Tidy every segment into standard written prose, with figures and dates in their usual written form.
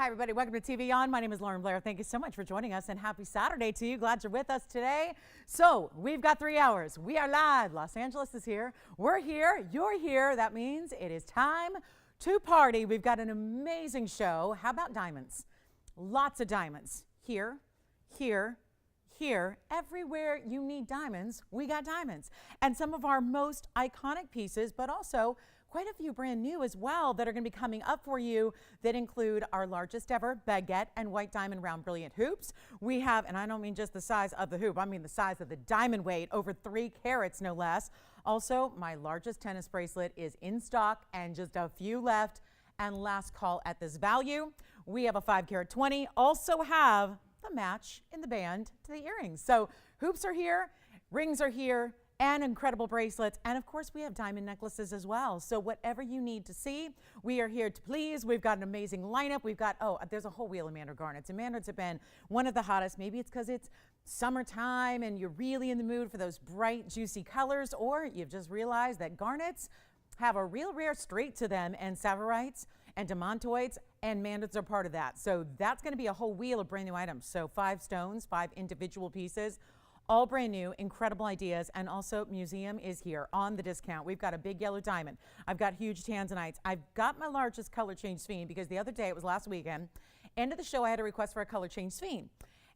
Hi, everybody. Welcome to TVON. My name is Lauren Blair. Thank you so much for joining us, and happy Saturday to you. Glad you're with us today. So we've got 3 hours. We are live. Los Angeles is here. We're here. You're here. That means it is time to party. We've got an amazing show. How about diamonds? Lots of diamonds. Here, here, here. Everywhere you need diamonds, we got diamonds. And some of our most iconic pieces, but also quite a few brand new as well that are going to be coming up for you that include our largest ever baguette and white diamond round brilliant hoops. We have, and I don't mean just the size of the hoop, I mean the size of the diamond weight, over 3 carats no less. Also, my largest tennis bracelet is in stock and just a few left, and last call at this value. We have a 5-carat 20, also have the match in the band to the earrings. So hoops are here, rings are here, and incredible bracelets, and of course we have diamond necklaces as well. So whatever you need to see, we are here to please. We've got an amazing lineup. We've got, there's a whole wheel of Mandarin Garnets, and Mandarins have been one of the hottest. Maybe it's because it's summertime and you're really in the mood for those bright, juicy colors, or you've just realized that garnets have a real rare streak to them, and Savorites and Demontoids and Mandarins are part of that. So that's going to be a whole wheel of brand new items. So 5 stones, 5 individual pieces, all brand new, incredible ideas, and also museum is here on the discount. We've got a big yellow diamond. I've got huge tanzanites. I've got my largest color change sphinx because the other day, it was last weekend, end of the show, I had a request for a color change sphinx.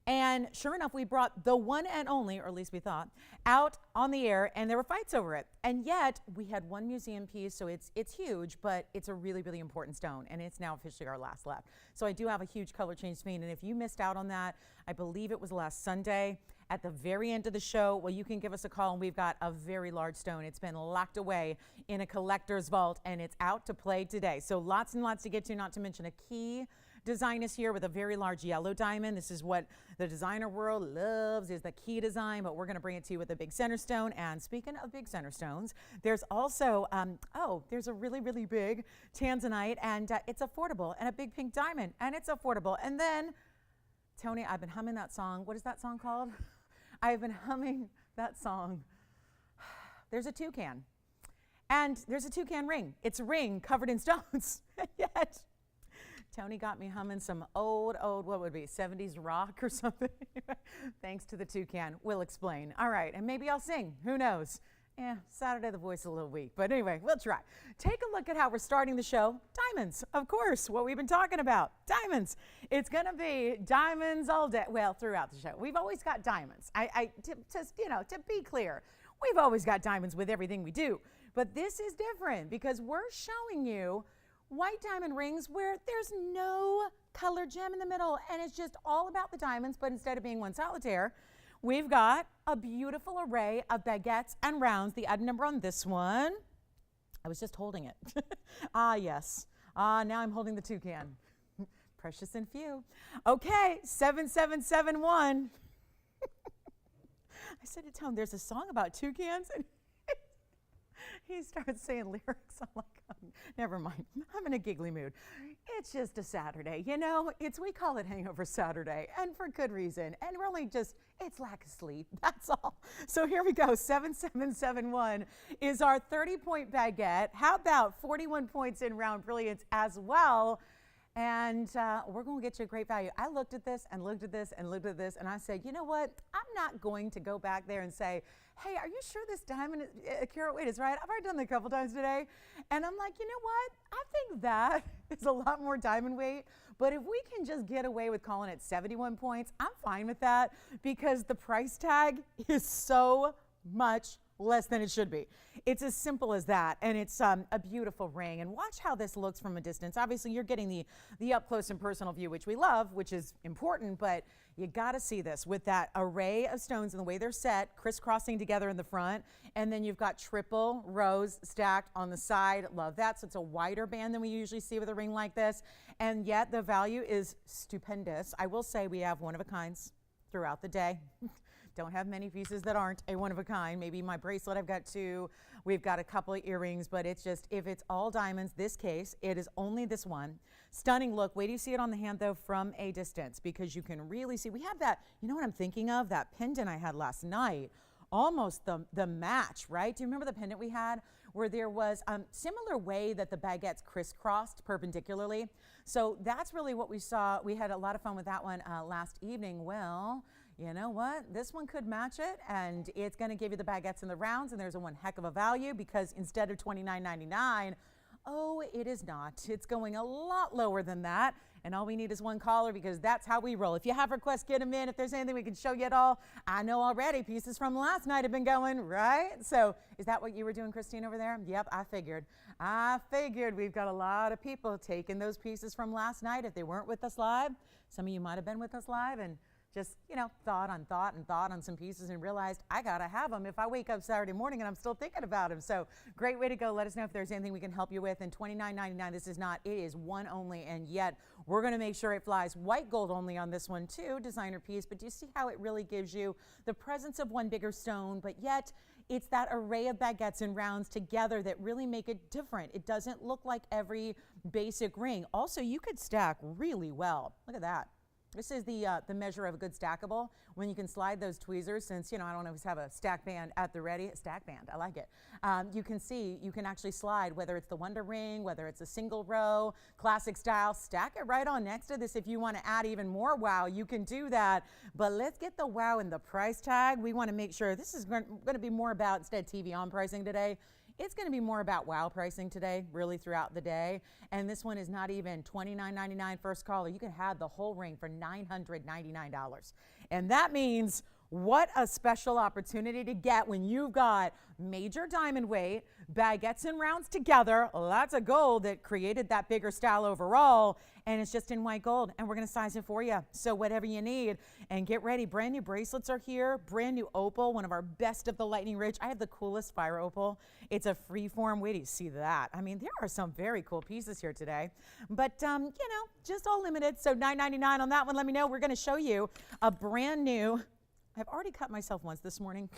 And sure enough, we brought the one and only, or at least we thought, out on the air, and there were fights over it. And yet, we had one museum piece, so it's huge, but it's a really, really important stone, and it's now officially our last left. So I do have a huge color change sphinx, and if you missed out on that, I believe it was last Sunday, at the very end of the show, well, you can give us a call, and we've got a very large stone. It's been locked away in a collector's vault, and it's out to play today. So lots and lots to get to, not to mention a key design is here with a very large yellow diamond. This is what the designer world loves, is the key design, but we're going to bring it to you with a big center stone. And speaking of big center stones, there's also, there's a really, really big tanzanite, and it's affordable, and a big pink diamond, and it's affordable. And then, Tony, I've been humming that song. What is that song called? I've been humming that song. There's a toucan, and there's a toucan ring. It's a ring covered in stones, yet Tony got me humming some old, what would it be, 70s rock or something? Thanks to the toucan. We'll explain. All right, and maybe I'll sing. Who knows? Saturday the voice is a little weak, but anyway, we'll try. Take a look at how we're starting the show. Diamonds, of course, what we've been talking about. Diamonds. It's going to be diamonds all day. Well, throughout the show. We've always got diamonds. To be clear, we've always got diamonds with everything we do. But this is different because we're showing you white diamond rings where there's no color gem in the middle, and it's just all about the diamonds, but instead of being one solitaire, we've got a beautiful array of baguettes and rounds. The item number on this one, I was just holding it. Yes. Now I'm holding the toucan. Precious and few. Okay, 7771. I said to Tom, there's a song about toucans, and he starts saying lyrics. I'm like, never mind. I'm in a giggly mood. It's just a Saturday, you know. We call it Hangover Saturday, and for good reason. And we're only it's lack of sleep. That's all. So here we go. 7771 is our 30-point baguette. How about 41 points in round brilliance as well? And we're going to get you a great value. I looked at this and looked at this and looked at this, and I said, you know what? I'm not going to go back there and say, hey, are you sure this diamond carat weight is right? I've already done that a couple times today. And I'm like, you know what? I think that is a lot more diamond weight. But if we can just get away with calling it 71 points, I'm fine with that because the price tag is so much less than it should be. It's as simple as that, and it's a beautiful ring. And watch how this looks from a distance. Obviously, you're getting the up close and personal view, which we love, which is important, but you got to see this with that array of stones and the way they're set, crisscrossing together in the front, and then you've got triple rows stacked on the side. Love that. So it's a wider band than we usually see with a ring like this, and yet the value is stupendous. I will say we have one-of-a-kinds throughout the day. Don't have many pieces that aren't a one-of-a-kind. Maybe my bracelet, I've got 2. We've got a couple of earrings, but it's just, if it's all diamonds, this case, it is only this one. Stunning look. Wait till you see it on the hand, though, from a distance, because you can really see. We have that, you know what I'm thinking of? That pendant I had last night almost the match, right? Do you remember the pendant we had where there was similar way that the baguettes crisscrossed perpendicularly? So that's really what we saw. We had a lot of fun with that one last evening. Well, you know what? This one could match it, and it's going to give you the baguettes and the rounds, and there's a one heck of a value because instead of $29.99, oh, it is not. It's going a lot lower than that. And all we need is one caller because that's how we roll. If you have requests, get them in. If there's anything we can show you at all, I know already pieces from last night have been going, right? So is that what you were doing, Christine, over there? Yep, I figured. We've got a lot of people taking those pieces from last night. If they weren't with us live, some of you might have been with us live and just, you know, thought on some pieces and realized I gotta have them if I wake up Saturday morning and I'm still thinking about them. So great way to go. Let us know if there's anything we can help you with. And $29.99, this is not, it is one only, and yet we're gonna make sure it flies. White gold only on this one too, designer piece, but do you see how it really gives you the presence of one bigger stone, but yet it's that array of baguettes and rounds together that really make it different. It doesn't look like every basic ring. Also, you could stack really well. Look at that. This is the measure of a good stackable. When you can slide those tweezers, since, you know, I don't always have a stack band at the ready. Stack band, I like it. You can see, you can actually slide, whether it's the Wonder Ring, whether it's a single row, classic style, stack it right on next to this. If you want to add even more wow, you can do that. But let's get the wow in the price tag. We want to make sure this is going to be more about, instead of TVON pricing today, it's going to be more about wow pricing today, really throughout the day. And this one is not even $29.99 first caller. You can have the whole ring for $999. And that means what a special opportunity to get when you've got major diamond weight, baguettes and rounds together, lots of gold that created that bigger style overall, and it's just in white gold, and we're going to size it for you. So whatever you need, and get ready. Brand new bracelets are here, brand new opal, one of our best of the lightning rich. I have the coolest fire opal. It's a freeform. Wait till you see that. I mean, there are some very cool pieces here today, but you know, just all limited. So $9.99 on that one. Let me know. We're going to show you a brand new, I've already cut myself once this morning.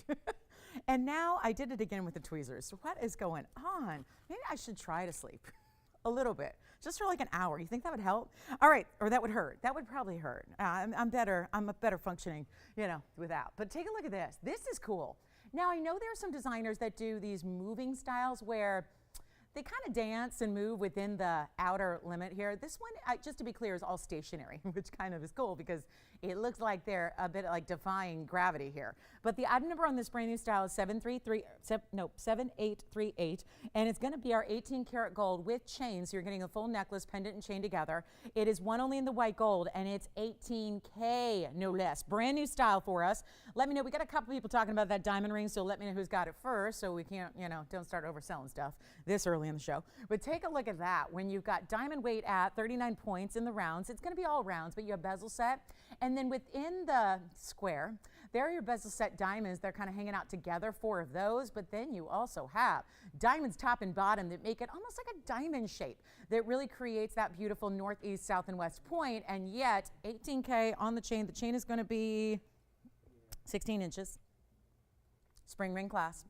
And now I did it again with the tweezers. What is going on? Maybe I should try to sleep a little bit, just for like an hour. You think that would help? All right, or that would hurt. That would probably hurt. I'm a better functioning, you know, without. But take a look at this. This is cool. Now I know there are some designers that do these moving styles where they kind of dance and move within the outer limit here. This one, just to be clear, is all stationary, which kind of is cool because it looks like they're a bit like defying gravity here. But the item number on this brand new style is 7838, and it's going to be our 18 karat gold with chains. So you're getting a full necklace, pendant, and chain together. It is one only in the white gold, and it's $18K, no less. Brand new style for us. Let me know. We got a couple people talking about that diamond ring, so let me know who's got it first, so we can't, you know, don't start overselling stuff this early in the show. But take a look at that. When you've got diamond weight at 39 points in the rounds, it's going to be all rounds, but you have bezel set. And then within the square, there are your bezel set diamonds. They're kind of hanging out together, 4 of those. But then you also have diamonds top and bottom that make it almost like a diamond shape that really creates that beautiful northeast, south, and west point. And yet, 18K on the chain. The chain is going to be 16 inches. Spring ring clasp.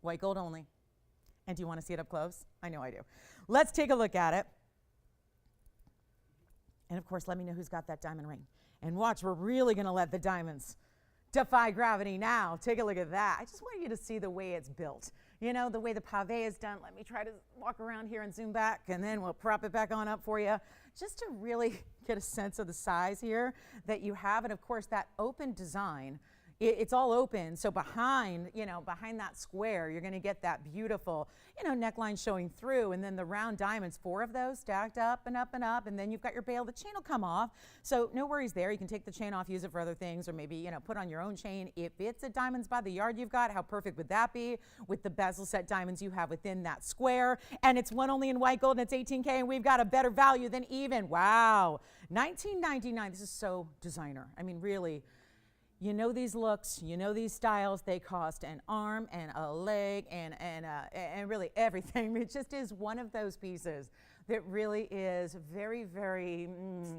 White gold only. And do you want to see it up close? I know I do. Let's take a look at it. And of course, let me know who's got that diamond ring. And watch, we're really going to let the diamonds defy gravity now. Take a look at that. I just want you to see the way it's built. You know, the way the pave is done. Let me try to walk around here and zoom back, and then we'll prop it back on up for you, just to really get a sense of the size here that you have. And of course, that open design, it's all open. So behind, you know, behind that square, you're going to get that beautiful, you know, neckline showing through, and then the round diamonds, 4 of those stacked up and up and up, and then you've got your bail. The chain will come off, so no worries there. You can take the chain off, use it for other things, or maybe, you know, put on your own chain. If it's a diamonds by the yard you've got, how perfect would that be with the bezel set diamonds you have within that square? And it's one only in white gold, and it's 18K, and we've got a better value than even. Wow, $19.99. This is so designer. I mean, really. You know these looks, you know these styles, they cost an arm and a leg and really everything. It just is one of those pieces that really is very, very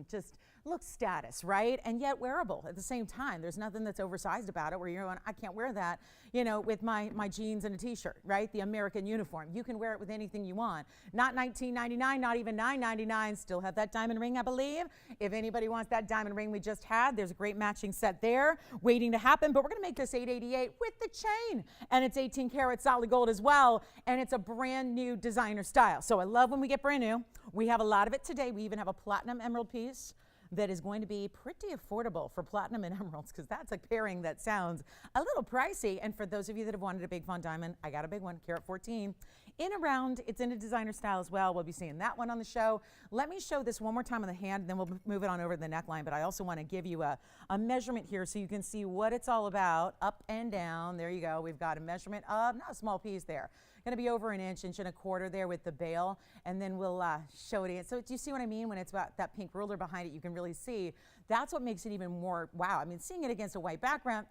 just looks status, right? And yet wearable at the same time. There's nothing that's oversized about it where you're going, I can't wear that, you know, with my jeans and a t-shirt, right? The American uniform. You can wear it with anything you want. Not $19.99, not even $9.99. Still have that diamond ring, I believe. If anybody wants that diamond ring we just had, there's a great matching set there waiting to happen. But we're going to make this $888 with the chain. And it's 18 karat solid gold as well. And it's a brand new designer style. So I love when we get brand new. We have a lot of it today. We even have a platinum emerald piece that is going to be pretty affordable for platinum and emeralds, because that's a pairing that sounds a little pricey. And for those of you that have wanted a big fawn diamond, I got a big one, karat 14. In a round, it's in a designer style as well. We'll be seeing that one on the show. Let me show this one more time on the hand, and then we'll move it on over to the neckline. But I also want to give you a measurement here so you can see what it's all about, up and down. There you go. We've got a measurement of, not a small piece there. Going to be over an inch, inch and a quarter there with the bail, and then we'll show it again. So do you see what I mean? When it's about that pink ruler behind it, you can really see. That's what makes it even more wow. I mean, seeing it against a white background,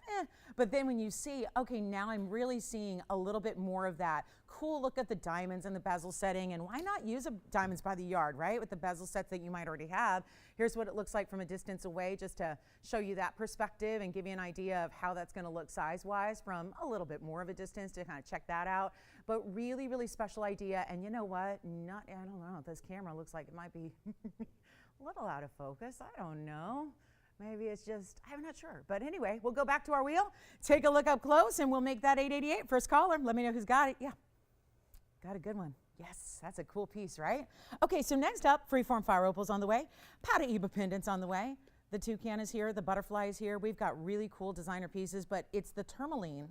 but then when you see, okay, now I'm really seeing a little bit more of that cool look at the diamonds and the bezel setting. And why not use diamonds by the yard, right? With the bezel sets that you might already have. Here's what it looks like from a distance away, just to show you that perspective and give you an idea of how that's going to look size-wise from a little bit more of a distance to kind of check that out. But really, really special idea. And you know what? I don't know. This camera looks like it might be a little out of focus. I don't know. Maybe it's just, I'm not sure. But anyway, we'll go back to our wheel, take a look up close, and we'll make that 888. First caller. Let me know who's got it. Yeah. Got a good one. Yes, that's a cool piece, right? Okay, so next up, freeform fire opals on the way. Pata Eba pendants on the way. The toucan is here. The butterfly is here. We've got really cool designer pieces, but it's the tourmaline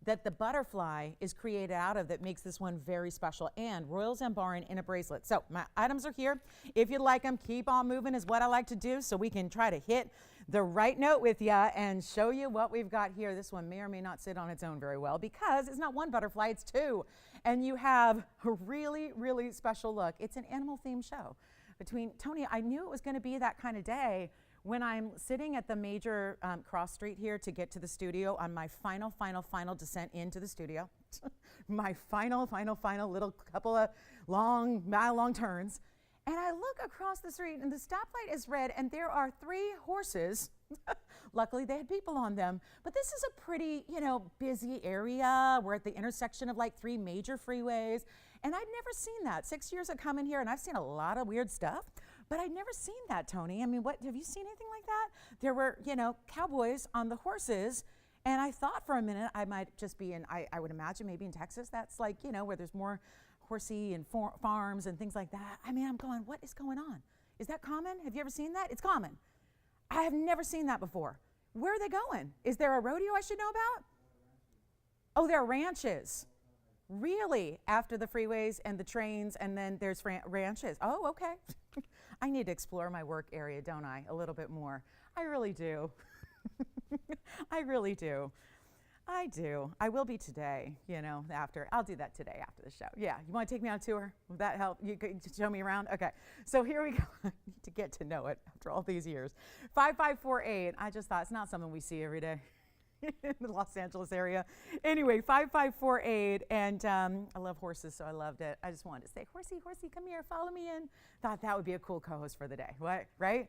that the butterfly is created out of that makes this one very special, and Royal Zimbar in a bracelet. So my items are here. If you like them, keep on moving is what I like to do, so we can try to hit the right note with you and show you what we've got here. This one may or may not sit on its own very well because it's not one butterfly, it's two. And you have a really, really special look. It's an animal themed show. Between Tony, I knew it was going to be that kind of day when I'm sitting at the major cross street here to get to the studio on my final descent into the studio. My final little couple of mile-long turns. And I look across the street and the stoplight is red and there are 3 horses. Luckily they had people on them. But this is a pretty, busy area. We're at the intersection of like 3 major freeways. And I'd never seen that. 6 years of coming here and I've seen a lot of weird stuff. But I'd never seen that, Tony. I mean, have you seen anything like that? There were, cowboys on the horses. And I thought for a minute I might just be I would imagine maybe in Texas, that's like, where there's more horsey and farms and things like that. I mean, I'm going, what is going on? Is that common? Have you ever seen that? It's common. I have never seen that before. Where are they going? Is there a rodeo I should know about? Oh, there are ranches. Really? After the freeways and the trains, and then there's ranches. Oh, okay. I need to explore my work area, don't I? A little bit more. I really do. I really do. I do. I will be today, after. I'll do that today after the show. Yeah. You want to take me on a tour? Will that help? You could show me around? Okay. So here we go. I need to get to know it after all these years. 5548. I just thought it's not something we see every day in the Los Angeles area. Anyway, 5548. And I love horses, so I loved it. I just wanted to say, horsey, come here, follow me in. Thought that would be a cool co-host for the day. What? Right?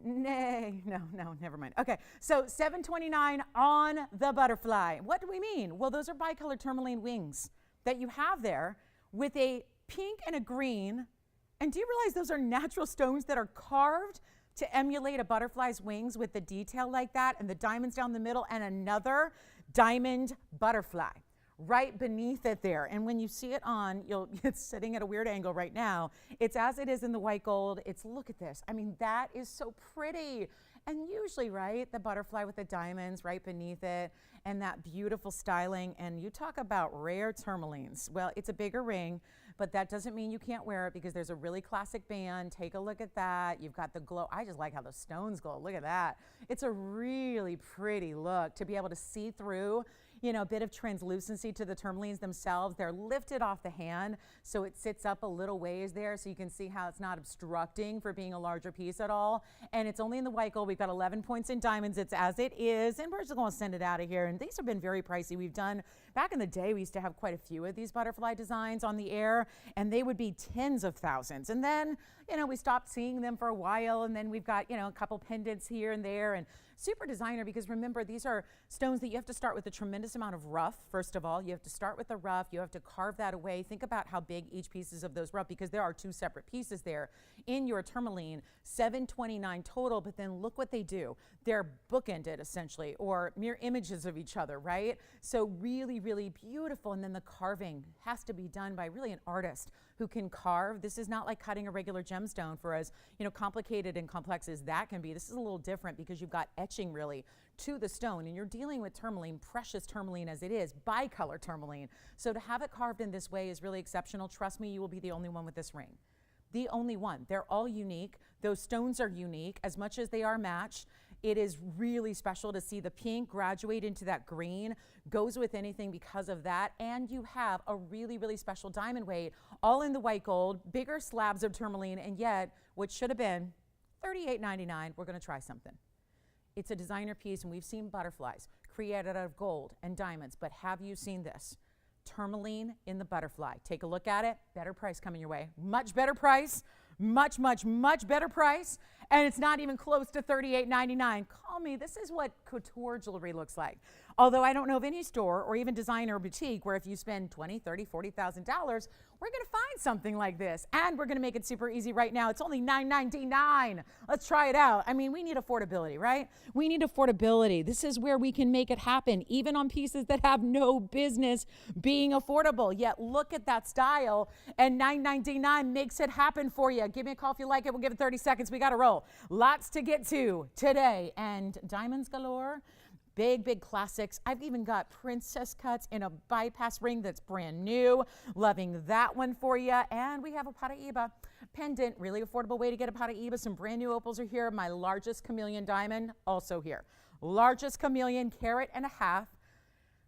Nay, no, never mind. Okay, so $729 on the butterfly. What do we mean? Well, those are bicolored tourmaline wings that you have there with a pink and a green. And do you realize those are natural stones that are carved to emulate a butterfly's wings with the detail like that, and the diamonds down the middle, and another diamond butterfly right beneath it there. And when you see it on, it's sitting at a weird angle right now. It's as it is in the white gold. Look at this. I mean, that is so pretty. And usually, right, the butterfly with the diamonds right beneath it and that beautiful styling. And you talk about rare tourmalines. Well, it's a bigger ring, but that doesn't mean you can't wear it because there's a really classic band. Take a look at that. You've got the glow. I just like how the stones glow. Look at that. It's a really pretty look to be able to see through. you know, a bit of translucency to the tourmalines themselves. They're lifted off the hand, so it sits up a little ways there, so you can see how it's not obstructing for being a larger piece at all. And it's only in the white gold. We've got 11 points in diamonds. It's as it is, and we're just going to send it out of here. And these have been very pricey. We've done, back in the day, we used to have quite a few of these butterfly designs on the air, and they would be tens of thousands. And then, you know, we stopped seeing them for a while, and then we've got, you know, a couple pendants here and there, and super designer, because remember, these are stones that you have to start with a tremendous amount of rough. First of all, you have to start with the rough. You have to carve that away. Think about how big each piece is of those rough, because there are two separate pieces there in your tourmaline, $729 total. But then look what they do. They're bookended essentially, or mirror images of each other, right? So really, really beautiful. And then the carving has to be done by really an artist who can carve. This is not like cutting a regular gemstone, for as, you know, complicated and complex as that can be. This is a little different because you've got etching really to the stone, and you're dealing with tourmaline, precious tourmaline as it is, bicolor tourmaline. So to have it carved in this way is really exceptional. Trust me, you will be the only one with this ring. The only one. They're all unique. Those stones are unique as much as they are matched. It is really special to see the pink graduate into that green. Goes with anything because of that. And you have a really, really special diamond weight, all in the white gold, bigger slabs of tourmaline, and yet what should have been $38.99, we're going to try something. It's a designer piece, and we've seen butterflies created out of gold and diamonds, but have you seen this? Tourmaline in the butterfly. Take a look at it. Better price coming your way. Much better price. Much, much, much better price. And it's not even close to $38.99. Call me. This is what couture jewelry looks like. Although I don't know of any store or even designer or boutique where if you spend $20,000, $30,000, $40,000, we're going to find something like this. And we're going to make it super easy right now. It's only $9.99. Let's try it out. I mean, we need affordability, right? We need affordability. This is where we can make it happen, even on pieces that have no business being affordable. Yet look at that style, and $9.99 makes it happen for you. Give me a call if you like it. We'll give it 30 seconds. We got to roll. Lots to get to today, and diamonds galore. Big, big classics. I've even got princess cuts in a bypass ring that's brand new. Loving that one for you. And we have a Paraiba pendant, really affordable way to get a Paraiba. Some brand new opals are here. My largest chameleon diamond, also here. Largest chameleon, carat and a half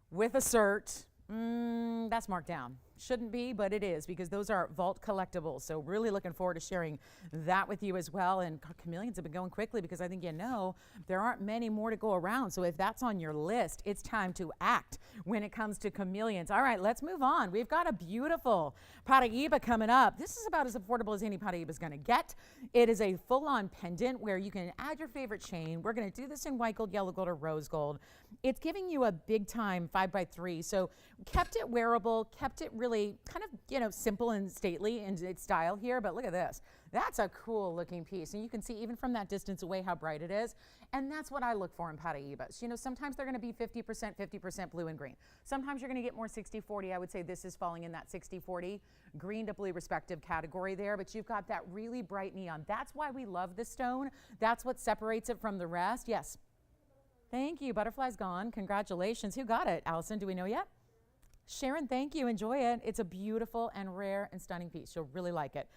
with a cert. That's marked down. Shouldn't be, but it is, because those are vault collectibles. So really looking forward to sharing that with you as well. And chameleons have been going quickly because I think, you know, there aren't many more to go around. So if that's on your list, it's time to act when it comes to chameleons. All right, let's move on. We've got a beautiful Paraiba coming up. This is about as affordable as any Paraiba is going to get. It is a full-on pendant where you can add your favorite chain. We're going to do this in white gold, yellow gold, or rose gold. It's giving you a big time 5x3. So kept it wearable, kept it really kind of, you know, simple and stately in its style here. But look at this. That's a cool looking piece. And you can see even from that distance away how bright it is. And that's what I look for in Paraibas. You know, sometimes they're going to be 50% blue and green. Sometimes you're going to get more 60-40. I would say this is falling in that 60-40 green to blue respective category there. But you've got that really bright neon. That's why we love this stone. That's what separates it from the rest. Yes. Thank you. Butterfly's gone. Congratulations. Who got it? Allison, do we know yet? Sharon, thank you. Enjoy it. It's a beautiful and rare and stunning piece. You'll really like it.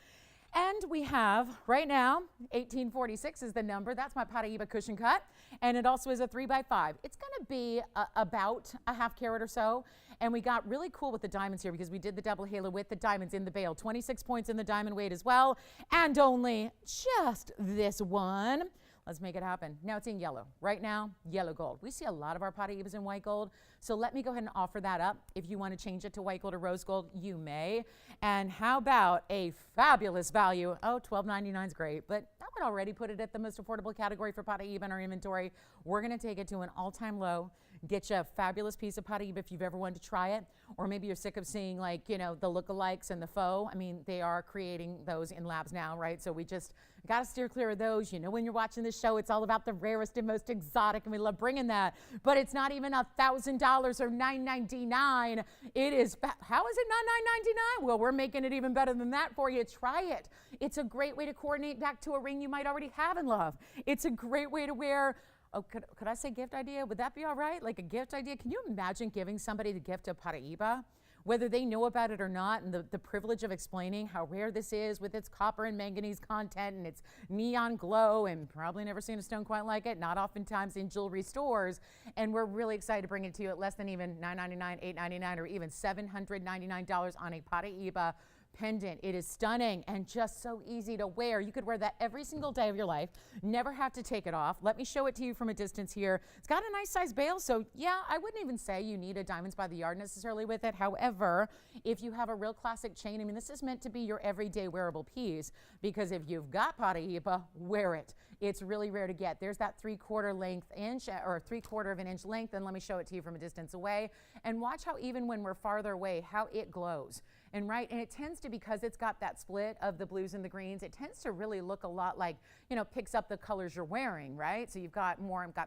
And we have, right now, 1846 is the number. That's my Paraiba cushion cut. And it also is a 3x5. It's going to be about a half carat or so. And we got really cool with the diamonds here because we did the double halo with the diamonds in the bail. 26 points in the diamond weight as well. And only just this one. Let's make it happen. Now it's in yellow. Right now, yellow gold. We see a lot of our Paraibas in white gold. So let me go ahead and offer that up. If you want to change it to white gold or rose gold, you may. And how about a fabulous value? Oh, $12.99 is great, but that would already put it at the most affordable category for Paraiba in our inventory. We're going to take it to an all-time low. Get you a fabulous piece of Paraiba if you've ever wanted to try it. Or maybe you're sick of seeing, like, you know, the lookalikes and the faux. I mean, they are creating those in labs now, right? So we just got to steer clear of those. You know, when you're watching this show, it's all about the rarest and most exotic, and we love bringing that. But it's not even $1,000 or $9.99. It is, how is it not $9.99? Well, we're making it even better than that for you. Try it. It's a great way to coordinate back to a ring you might already have and love. It's a great way to wear. Oh, could I say gift idea? Would that be all right? Like a gift idea? Can you imagine giving somebody the gift of Paraiba? whether they know about it or not, and the privilege of explaining how rare this is with its copper and manganese content and its neon glow, and probably never seen a stone quite like it, not oftentimes in jewelry stores. And we're really excited to bring it to you at less than even $9.99, $8.99, or even $799 on a Paraíba pendant. It is stunning and just so easy to wear. You could wear that every single day of your life, never have to take it off. Let me show it to you from a distance here. It's got a nice size bail, so yeah, I wouldn't even say you need a Diamonds by the Yard necessarily with it. However, if you have a real classic chain, I mean, this is meant to be your everyday wearable piece, because if you've got Paraíba, wear it. It's really rare to get. There's that 3/4 inch or 3/4 of an inch length, and let me show it to you from a distance away. And watch how even when we're farther away, how it glows. And it tends to, because it's got that split of the blues and the greens, it tends to really look a lot like, you know, picks up the colors you're wearing, right? So you've got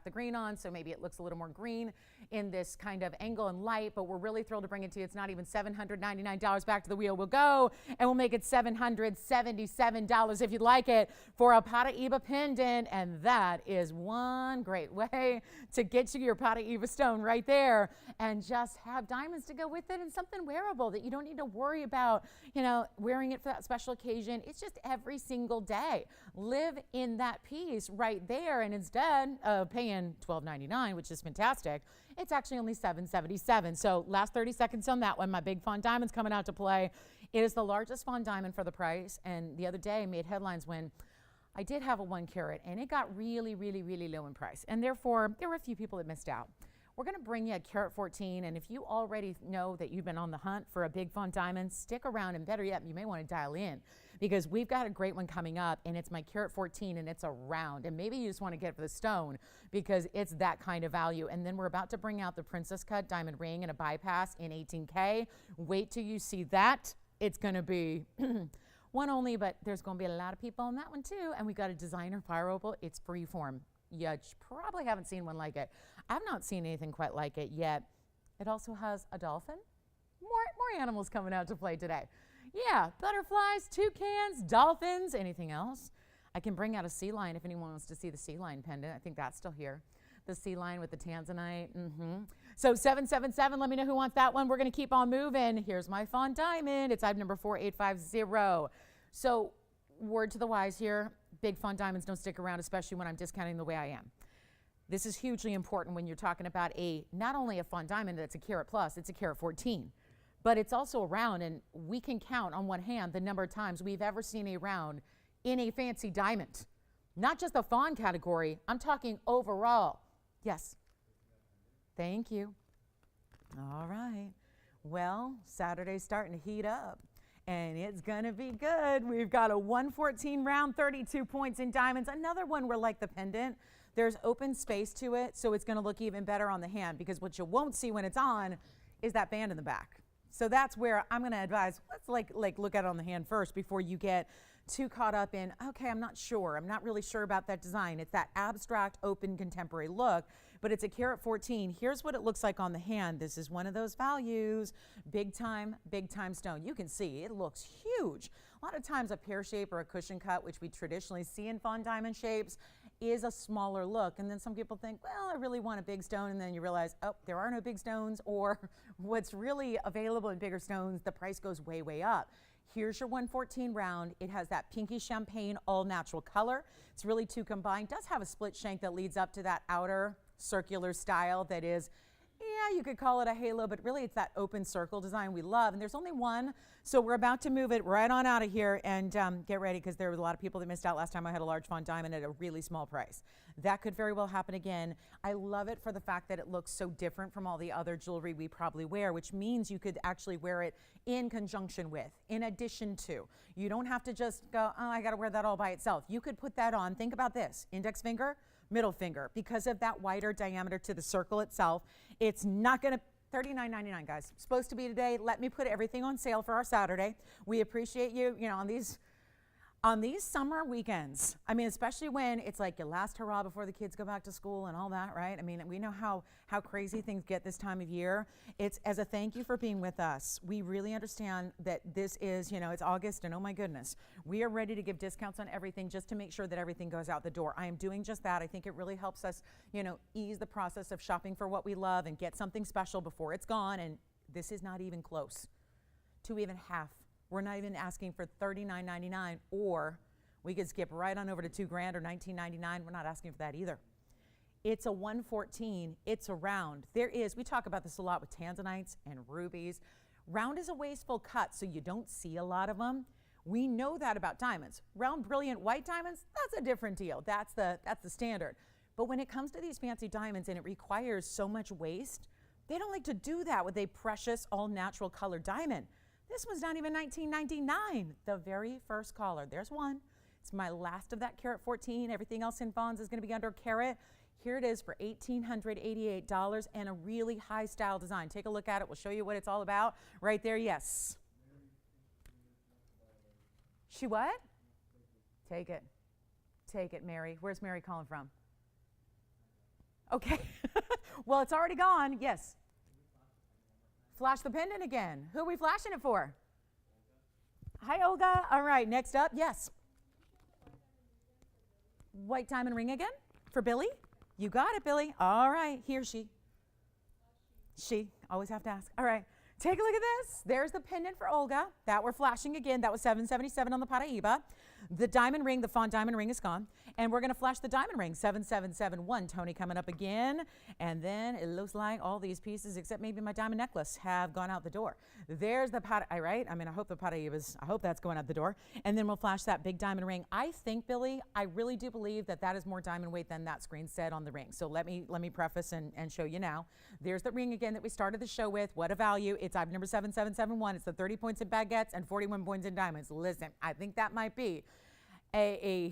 the green on, so maybe it looks a little more green in this kind of angle and light, but we're really thrilled to bring it to you. It's not even $799. Back to the wheel we'll go, and we'll make it $777 if you'd like it for a Paraíba pendant, and that is one great way to get you your Paraíba stone right there, and just have diamonds to go with it, and something wearable that you don't need to worry about, you know, wearing it for that special occasion. It's just every single day. Live in that piece right there, and instead of paying $12.99, which is fantastic, it's actually only $777. So last 30 seconds on that one. My big fawn diamond's coming out to play. It is the largest fawn diamond for the price, and the other day made headlines when I did have a 1 carat, and it got really, really, really low in price, and therefore there were a few people that missed out. We're going to bring you a Karat 14, and if you already know that you've been on the hunt for a big fawn diamond, stick around, and better yet, you may want to dial in, because we've got a great one coming up, and it's my Karat 14, and it's a round, and maybe you just want to get it for the stone because it's that kind of value. And then we're about to bring out the Princess Cut diamond ring and a bypass in 18K. Wait till you see that. It's going to be one only, but there's going to be a lot of people on that one too. And we got a designer fire opal. It's freeform. You probably haven't seen one like it. I've not seen anything quite like it yet. It also has a dolphin. More animals coming out to play today. Yeah, butterflies, toucans, dolphins, anything else. I can bring out a sea lion if anyone wants to see the sea lion pendant. I think that's still here. The sea lion with the tanzanite. So 777, let me know who wants that one. We're going to keep on moving. Here's my fawn diamond. It's item number 4850. So word to the wise here, big fawn diamonds don't stick around, especially when I'm discounting the way I am. This is hugely important when you're talking about not only a fawn diamond that's a carat plus, it's a Karat 14, but it's also a round, and we can count on one hand the number of times we've ever seen a round in a fancy diamond. Not just the fawn category, I'm talking overall. Yes. Thank you. All right. Well, Saturday's starting to heat up, and it's going to be good. We've got a 114 round, 32 points in diamonds. Another one where, like the pendant, there's open space to it, so it's going to look even better on the hand, because what you won't see when it's on is that band in the back. So that's where I'm going to advise, let's like look at it on the hand first before you get too caught up in, okay, I'm not really sure about that design. It's that abstract, open, contemporary look, but it's a Karat 14. Here's what it looks like on the hand. This is one of those values, big time stone. You can see it looks huge. A lot of times a pear shape or a cushion cut, which we traditionally see in fawn diamond shapes, is a smaller look. And then some people think, well, I really want a big stone, and then you realize, oh, there are no big stones, or what's really available in bigger stones, the price goes way, way up. Here's your 114 round. It has that pinky champagne all natural color. It's really two combined. Does have a split shank that leads up to that outer circular style that is, yeah, you could call it a halo, but really it's that open circle design we love. And there's only one, so we're about to move it right on out of here, and get ready, because there was a lot of people that missed out last time I had a large fawn diamond at a really small price. That could very well happen again. I love it for the fact that it looks so different from all the other jewelry we probably wear, which means you could actually wear it in conjunction with, in addition to. You don't have to just go, oh, I got to wear that all by itself. You could put that on. Think about this: index finger, middle finger. Because of that wider diameter to the circle itself, it's not going to, $39.99, guys. Supposed to be today. Let me put everything on sale for our Saturday. We appreciate you, on these summer weekends. I mean, especially when it's like your last hurrah before the kids go back to school and all that, right? I mean, we know how crazy things get this time of year. It's as a thank you for being with us. We really understand that this is, it's August, and oh my goodness, we are ready to give discounts on everything just to make sure that everything goes out the door. I am doing just that. I think it really helps us, ease the process of shopping for what we love and get something special before it's gone. And This is not even close to even half. We're not even asking for $39.99, or we could skip right on over to $2,000 or $19.99. We're not asking for that either. It's a 114. It's a round. We talk about this a lot with tanzanites and rubies. Round is a wasteful cut, so you don't see a lot of them. We know that about diamonds. Round, brilliant white diamonds, that's a different deal. That's the standard. But when it comes to these fancy diamonds and it requires so much waste, they don't like to do that with a precious, all-natural colored diamond. This was not even $19.99. The very first caller. There's one. It's my last of that Karat 14. Everything else in Vaughn's is going to be under Karat. Here it is for $1,888 and a really high style design. Take a look at it. We'll show you what it's all about. Right there, yes. She what? Take it. Take it, Mary. Where's Mary calling from? Okay. Well, it's already gone. Yes. Flash the pendant again. Who are we flashing it for? Hi, Olga. All right, next up, yes. White diamond ring again for Billy. You got it, Billy. All right, he or she. She, always have to ask. All right, take a look at this. There's the pendant for Olga that we're flashing again. That was $777 on the Paraiba. The diamond ring, the fawn diamond ring is gone. And we're going to flash the diamond ring, 7771. Tony coming up again. And then it looks like all these pieces, except maybe my diamond necklace, have gone out the door. There's the Paraiba, right? I mean, I hope the Paraiba's, I hope that's going out the door. And then we'll flash that big diamond ring. I think, Billy, I really do believe that that is more diamond weight than that screen said on the ring. So let me preface and show you now. There's the ring again that we started the show with. What a value. It's item number 7771. It's the 30 points in baguettes and 41 points in diamonds. Listen, I think that might be I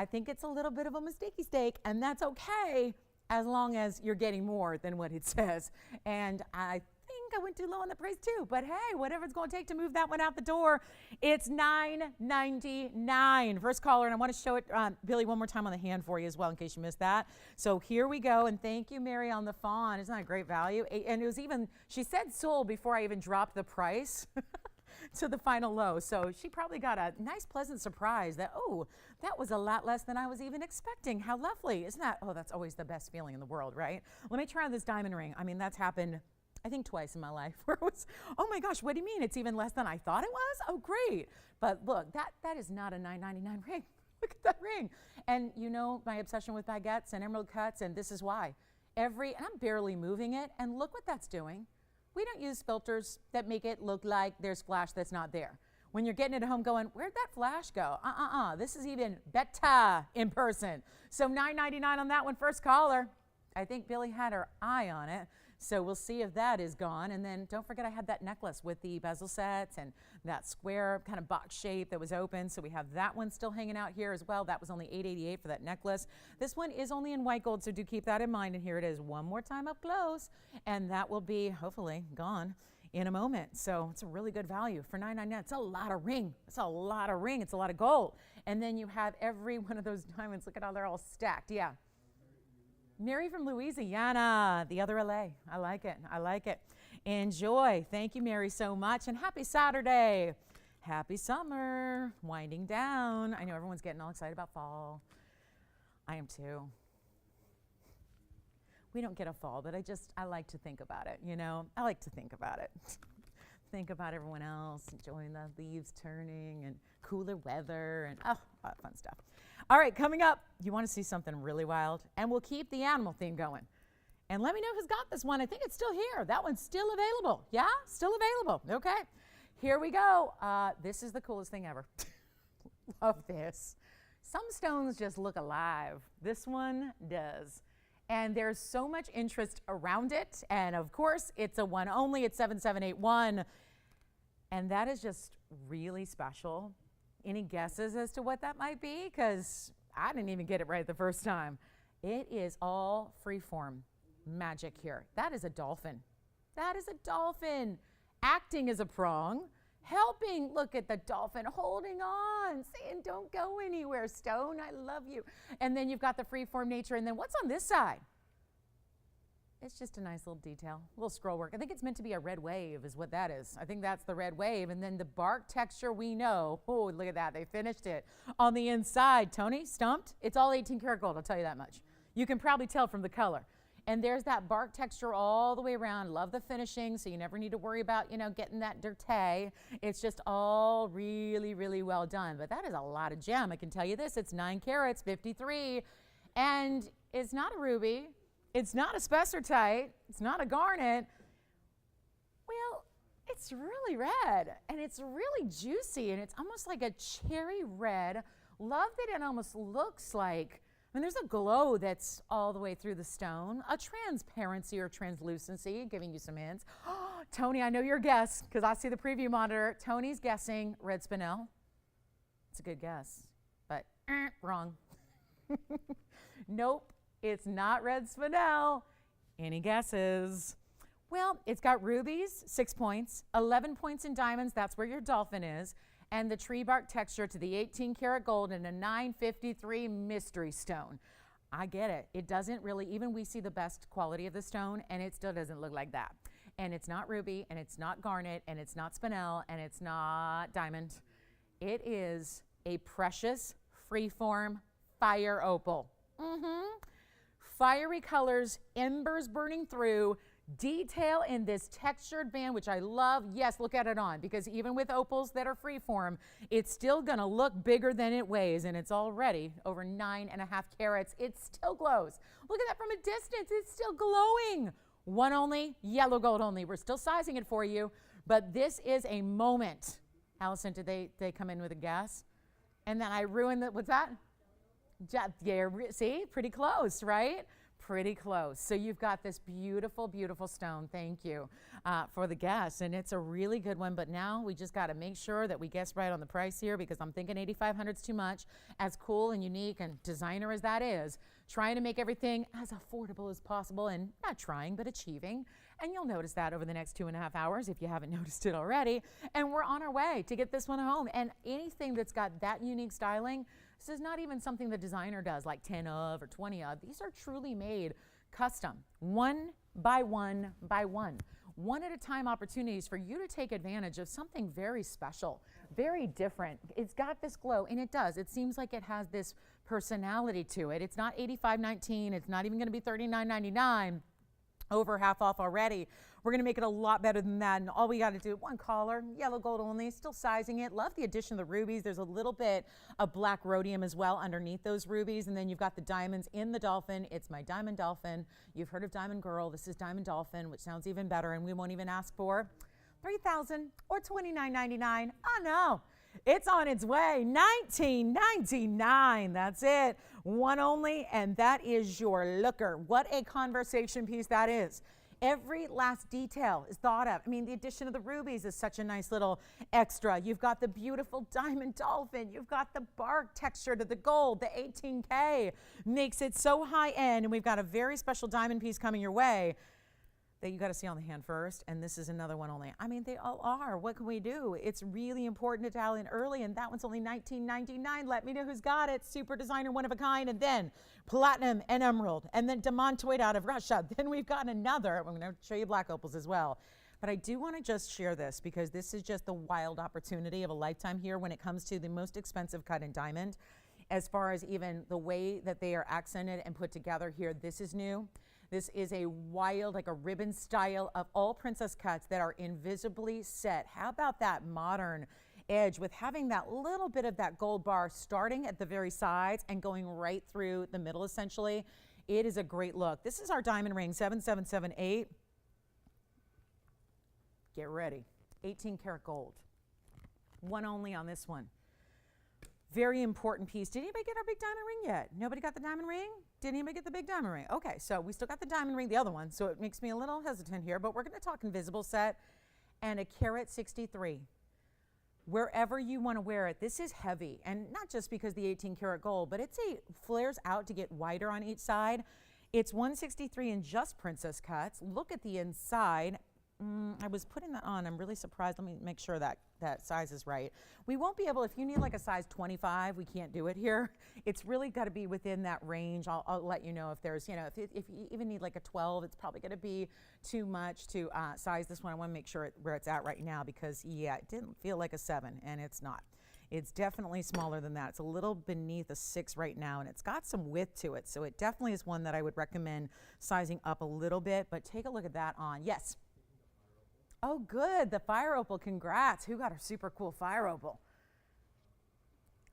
think it's a little bit of a mistake, and that's okay as long as you're getting more than what it says. And I think I went too low on the price too, but hey, whatever it's going to take to move that one out the door, it's $9.99. First caller, and I want to show it, Billy, one more time on the hand for you as well in case you missed that. So here we go, and thank you, Mary, on the fawn. Isn't that a great value? And it was even, she said sold before I even dropped the price. To the final low. So she probably got a nice pleasant surprise that, oh, that was a lot less than I was even expecting. How lovely. Isn't that? Oh, that's always the best feeling in the world, right? Let me try this diamond ring. I mean, that's happened, I think, twice in my life where it was, oh my gosh, what do you mean? It's even less than I thought it was? Oh, great. But look, that is not a $9.99 ring. Look at that ring. And you know my obsession with baguettes and emerald cuts, and this is why. And I'm barely moving it, and look what that's doing. We don't use filters that make it look like there's flash that's not there. When you're getting it at home going, where'd that flash go? This is even better in person. So $9.99 on that one. First caller. I think Billy had her eye on it. So we'll see if that is gone. And then don't forget I had that necklace with the bezel sets and that square kind of box shape that was open. So we have that one still hanging out here as well. That was only $888 for that necklace. This one is only in white gold, so do keep that in mind. And here it is one more time up close. And that will be hopefully gone in a moment. So it's a really good value for $9.99. It's a lot of ring. It's a lot of ring. It's a lot of gold. And then you have every one of those diamonds. Look at how they're all stacked. Yeah. Mary from Louisiana, the other LA. I like it. I like it. Enjoy. Thank you, Mary, so much. And happy Saturday. Happy summer. Winding down. I know everyone's getting all excited about fall. I am too. We don't get a fall, but I like to think about it, you know. I like to think about it. Think about everyone else, enjoying the leaves turning and cooler weather and a lot of fun stuff. All right, coming up, you want to see something really wild, and we'll keep the animal theme going. And let me know who's got this one. I think it's still here. That one's still available. Yeah, still available. Okay, here we go. This is the coolest thing ever. Love this. Some stones just look alive. This one does. And there's so much interest around it. And of course, it's a one only. It's 7781. And that is just really special. Any guesses as to what that might be? Because I didn't even get it right the first time. It is all freeform magic here. That is a dolphin. That is a dolphin. Acting as a prong. Helping, look at the dolphin, holding on, saying, don't go anywhere, stone, I love you. And then you've got the freeform nature, and then what's on this side? It's just a nice little detail, a little scroll work. I think it's meant to be a red wave is what that is. I think that's the red wave. And then the bark texture we know, oh, look at that, they finished it. On the inside, Tony, stumped? It's all 18 karat gold, I'll tell you that much. You can probably tell from the color. And there's that bark texture all the way around. Love the finishing, so you never need to worry about, getting that dirty. It's just all really, really well done. But that is a lot of gem. I can tell you this, it's 9 carats, 53. And it's not a ruby. It's not a spessartite. It's not a garnet. Well, it's really red, and it's really juicy, and it's almost like a cherry red. Love that it almost looks like, there's a glow that's all the way through the stone, a transparency or translucency, giving you some hints. Tony, I know your guess because I see the preview monitor. Tony's guessing red spinel. It's a good guess, but wrong. Nope, it's not red spinel. Any guesses? Well, it's got rubies, 6 points, 11 points in diamonds, that's where your dolphin is, and the tree bark texture to the 18 karat gold and a 953 mystery stone. I get it. It doesn't really, even we see the best quality of the stone, and it still doesn't look like that. And it's not ruby, and it's not garnet, and it's not spinel, and it's not diamond. It is a precious, freeform fire opal. Fiery colors, embers burning through, detail in this textured band, which I love. Yes, look at it on, because even with opals that are freeform, it's still gonna look bigger than it weighs, and it's already over 9.5 carats. It still glows. Look at that from a distance, it's still glowing. One only, yellow gold only. We're still sizing it for you, but this is a moment. Allison, did they come in with a guess? And then I ruined the, what's that? Yeah, see, pretty close, right? Pretty close. So you've got this beautiful, beautiful stone. Thank you for the guess. And it's a really good one, but now we just got to make sure that we guess right on the price here, because I'm thinking 8,500 is too much. As cool and unique and designer as that is, trying to make everything as affordable as possible, and not trying, but achieving. And you'll notice that over the next 2.5 hours if you haven't noticed it already. And we're on our way to get this one home. And anything that's got that unique styling, this is not even something the designer does, like 10 of or 20 of. These are truly made custom, one by one by one at a time opportunities for you to take advantage of something very special, very different. It's got this glow, and it does. It seems like it has this personality to it. It's not $85.19. It's not even going to be $39.99. Over half off already. We're gonna make it a lot better than that, and all we gotta do, one collar, yellow gold only, still sizing it. Love the addition of the rubies. There's a little bit of black rhodium as well underneath those rubies, and then you've got the diamonds in the dolphin. It's my diamond dolphin. You've heard of diamond girl. This is diamond dolphin, which sounds even better, and we won't even ask for $3,000 or $29.99. Oh no, it's on its way, $19.99. That's it, one only, and that is your looker. What a conversation piece that is. Every last detail is thought of. I mean, the addition of the rubies is such a nice little extra. You've got the beautiful diamond dolphin. You've got the bark texture to the gold. The 18K makes it so high end, and we've got a very special diamond piece coming your way that you got to see on the hand first, and this is another one only. I mean, they all are. What can we do? It's really important to dial in early, and that one's only $19.99. Let me know who's got it. Super designer, one of a kind, and then platinum and emerald, and then demontoid out of Russia. Then we've got another. I'm going to show you black opals as well. But I do want to just share this, because this is just the wild opportunity of a lifetime here when it comes to the most expensive cut in diamond. As far as even the way that they are accented and put together here, this is new. This is a wild, like a ribbon style of all princess cuts that are invisibly set. How about that modern edge with having that little bit of that gold bar starting at the very sides and going right through the middle, essentially? It is a great look. This is our diamond ring, 7778. Get ready, 18 karat gold. One only on this one. Very important piece. Did anybody get our big diamond ring yet? Nobody got the diamond ring? Did anybody get the big diamond ring? Okay, so we still got the diamond ring, the other one, so it makes me a little hesitant here, but we're gonna talk invisible set and a karat 63. Wherever you wanna wear it, this is heavy, and not just because the 18 karat gold, but it flares out to get wider on each side. It's 163 in just princess cuts. Look at the inside. I was putting that on. I'm really surprised. Let me make sure that that size is right. We won't be able, if you need like a size 25, we can't do it here. It's really got to be within that range. I'll let you know if there's, if you even need like a 12, it's probably going to be too much to size this one. I want to make sure where it's at right now, because yeah, it didn't feel like a 7, and it's not. It's definitely smaller than that. It's a little beneath a 6 right now, and it's got some width to it. So it definitely is one that I would recommend sizing up a little bit, but take a look at that on. Yes. Oh, good. The fire opal. Congrats. Who got a super cool fire opal?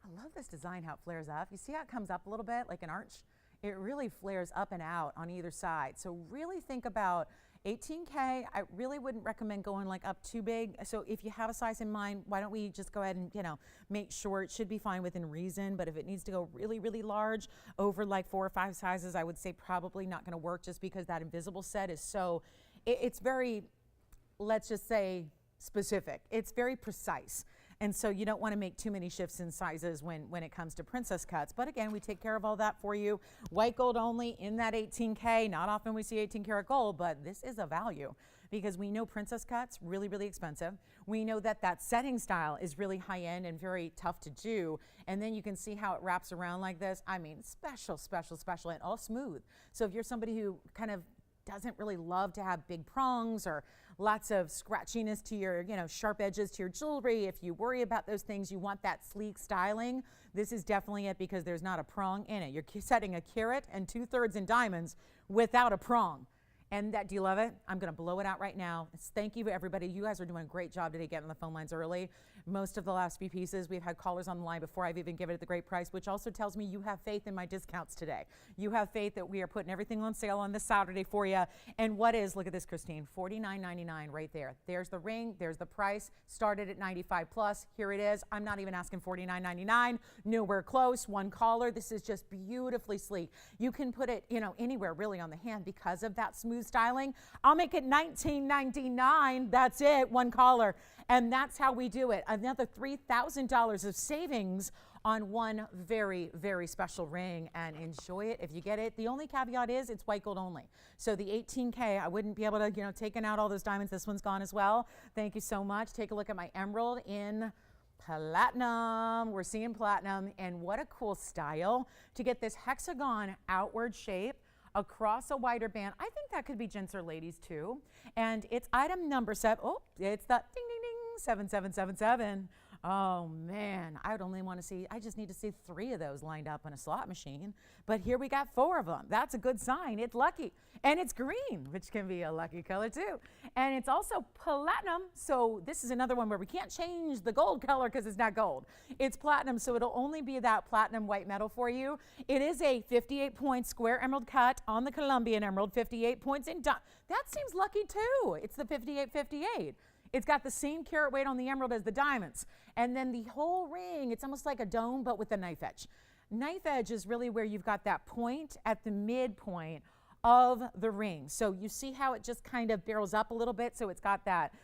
I love this design, how it flares up. You see how it comes up a little bit like an arch? It really flares up and out on either side. So really think about 18K. I really wouldn't recommend going like up too big. So if you have a size in mind, why don't we just go ahead and, make sure it should be fine within reason. But if it needs to go really, really large over like 4 or 5 sizes, I would say probably not going to work, just because that invisible set is so, it's very, let's just say, specific. It's very precise. And so you don't want to make too many shifts in sizes when it comes to princess cuts. But again, we take care of all that for you. White gold only in that 18K. Not often we see 18 karat gold, but this is a value, because we know princess cuts, really, really expensive. We know that that setting style is really high end and very tough to do. And then you can see how it wraps around like this. I mean, special, special, special, and all smooth. So if you're somebody who kind of doesn't really love to have big prongs or lots of scratchiness to your, sharp edges to your jewelry, if you worry about those things, you want that sleek styling, this is definitely it, because there's not a prong in it. You're setting a carat and 2/3 in diamonds without a prong. And that, do you love it? I'm going to blow it out right now. Thank you, everybody. You guys are doing a great job today getting on the phone lines early. Most of the last few pieces, we've had callers on the line before I've even given it the great price, which also tells me you have faith in my discounts today. You have faith that we are putting everything on sale on this Saturday for you. And what is, look at this, Christine, $49.99 right there. There's the ring. There's the price. Started at $95 plus. Here it is. I'm not even asking $49.99. Nowhere close. One caller. This is just beautifully sleek. You can put it, anywhere really on the hand because of that smooth styling. I'll make it $19.99. That's it. One caller. And that's how we do it. Another $3,000 of savings on one very, very special ring, and enjoy it if you get it. The only caveat is it's white gold only. So the 18K, I wouldn't be able to, taking out all those diamonds. This one's gone as well. Thank you so much. Take a look at my emerald in platinum. We're seeing platinum, and what a cool style to get this hexagon outward shape across a wider band. I think that could be gents or ladies too. And it's item number 7. Oh, it's the ding, ding, ding, 7777. Oh man, I just need to see 3 of those lined up on a slot machine. But here we got 4 of them. That's a good sign. It's lucky. And it's green, which can be a lucky color too. And it's also platinum. So this is another one where we can't change the gold color because it's not gold. It's platinum, so it'll only be that platinum white metal for you. It is a 58-point square emerald cut on the Colombian emerald, 58 points in that seems lucky too. It's the 5858. It's got the same carat weight on the emerald as the diamonds. And then the whole ring, it's almost like a dome, but with a knife edge. Knife edge is really where you've got that point at the midpoint of the ring. So you see how it just kind of barrels up a little bit. So it's got that,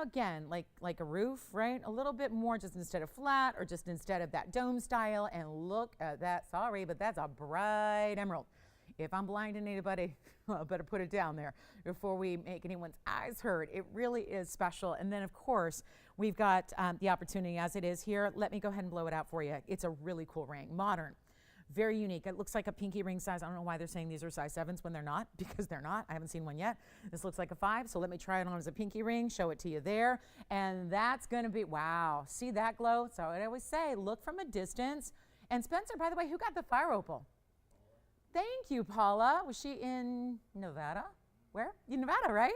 again, like a roof, right? A little bit more, just instead of flat or just instead of that dome style. And look at that. Sorry, but that's a bright emerald. If I'm blinding anybody, I better put it down there before we make anyone's eyes hurt. It really is special. And then, of course, we've got the opportunity as it is here. Let me go ahead and blow it out for you. It's a really cool ring. Modern. Very unique. It looks like a pinky ring size. I don't know why they're saying these are size 7s when they're not, because they're not. I haven't seen one yet. This looks like a 5, so let me try it on as a pinky ring, show it to you there. And that's going to be, wow. See that glow? So I always say, look from a distance. And Spencer, by the way, who got the fire opal? Thank you, Paula. Was she in Nevada? Where? In Nevada, right?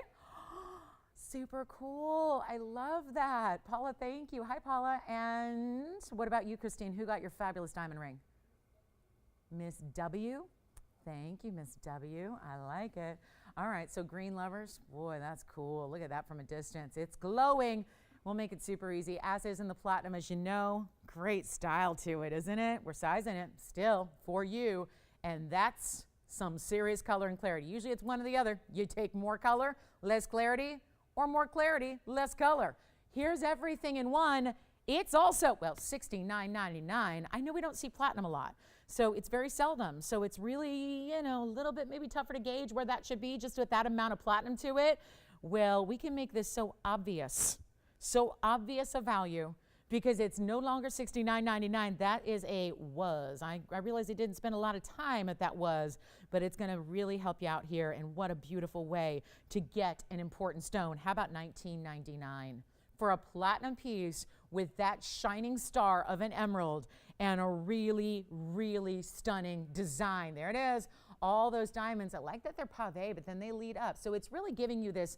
Super cool. I love that. Paula, thank you. Hi, Paula. And what about you, Christine? Who got your fabulous diamond ring? Miss W. Thank you, Miss W. I like it. All right, so green lovers. Boy, that's cool. Look at that from a distance. It's glowing. We'll make it super easy, as is in the platinum, as you know. Great style to it, isn't it? We're sizing it still for you. And that's some serious color and clarity. Usually it's one or the other. You take more color, less clarity, or more clarity, less color. Here's everything in one. It's also, well, $69.99. I know we don't see platinum a lot, so it's very seldom. So it's really, a little bit maybe tougher to gauge where that should be just with that amount of platinum to it. Well, we can make this so obvious a value, because it's no longer $69.99. That is a was. I realize they didn't spend a lot of time at that was, but it's going to really help you out here. And what a beautiful way to get an important stone. How about $19.99 for a platinum piece with that shining star of an emerald and a really, really stunning design. There it is. All those diamonds. I like that they're pavé, but then they lead up. So it's really giving you this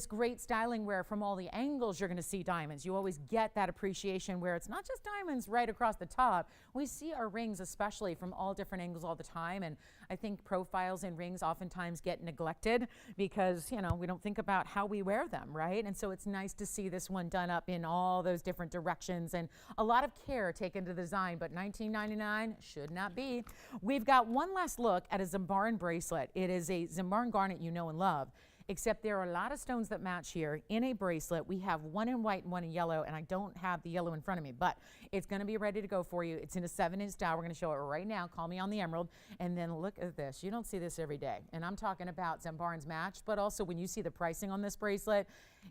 great styling where from all the angles you're going to see diamonds. You always get that appreciation where it's not just diamonds right across the top. We see our rings especially from all different angles all the time, and I think profiles in rings oftentimes get neglected because, you know, we don't think about how we wear them, right? And so it's nice to see this one done up in all those different directions and a lot of care taken to the design, but $19.99 should not be. We've got one last look at a Zimbar bracelet. It is a Zimbar Garnet you know and love. Except there are a lot of stones that match here in a bracelet. We have one in white and one in yellow, and I don't have the yellow in front of me, but it's going to be ready to go for you. It's in a 7-inch dial. We're going to show it right now. Call me on the emerald. And then look at this. You don't see this every day. And I'm talking about Zimbar's match, but also when you see the pricing on this bracelet,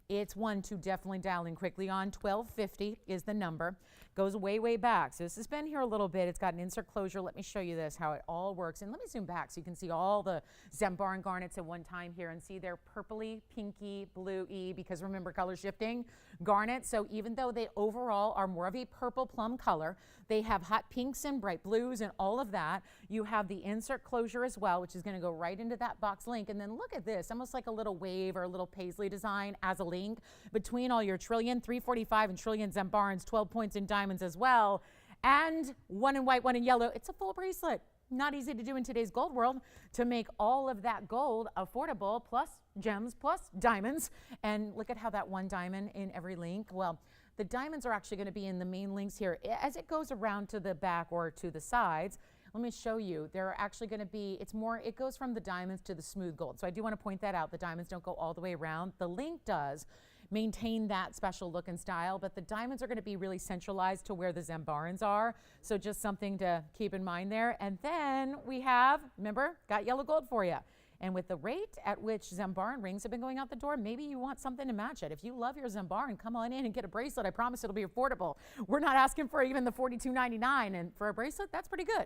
it's one to definitely dial in quickly on. $12.50 is the number. Goes way, way back. So this has been here a little bit. It's got an insert closure. Let me show you this, how it all works. And let me zoom back so you can see all the Zimbar garnets at one time here and see they're purpley, pinky, blue-y, because remember color shifting garnet. So even though they overall are more of a purple plum color, they have hot pinks and bright blues and all of that. You have the insert closure as well, which is going to go right into that box link. And then look at this, almost like a little wave or a little paisley design as a link between all your trillion, 345 and trillion Zimbarans, 12 points in diamonds as well, and one in white, one in yellow. It's a full bracelet. Not easy to do in today's gold world, to make all of that gold affordable, plus gems, plus diamonds. And look at how that one diamond in every link. Well, the diamonds are actually going to be in the main links here. As it goes around to the back or to the sides, let me show you. There are actually going to be, it goes from the diamonds to the smooth gold. So I do want to point that out. The diamonds don't go all the way around. The link does maintain that special look and style, but the diamonds are going to be really centralized to where the Zimbarans are. So just something to keep in mind there. And then we have, remember, got yellow gold for you. And with the rate at which Zimbaran rings have been going out the door, maybe you want something to match it. If you love your Zimbaran, come on in and get a bracelet. I promise it'll be affordable. We're not asking for even the $42.99, and for a bracelet, that's pretty good.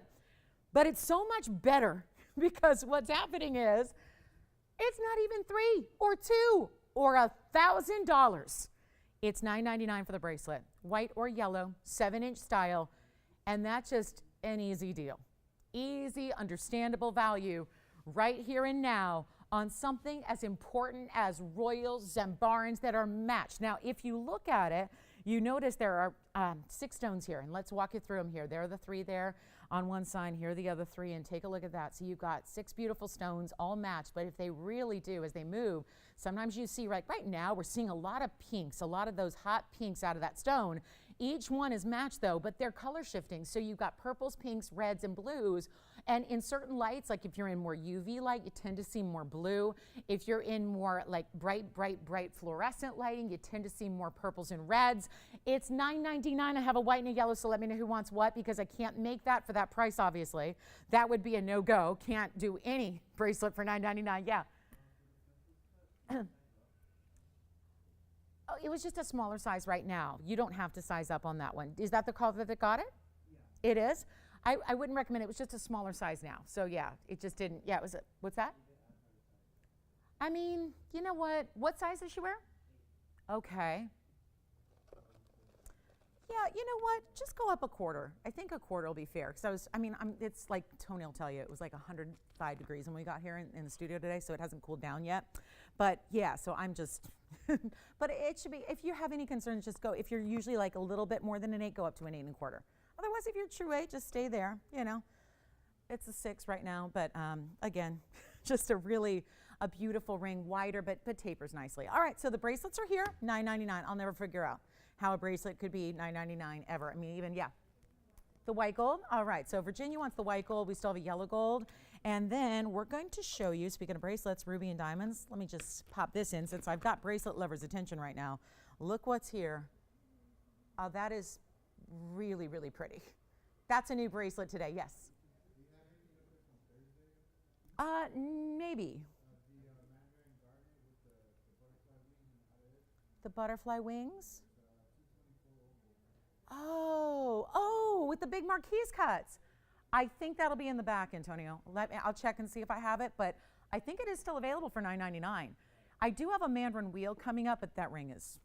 But it's so much better because what's happening is it's not even $3 or $2 or $1,000. It's $9.99 for the bracelet, white or yellow, 7-inch style, and that's just an easy deal. Easy, understandable value right here and now on something as important as royal Zimbarans that are matched. Now, if you look at it, you notice there are 6 stones here, and let's walk you through them here. There are the 3 there on one side, here are the other 3, and take a look at that. So you've got 6 beautiful stones all matched, but if they really do, as they move, sometimes you see right now we're seeing a lot of pinks, a lot of those hot pinks out of that stone. Each one is matched though, but they're color shifting. So you've got purples, pinks, reds, and blues. And in certain lights, like if you're in more UV light, you tend to see more blue. If you're in more like bright fluorescent lighting, you tend to see more purples and reds. It's $9.99. I have a white and a yellow, so let me know who wants what, because I can't make that for that price, obviously. That would be a no-go. Can't do any bracelet for $9.99. Yeah. Oh, it was just a smaller size right now. You don't have to size up on that one. Is that the color that got it? Yeah. It is? I wouldn't recommend it. It was just a smaller size now. So yeah, it just didn't. Yeah, it was what's that? I mean, you know what? What size does she wear? Okay. Yeah, you know what? Just go up a quarter. I think a quarter will be fair. Because it's like Tony will tell you, it was like 105 degrees when we got here in the studio today, so it hasn't cooled down yet. But yeah, so I'm just, but it should be, if you have any concerns, just go. If you're usually like a little bit more than an 8, go up to an 8 1/4. Otherwise, if you're true 8, just stay there, you know. It's a 6 right now, but again, just a beautiful ring, wider, but tapers nicely. All right, so the bracelets are here, $9.99. I'll never figure out how a bracelet could be $9.99 ever. I mean, even, yeah. The white gold. All right, so Virginia wants the white gold. We still have a yellow gold. And then we're going to show you, speaking of bracelets, ruby and diamonds. Let me just pop this in since I've got bracelet lovers' attention right now. Look what's here. Oh, that is really, really pretty. That's a new bracelet today, yes. Maybe. The butterfly wings? Oh, with the big marquise cuts. I think that'll be in the back, Antonio. I'll check and see if I have it, but I think it is still available for $9.99. I do have a Mandarin wheel coming up, but that ring is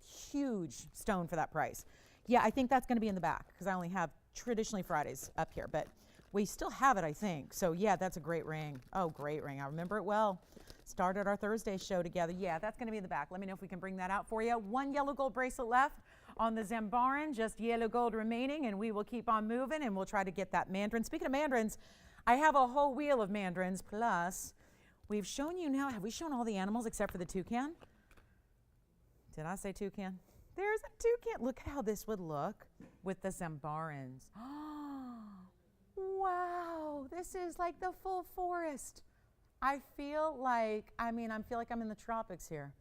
huge stone for that price. Yeah, I think that's going to be in the back because I only have traditionally Fridays up here, but we still have it, I think. So yeah, that's a great ring. Oh, great ring. I remember it well. Started our Thursday show together. Yeah, that's going to be in the back. Let me know if we can bring that out for you. One yellow gold bracelet left on the Zimbaran, just yellow gold remaining, and we will keep on moving, and we'll try to get that mandarin. Speaking of mandarins, I have a whole wheel of mandarins, plus we've shown you now. Have we shown all the animals except for the toucan? Did I say toucan? There's a toucan. Look at how this would look with the Zimbarans. Wow, this is like the full forest. I feel like I'm in the tropics here.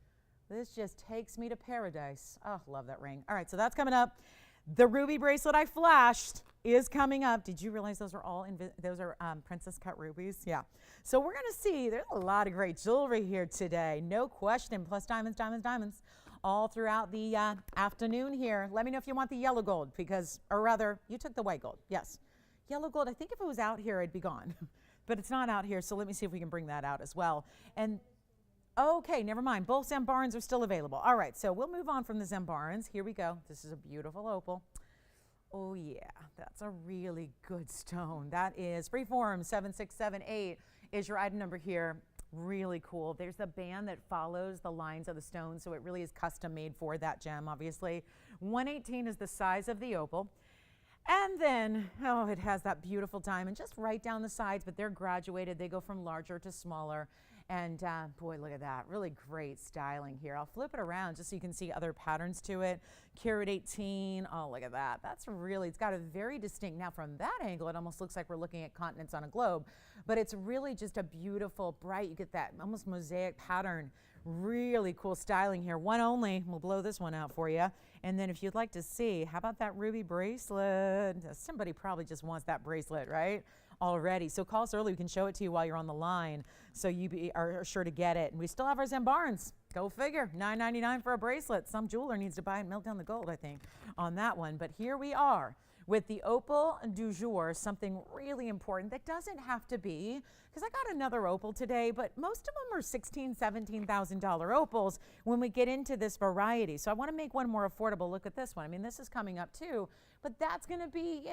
This just takes me to paradise. Oh, love that ring. All right, so that's coming up. The ruby bracelet I flashed is coming up. Did you realize those are all princess cut rubies? Yeah. So we're going to see, there's a lot of great jewelry here today. No question. Plus diamonds, diamonds, diamonds all throughout the afternoon here. Let me know if you want the yellow gold or rather, you took the white gold. Yes. Yellow gold, I think if it was out here, it'd be gone. But it's not out here, so let me see if we can bring that out as well. And okay, never mind. Both Zimbarans are still available. All right, so we'll move on from the Zimbarans. Here we go. This is a beautiful opal. Oh, yeah, that's a really good stone. That is Freeform 7678 is your item number here. Really cool. There's a band that follows the lines of the stone, so it really is custom made for that gem, obviously. 118 is the size of the opal. And then, oh, it has that beautiful diamond just right down the sides, but they're graduated. They go from larger to smaller. And boy, look at that. Really great styling here. I'll flip it around just so you can see other patterns to it. Karat 18. Oh, look at that. That's really, it's got a very distinct, now from that angle, it almost looks like we're looking at continents on a globe. But it's really just a beautiful, bright, you get that almost mosaic pattern. Really cool styling here. One only. We'll blow this one out for you. And then if you'd like to see, how about that ruby bracelet? Somebody probably just wants that bracelet, right? Already. So call us early. We can show it to you while you're on the line so you are sure to get it. And we still have our Zimbarans. Go figure. $9.99 for a bracelet. Some jeweler needs to buy and melt down the gold, I think, on that one. But here we are with the Opal Du Jour, something really important that doesn't have to be, because I got another opal today, but most of them are $16,000, $17,000 opals when we get into this variety. So I want to make one more affordable. Look at this one. I mean, this is coming up too, but that's going to be,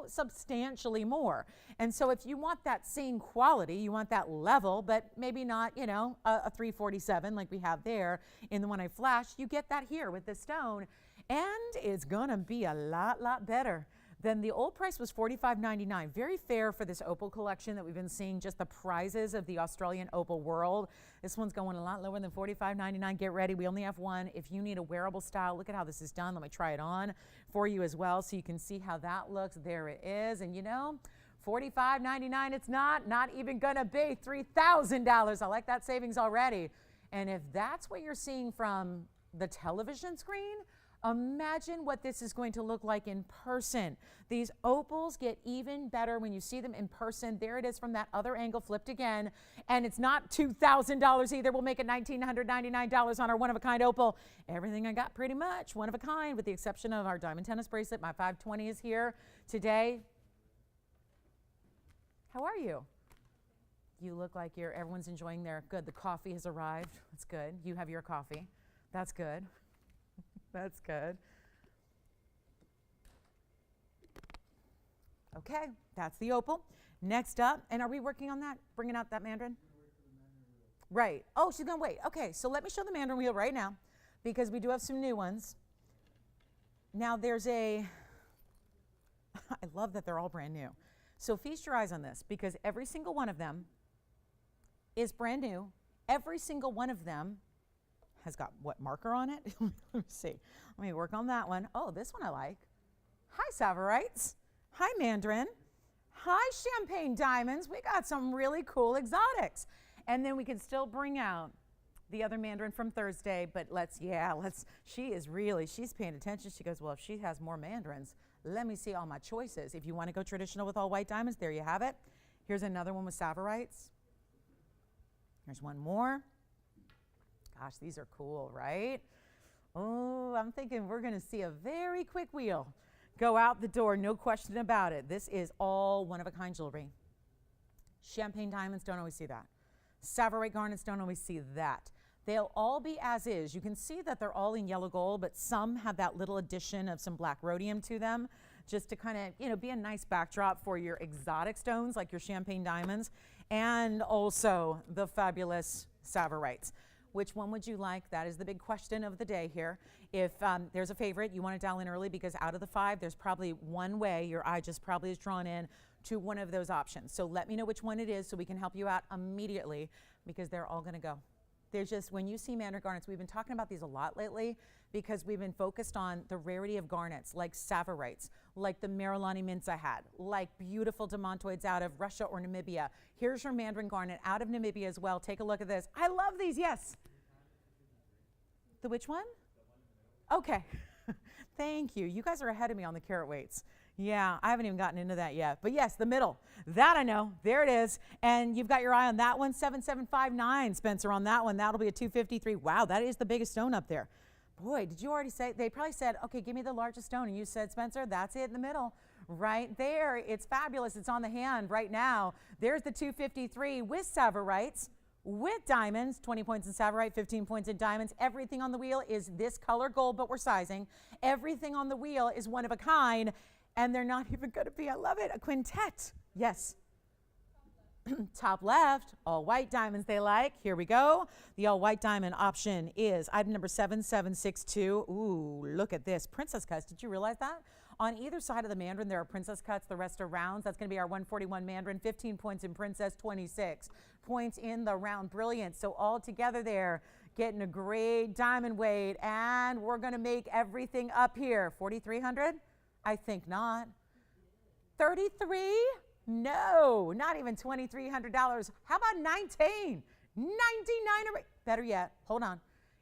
substantially more. And so if you want that same quality, you want that level, but maybe not, a 347 like we have there in the one I flashed, you get that here with this stone, and it's going to be a lot better. Then the old price was $45.99. Very fair for this opal collection that we've been seeing, just the prizes of the Australian opal world. This one's going a lot lower than $45.99. Get ready. We only have one. If you need a wearable style, look at how this is done. Let me try it on for you as well so you can see how that looks. There it is. And $45.99, it's not even going to be $3,000. I like that savings already. And if that's what you're seeing from the television screen, imagine what this is going to look like in person. These opals get even better when you see them in person. There it is from that other angle, flipped again. And it's not $2,000 either. We'll make it $1,999 on our one-of-a-kind opal. Everything I got pretty much one-of-a-kind, with the exception of our diamond tennis bracelet. My 520 is here today. How are you? You look like everyone's enjoying their, good, the coffee has arrived. That's good. You have your coffee. That's good. That's good. Okay, that's the opal. Next up, and are we working on that? Bringing out that mandarin? Right. Oh, she's going to wait. Okay, so let me show the mandarin wheel right now because we do have some new ones. Now there's I love that they're all brand new. So feast your eyes on this because every single one of them is brand new. Every single one of them has got what marker on it? Let me see. Let me work on that one. Oh, this one I like. Hi, Savorites. Hi, Mandarin. Hi, Champagne Diamonds. We got some really cool exotics. And then we can still bring out the other Mandarin from Thursday, but she's paying attention. She goes, well, if she has more Mandarins, let me see all my choices. If you want to go traditional with all white diamonds, there you have it. Here's another one with Savorites. Here's one more. Gosh, these are cool, right? Oh, I'm thinking we're going to see a very quick wheel go out the door, no question about it. This is all one-of-a-kind jewelry. Champagne diamonds, don't always see that. Zimbar Garnets, don't always see that. They'll all be as is. You can see that they're all in yellow gold, but some have that little addition of some black rhodium to them, just to kind of, you know, be a nice backdrop for your exotic stones like your champagne diamonds, and also the fabulous Savorites. Which one would you like? That is the big question of the day here. If there's a favorite, you want to dial in early, because out of the 5, there's probably one way your eye just probably is drawn in to one of those options. So let me know which one it is so we can help you out immediately, because they're all going to go. There's just, when you see Mandarin Garnets, we've been talking about these a lot lately because we've been focused on the rarity of garnets, like Savorites, like the Marilani mints I had, like beautiful demontoids out of Russia or Namibia. Here's your Mandarin Garnet out of Namibia as well. Take a look at this. I love these, yes. The which one? Okay. Thank you. You guys are ahead of me on the carat weights. Yeah, I haven't even gotten into that yet. But yes, the middle. That I know. There it is. And you've got your eye on that one. 7759, Spencer, on that one. That'll be a 253. Wow, that is the biggest stone up there. Boy, did you already say? They probably said, okay, give me the largest stone. And you said, Spencer, that's it in the middle. Right there. It's fabulous. It's on the hand right now. There's the 253 with Savorites, with diamonds, 20 points in Savorite, 15 points in diamonds. Everything on the wheel is this color gold, but we're sizing. Everything on the wheel is one of a kind. And they're not even going to be, I love it, a quintet. Yes. Top left, all white diamonds they like. Here we go. The all white diamond option is item number 7762. Ooh, look at this. Princess cuts. Did you realize that? On either side of the Mandarin, there are princess cuts. The rest are rounds. That's going to be our 141 Mandarin. 15 points in princess, 26 points in the round. Brilliant. So all together there, getting a great diamond weight. And we're going to make everything up here. 4,300? I think not. 33? No, not even $2,300. How about 19? 99? Better yet, hold on.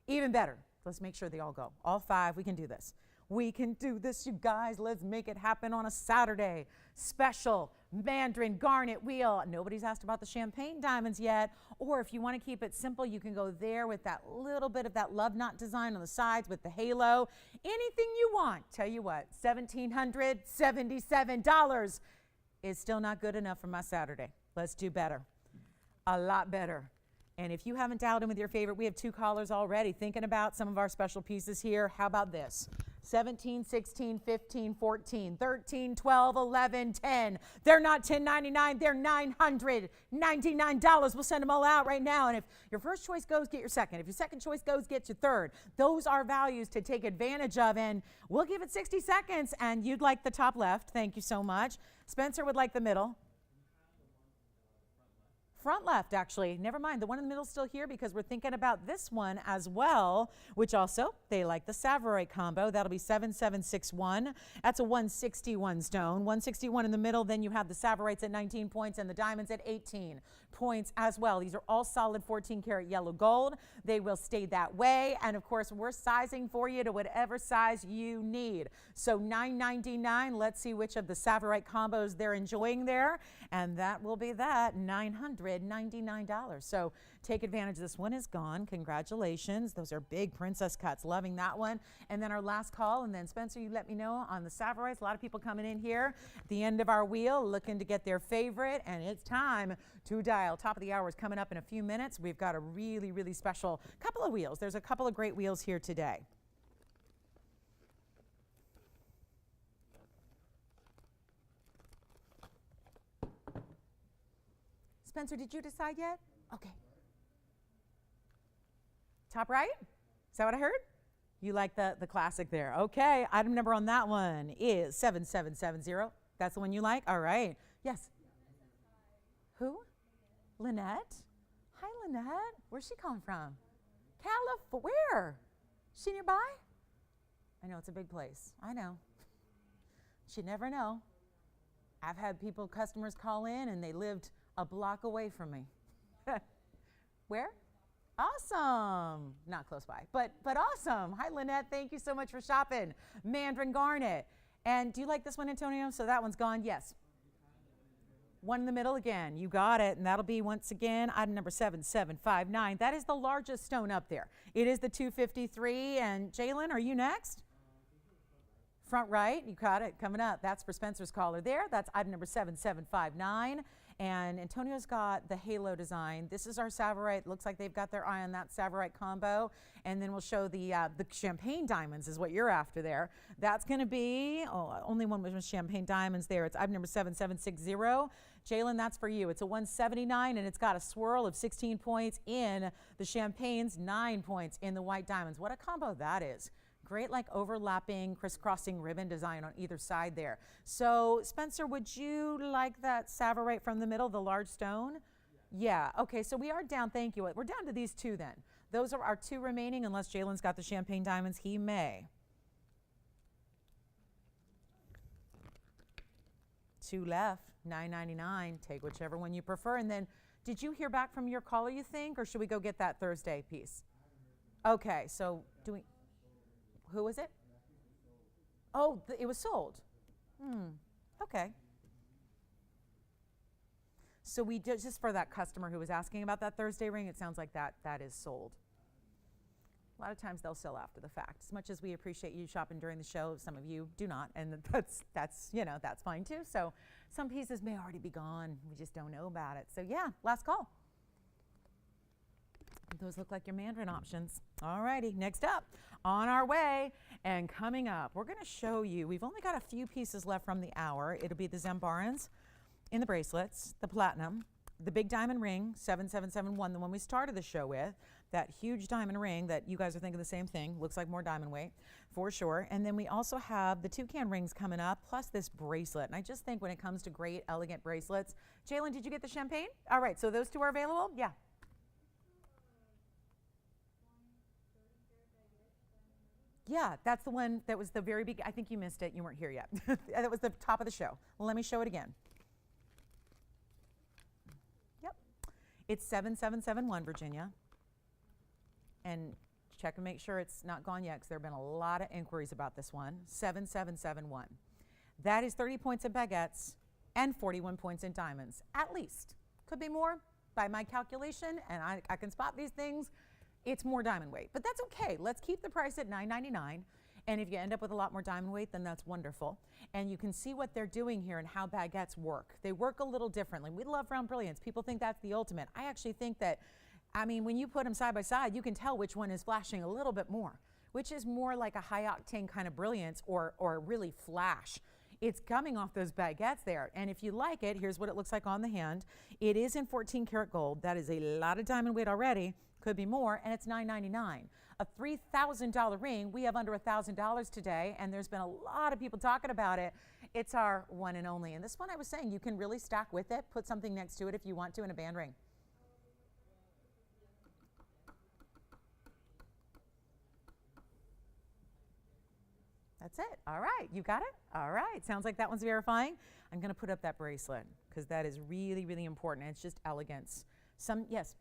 Even better. Let's make sure they all go. All 5, we can do this. We can do this, you guys. Let's make it happen on a Saturday. Special Mandarin Garnet wheel. Nobody's asked about the champagne diamonds yet. Or if you want to keep it simple, you can go there with that little bit of that love knot design on the sides with the halo. Anything you want. Tell you what, $1,777 is still not good enough for my Saturday. Let's do better. A lot better. And if you haven't dialed in with your favorite, we have 2 callers already thinking about some of our special pieces here. How about this? 17, 16, 15, 14, 13, 12, 11, 10. They're not $10.99. They're $999. We'll send them all out right now. And if your first choice goes, get your second. If your second choice goes, get your third. Those are values to take advantage of. And we'll give it 60 seconds. And you'd like the top left. Thank you so much. Spencer would like the middle. Front left, actually. Never mind. The one in the middle is still here because we're thinking about this one as well, which also, they like the Savorite combo. That'll be 7761. That's a 161 stone. 161 in the middle. Then you have the Savorites at 19 points and the diamonds at 18 points as well. These are all solid 14 karat yellow gold. They will stay that way. And of course, we're sizing for you to whatever size you need. So $999. Let's see which of the Savorite combos they're enjoying there. And that will be that, $999. So take advantage. This one is gone. Congratulations. Those are big princess cuts. Loving that one. And then our last call. And then Spencer, you let me know on the Savorites. A lot of people coming in here at the end of our wheel looking to get their favorite. And it's time to dial. Top of the hour is coming up in a few minutes. We've got a really, really special couple of wheels. There's a couple of great wheels here today. Spencer, did you decide yet? Okay. Top right? Is that what I heard? You like the classic there. Okay, item number on that one is 7770. That's the one you like? All right. Yes. Who? Lynette? Hi, Lynette. Where's she calling from? California. Where? She nearby? I know it's a big place. I know. You never know. I've had customers call in and they lived a block away from me. Where? Awesome. Not close by, but awesome. Hi, Lynette. Thank you so much for shopping. Mandarin Garnet. And do you like this one, Antonio? So that one's gone. Yes. One in the middle again. You got it. And that'll be, once again, item number 7759. That is the largest stone up there. It is the 253. And Jalen, are you next? Front right. You got it. Coming up. That's for Spencer's caller there. That's item number 7759. And Antonio's got the halo design. This is our Savorite. Looks like they've got their eye on that Savorite combo. And then we'll show the champagne diamonds is what you're after there. That's going to be, only one with champagne diamonds there. It's item number 7760. Jalen, that's for you. It's a 179, and it's got a swirl of 16 points in the champagnes, 9 points in the white diamonds. What a combo that is. Great, like overlapping, crisscrossing ribbon design on either side there. So, Spencer, would you like that Savorite from the middle, the large stone? Yeah. Okay, so we are down, thank you. We're down to these two then. Those are our two remaining, unless Jalen's got the champagne diamonds. He may. Two left, $9.99. Take whichever one you prefer. And then, did you hear back from your caller, you think, or should we go get that Thursday piece? Okay, so do we... Who was it? Oh, it was sold. Okay. So we did, just for that customer who was asking about that Thursday ring, it sounds like that is sold. A lot of times they'll sell after the fact. As much as we appreciate you shopping during the show, some of you do not, and that's fine too. So some pieces may already be gone. We just don't know about it. So yeah, last call. Those look like your Mandarin options. All righty, next up, on our way and coming up, we're going to show you, we've only got a few pieces left from the hour. It'll be the Zimbarans in the bracelets, the platinum, the big diamond ring, 7771, the one we started the show with, that huge diamond ring that you guys are thinking the same thing, looks like more diamond weight for sure. And then we also have the toucan rings coming up, plus this bracelet. And I just think when it comes to great, elegant bracelets, Jalen, did you get the champagne? All right, so those two are available? Yeah. Yeah, that's the one that was the very big, I think you missed it, you weren't here yet. That was the top of the show. Let me show it again. Yep, it's 7771, Virginia. And check and make sure it's not gone yet, because there have been a lot of inquiries about this one. 7771. That is 30 points in baguettes and 41 points in diamonds, at least. Could be more by my calculation, and I can spot these things. It's more diamond weight, but that's okay. Let's keep the price at $9.99. And if you end up with a lot more diamond weight, then that's wonderful. And you can see what they're doing here and how baguettes work. They work a little differently. We love round brilliance. People think that's the ultimate. I actually think that, I mean, when you put them side by side, you can tell which one is flashing a little bit more, which is more like a high octane kind of brilliance or really flash. It's coming off those baguettes there. And if you like it, here's what it looks like on the hand. It is in 14 karat gold. That is a lot of diamond weight already. Could be more, and it's $9.99. A $3,000 ring, we have under $1,000 today, and there's been a lot of people talking about it. It's our one and only. And this one I was saying, you can really stack with it, put something next to it if you want to in a band ring. That's it. All right, you got it? All right, sounds like that one's verifying. I'm gonna put up that bracelet because that is really, really important. It's just elegance. Yes?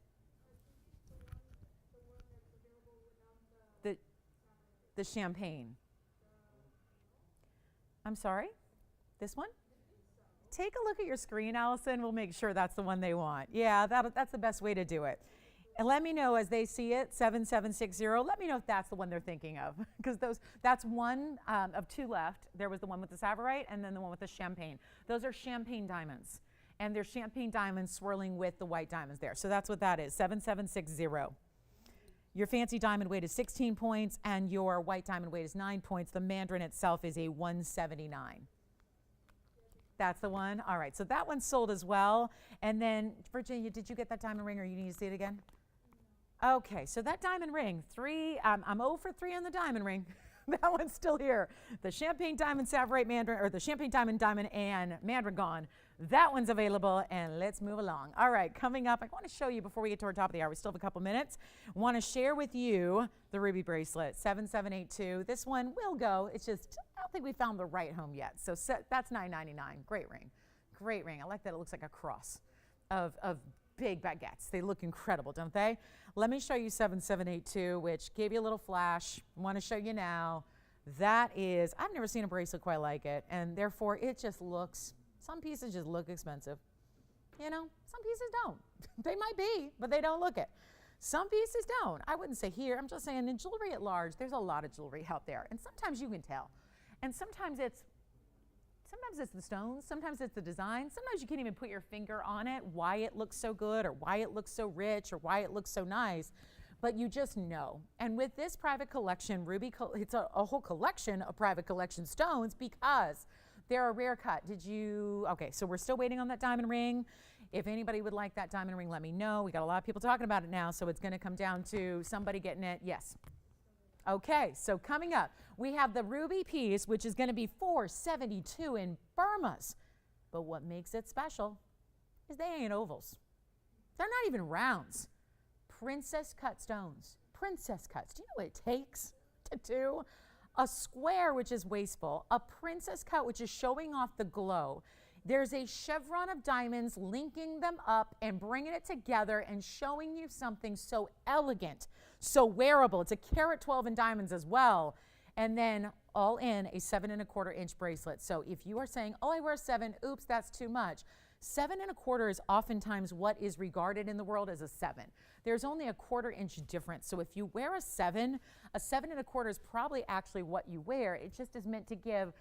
The champagne. I'm sorry? This one? Take a look at your screen, Allison. We'll make sure that's the one they want. Yeah, that's the best way to do it. And let me know as they see it, 7760. Let me know if that's the one they're thinking of, because that's one of two left. There was the one with the Savorite and then the one with the champagne. Those are champagne diamonds, and they're champagne diamonds swirling with the white diamonds there. So that's what that is, 7760. Your fancy diamond weight is 16 points, and your white diamond weight is 9 points. The Mandarin itself is a 179. That's the one? All right, so that one's sold as well. And then, Virginia, did you get that diamond ring, or you need to see it again? Okay, so that diamond ring, I'm 0 for 3 on the diamond ring. That one's still here. The champagne diamond Savorite Mandarin, or the champagne diamond and Mandarin gone. That one's available, and let's move along. All right, coming up, I want to show you before we get to our top of the hour. We still have a couple minutes. Want to share with you the ruby bracelet, 7782. This one will go. It's just, I don't think we found the right home yet. So that's $9.99. Great ring. Great ring. I like that it looks like a cross of big baguettes. They look incredible, don't they? Let me show you 7782, which gave you a little flash. I want to show you now. That is, I've never seen a bracelet quite like it, and therefore it just looks, some pieces just look expensive. You know, some pieces don't. They might be, but they don't look it. Some pieces don't. I wouldn't say here. I'm just saying in jewelry at large, there's a lot of jewelry out there, and sometimes you can tell. And sometimes it's sometimes it's the stones, sometimes it's the design, sometimes you can't even put your finger on it, why it looks so good or why it looks so rich or why it looks so nice, but you just know. And with this private collection, it's a whole collection of private collection stones because they're a rare cut. Okay, so we're still waiting on that diamond ring. If anybody would like that diamond ring, let me know. We got a lot of people talking about it now, so it's going to come down to somebody getting it. Yes. Okay, so coming up, we have the ruby piece, which is going to be $472 in Burmas. But what makes it special is they ain't ovals. They're not even rounds. Princess cut stones. Princess cuts. Do you know what it takes to do a square, which is wasteful, a princess cut, which is showing off the glow? There's a chevron of diamonds linking them up and bringing it together and showing you something so elegant, so wearable. It's a carat 12 in diamonds as well. And then all in a 7¼ inch bracelet. So if you are saying, oh, I wear 7, oops, that's too much. 7¼ is oftentimes what is regarded in the world as a 7. There's only a 1/4 inch difference. So if you wear a 7¼ is probably actually what you wear. It just is meant to give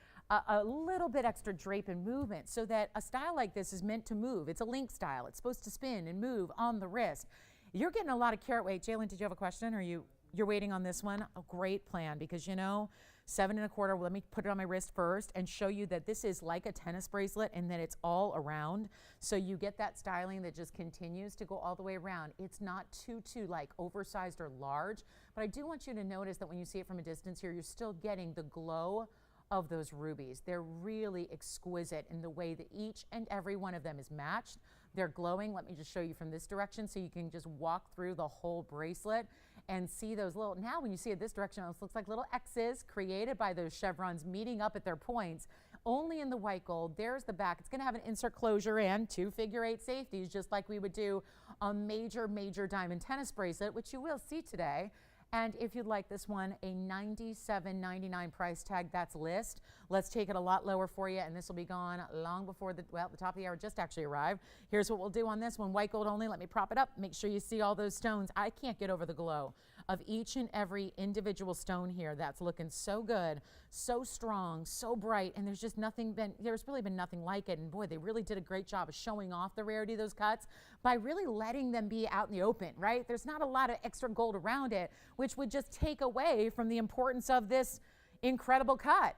a little bit extra drape and movement so that a style like this is meant to move. It's a link style. It's supposed to spin and move on the wrist. You're getting a lot of carat weight. Jalen, did you have a question? Or you're waiting on this one? A great plan, because 7¼ let me put it on my wrist first and show you that this is like a tennis bracelet and that it's all around. So you get that styling that just continues to go all the way around. It's not too like oversized or large, but I do want you to notice that when you see it from a distance here, you're still getting the glow of those rubies. They're really exquisite in the way that each and every one of them is matched. They're glowing. Let me just show you from this direction so you can just walk through the whole bracelet and see those little, now when you see it this direction, it looks like little X's created by those chevrons meeting up at their points, only in the white gold. There's the back. It's going to have an insert closure and 2 figure-8 safeties, just like we would do a major diamond tennis bracelet, which you will see today. And if you'd like this one, a $97.99 price tag, that's list. Let's take it a lot lower for you, and this will be gone long before the top of the hour just actually arrived. Here's what we'll do on this one, white gold only. Let me prop it up. Make sure you see all those stones. I can't get over the glow of each and every individual stone here. That's looking so good, so strong, so bright, and there's really been nothing like it. And boy, they really did a great job of showing off the rarity of those cuts by really letting them be out in the open, right? There's not a lot of extra gold around it, which would just take away from the importance of this incredible cut.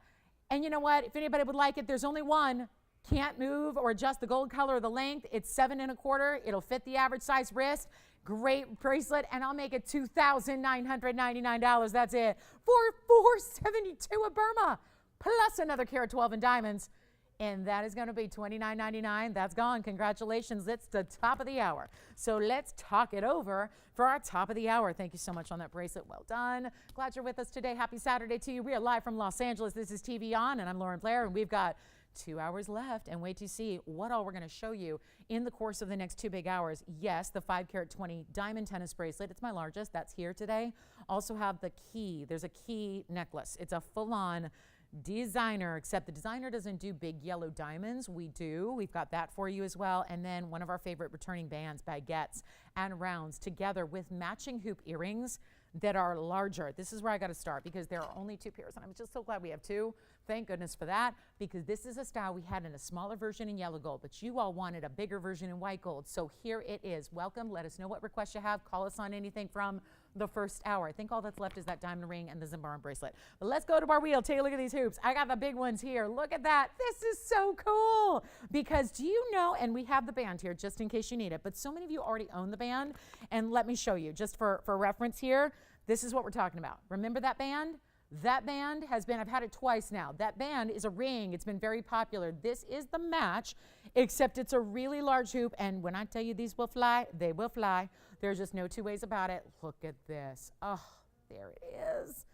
And you know what? If anybody would like it, there's only one. Can't move or adjust the gold color or the length. It's 7¼ It'll fit the average size wrist. Great bracelet, and I'll make it $2,999. That's it for $472 of Burma, plus another carat 12 in diamonds. And that is going to be $29.99. That's gone. Congratulations. It's the top of the hour. So let's talk it over for our top of the hour. Thank you so much on that bracelet. Well done. Glad you're with us today. Happy Saturday to you. We are live from Los Angeles. This is TVON, and I'm Lauren Blair, and we've got 2 hours left, and wait to see what all we're going to show you in the course of the next 2 big hours. Yes, the 5 carat 20 diamond tennis bracelet. It's my largest. That's here today. Also have the key. There's a key necklace. It's a full-on designer, except the designer doesn't do big yellow diamonds. We do. We've got that for you as well. And then one of our favorite returning bands, baguettes and rounds, together with matching hoop earrings that are larger. This is where I got to start, because there are only 2 pairs, and I'm just so glad we have 2. Thank goodness for that, because this is a style we had in a smaller version in yellow gold, but you all wanted a bigger version in white gold. So here it is. Welcome. Let us know what requests you have. Call us on anything from the first hour. I think all that's left is that diamond ring and the Zimbar bracelet. But let's go to our wheel. Take a look at these hoops. I got the big ones here. Look at that. This is so cool, because do you know, and we have the band here just in case you need it, but so many of you already own the band, and let me show you just for reference here. This is what we're talking about. Remember that band? That band has been, I've had it twice now. That band is a ring. It's been very popular. This is the match, except it's a really large hoop. And when I tell you these will fly, they will fly. There's just no 2 ways about it. Look at this. Oh, there it is.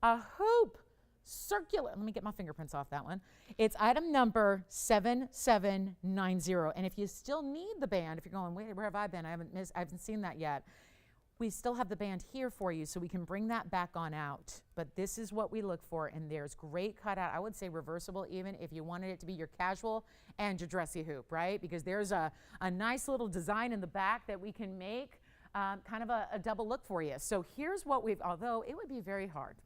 A hoop. Circular. Let me get my fingerprints off that one. It's item number 7790. And if you still need the band, if you're going, wait, where have I been? I haven't seen that yet. We still have the band here for you, so we can bring that back on out. But this is what we look for, and there's great cutout. I would say reversible, even if you wanted it to be your casual and your dressy hoop, right? Because there's a nice little design in the back that we can make kind of a double look for you. So here's what although it would be very hard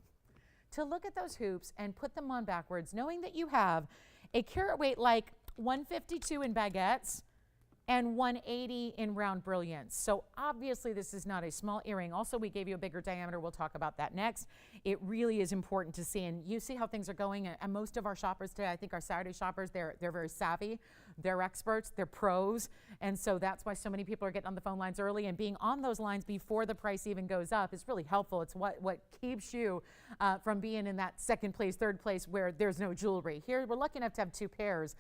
to look at those hoops and put them on backwards, knowing that you have a carat weight like 152 in baguettes and 180 in round brilliance. So obviously this is not a small earring. Also, we gave you a bigger diameter. We'll talk about that next. It really is important to see, and you see how things are going. And most of our shoppers today, I think our Saturday shoppers, they're very savvy. They're experts, they're pros. And so that's why so many people are getting on the phone lines early, and being on those lines before the price even goes up is really helpful. It's what keeps you from being in that second place, third place where there's no jewelry. Here, we're lucky enough to have 2 pairs.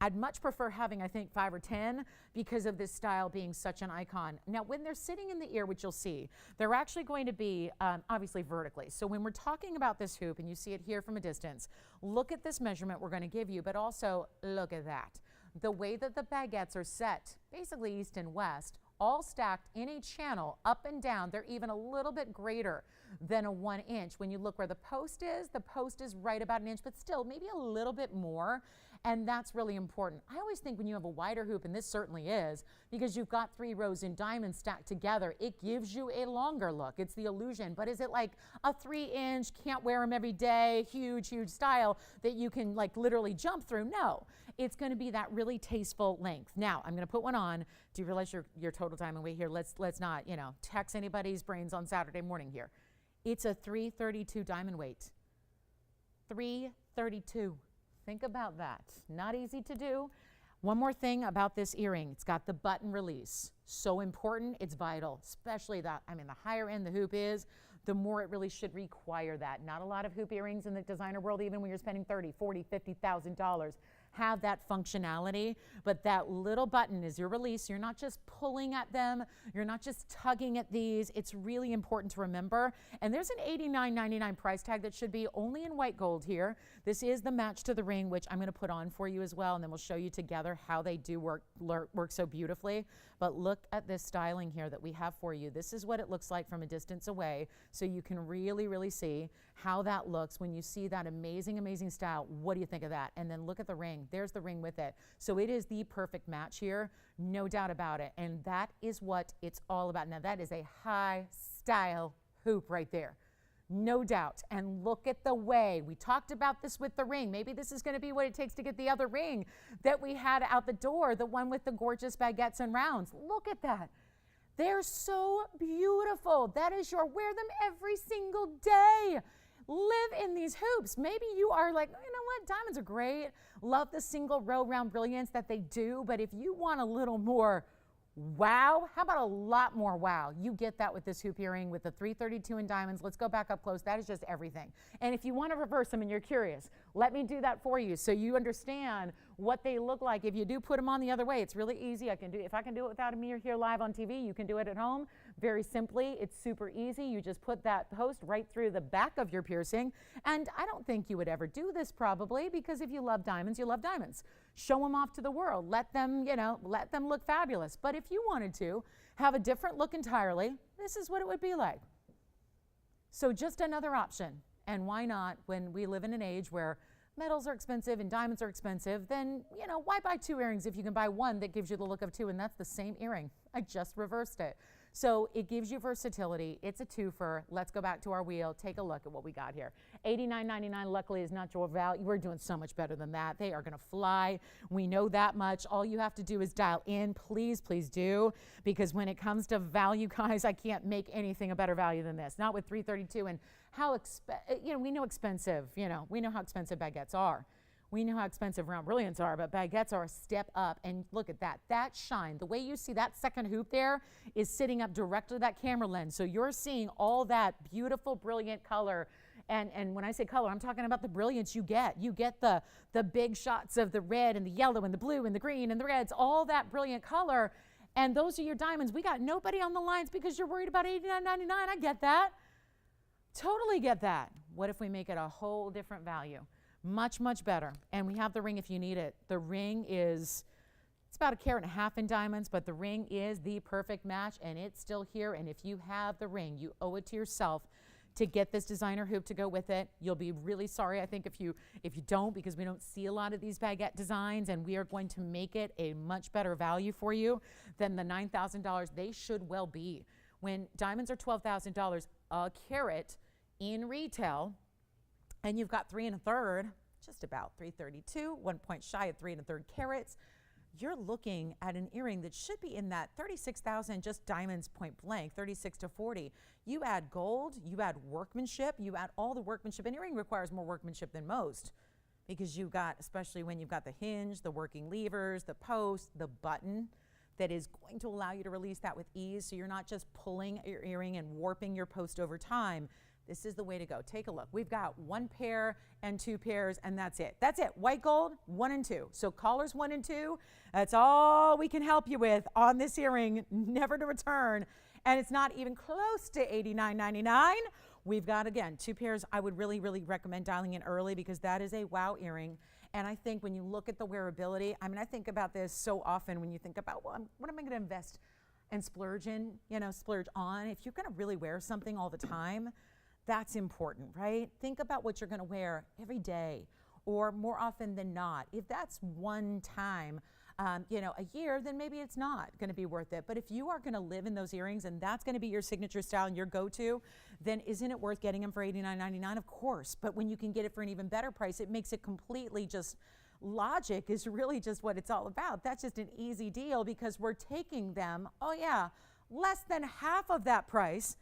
I'd much prefer having, I think, 5 or 10 because of this style being such an icon. Now, when they're sitting in the ear, which you'll see, they're actually going to be obviously vertically. So when we're talking about this hoop, and you see it here from a distance, look at this measurement we're going to give you, but also look at that. The way that the baguettes are set, basically east and west, all stacked in a channel up and down. They're even a little bit greater than a 1 inch. When you look where the post is right about an inch, but still maybe a little bit more. And that's really important. I always think when you have a wider hoop, and this certainly is, because you've got 3 rows in diamonds stacked together, it gives you a longer look. It's the illusion. But is it like a 3-inch, can't wear them every day, huge, huge style that you can like literally jump through? No, it's going to be that really tasteful length. Now, I'm going to put one on. Do you realize your total diamond weight here? Let's not, tax anybody's brains on Saturday morning here. It's a 332 diamond weight. 332. Think about that. Not easy to do. One more thing about this earring. It's got the button release. So important. It's vital, especially the higher end the hoop is, the more it really should require that. Not a lot of hoop earrings in the designer world, even when you're spending $30,000, $40,000, $50,000, have that functionality, but that little button is your release. You're not just pulling at them. You're not just tugging at these. It's really important to remember. And there's an $89.99 price tag that should be only in white gold here. This is the match to the ring, which I'm going to put on for you as well, and then we'll show you together how they do work so beautifully. But look at this styling here that we have for you. This is what it looks like from a distance away, so you can really, really see how that looks when you see that amazing, amazing style. What do you think of that? And then look at the ring. There's the ring with it. So it is the perfect match here, no doubt about it. And that is what it's all about. Now that is a high style hoop right there. No doubt. And look at the way we talked about this with the ring. Maybe this is going to be what it takes to get the other ring that we had out the door, the one with the gorgeous baguettes and rounds. Look at that. They're so beautiful. That is wear them every single day. Live in these hoops. Maybe you are like, you know what, diamonds are great. Love the single row round brilliance that they do. But if you want a little more wow, how about a lot more wow? You get that with this hoop earring with the 332 in diamonds. Let's go back up close. That is just everything. And if you want to reverse them and you're curious, let me do that for you so you understand what they look like. If you do put them on the other way, it's really easy. If I can do it without me here live on TV, you can do it at home. Very simply, it's super easy. You just put that post right through the back of your piercing. And I don't think you would ever do this probably, because if you love diamonds, you love diamonds. Show them off to the world. Let them look fabulous. But if you wanted to have a different look entirely, this is what it would be like. So just another option. And why not, when we live in an age where metals are expensive and diamonds are expensive, then, why buy 2 earrings if you can buy one that gives you the look of 2, and that's the same earring. I just reversed it. So it gives you versatility. It's a twofer. Let's go back to our wheel. Take a look at what we got here. $89.99 luckily is not your value. We're doing so much better than that. They are going to fly. We know that much. All you have to do is dial in. Please, please do. Because when it comes to value, guys, I can't make anything a better value than this. Not with 332 and how we know expensive. We know how expensive baguettes are. We know how expensive round brilliants are, but baguettes are a step up. And look at that. That shine, the way you see that second hoop there is sitting up directly to that camera lens. So you're seeing all that beautiful, brilliant color. And when I say color, I'm talking about the brilliance you get. You get the big shots of the red and the yellow and the blue and the green and the reds, all that brilliant color. And those are your diamonds. We got nobody on the lines because you're worried about $89.99. I get that. Totally get that. What if we make it a whole different value? Much, much better. And we have the ring if you need it. The ring it's about 1.5 carats in diamonds, but the ring is the perfect match, and it's still here. And if you have the ring, you owe it to yourself to get this designer hoop to go with it. You'll be really sorry, I think, if you don't, because we don't see a lot of these baguette designs, and we are going to make it a much better value for you than the $9,000 they should well be. When diamonds are $12,000 a carat in retail, and you've got 3 1/3, just about 332, 1 point shy of 3 1/3 carats. You're looking at an earring that should be in that 36,000, just diamonds point blank, 36 to 40. You add gold, you add workmanship, you add all the workmanship. An earring requires more workmanship than most because you've got, especially when you've got the hinge, the working levers, the post, the button that is going to allow you to release that with ease. So you're not just pulling your earring and warping your post over time. This is the way to go. Take a look. We've got 1 pair and 2 pairs, and that's it. That's it. White gold, 1 and 2. So collars 1 and 2, that's all we can help you with on this earring, never to return. And it's not even close to $89.99. We've got, again, 2 pairs. I would really, really recommend dialing in early because that is a wow earring. And I think when you look at the wearability, I mean, I think about this so often when you think about, well, what am I going to invest and splurge in, splurge on? If you're going to really wear something all the time, that's important, right? Think about what you're going to wear every day or more often than not. If that's one time, a year, then maybe it's not going to be worth it. But if you are going to live in those earrings and that's going to be your signature style and your go-to, then isn't it worth getting them for $89.99? Of course. But when you can get it for an even better price, it makes it completely just logic is really just what it's all about. That's just an easy deal because we're taking them, less than half of that price.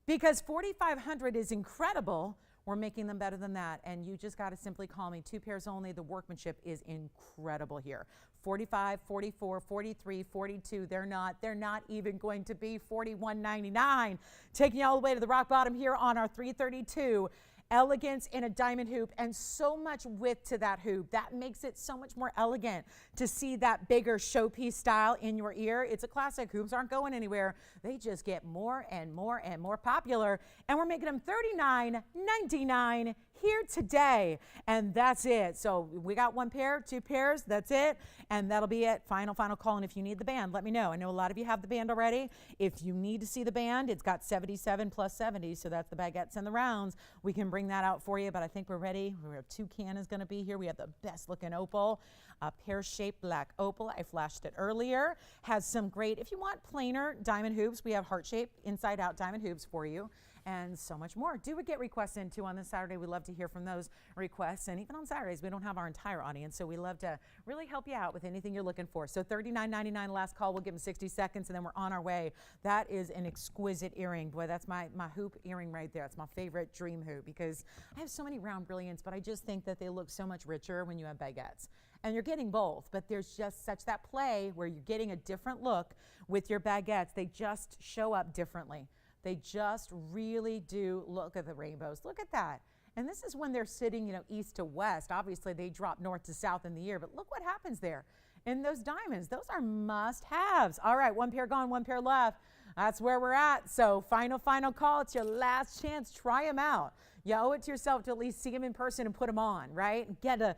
Because $4,500 is incredible, we're making them better than that. And you just got to simply call me. 2 pairs only. The workmanship is incredible here. 45, 44, 43, 42. They're not even going to be $41.99. Taking you all the way to the rock bottom here on our 332. Elegance in a diamond hoop and so much width to that hoop. That makes it so much more elegant to see that bigger showpiece style in your ear. It's a classic. Hoops aren't going anywhere. They just get more and more and more popular. And we're making them $39.99 here today. And that's it. So we got 1 pair, 2 pairs. That's it. And that'll be it. Final call. And if you need the band, let me know. I know a lot of you have the band already. If you need to see the band, it's got 77 plus 70. So that's the baguettes and the rounds. We can bring that out for you, but I think we're ready. We have Toucan is going to be here. We have the best looking opal, a pear-shaped black opal. I flashed it earlier. Has some great, if you want plainer diamond hoops, we have heart-shaped inside-out diamond hoops for you. And so much more. Do get requests in too on this Saturday. We love to hear from those requests. And even on Saturdays, we don't have our entire audience, so we love to really help you out with anything you're looking for. So $39.99 last call. We'll give them 60 seconds, and then we're on our way. That is an exquisite earring. Boy, that's my hoop earring right there. It's my favorite dream hoop because I have so many round brilliants, but I just think that they look so much richer when you have baguettes. And you're getting both, but there's just such that play where you're getting a different look with your baguettes. They just show up differently. They just really do. Look at the rainbows. Look at that. And this is when they're sitting, east to west. Obviously, they drop north to south in the year, but look what happens there. And those diamonds, those are must-haves. All right, 1 pair gone, 1 pair left. That's where we're at. So final call. It's your last chance. Try them out. You owe it to yourself to at least see them in person and put them on, right? Get a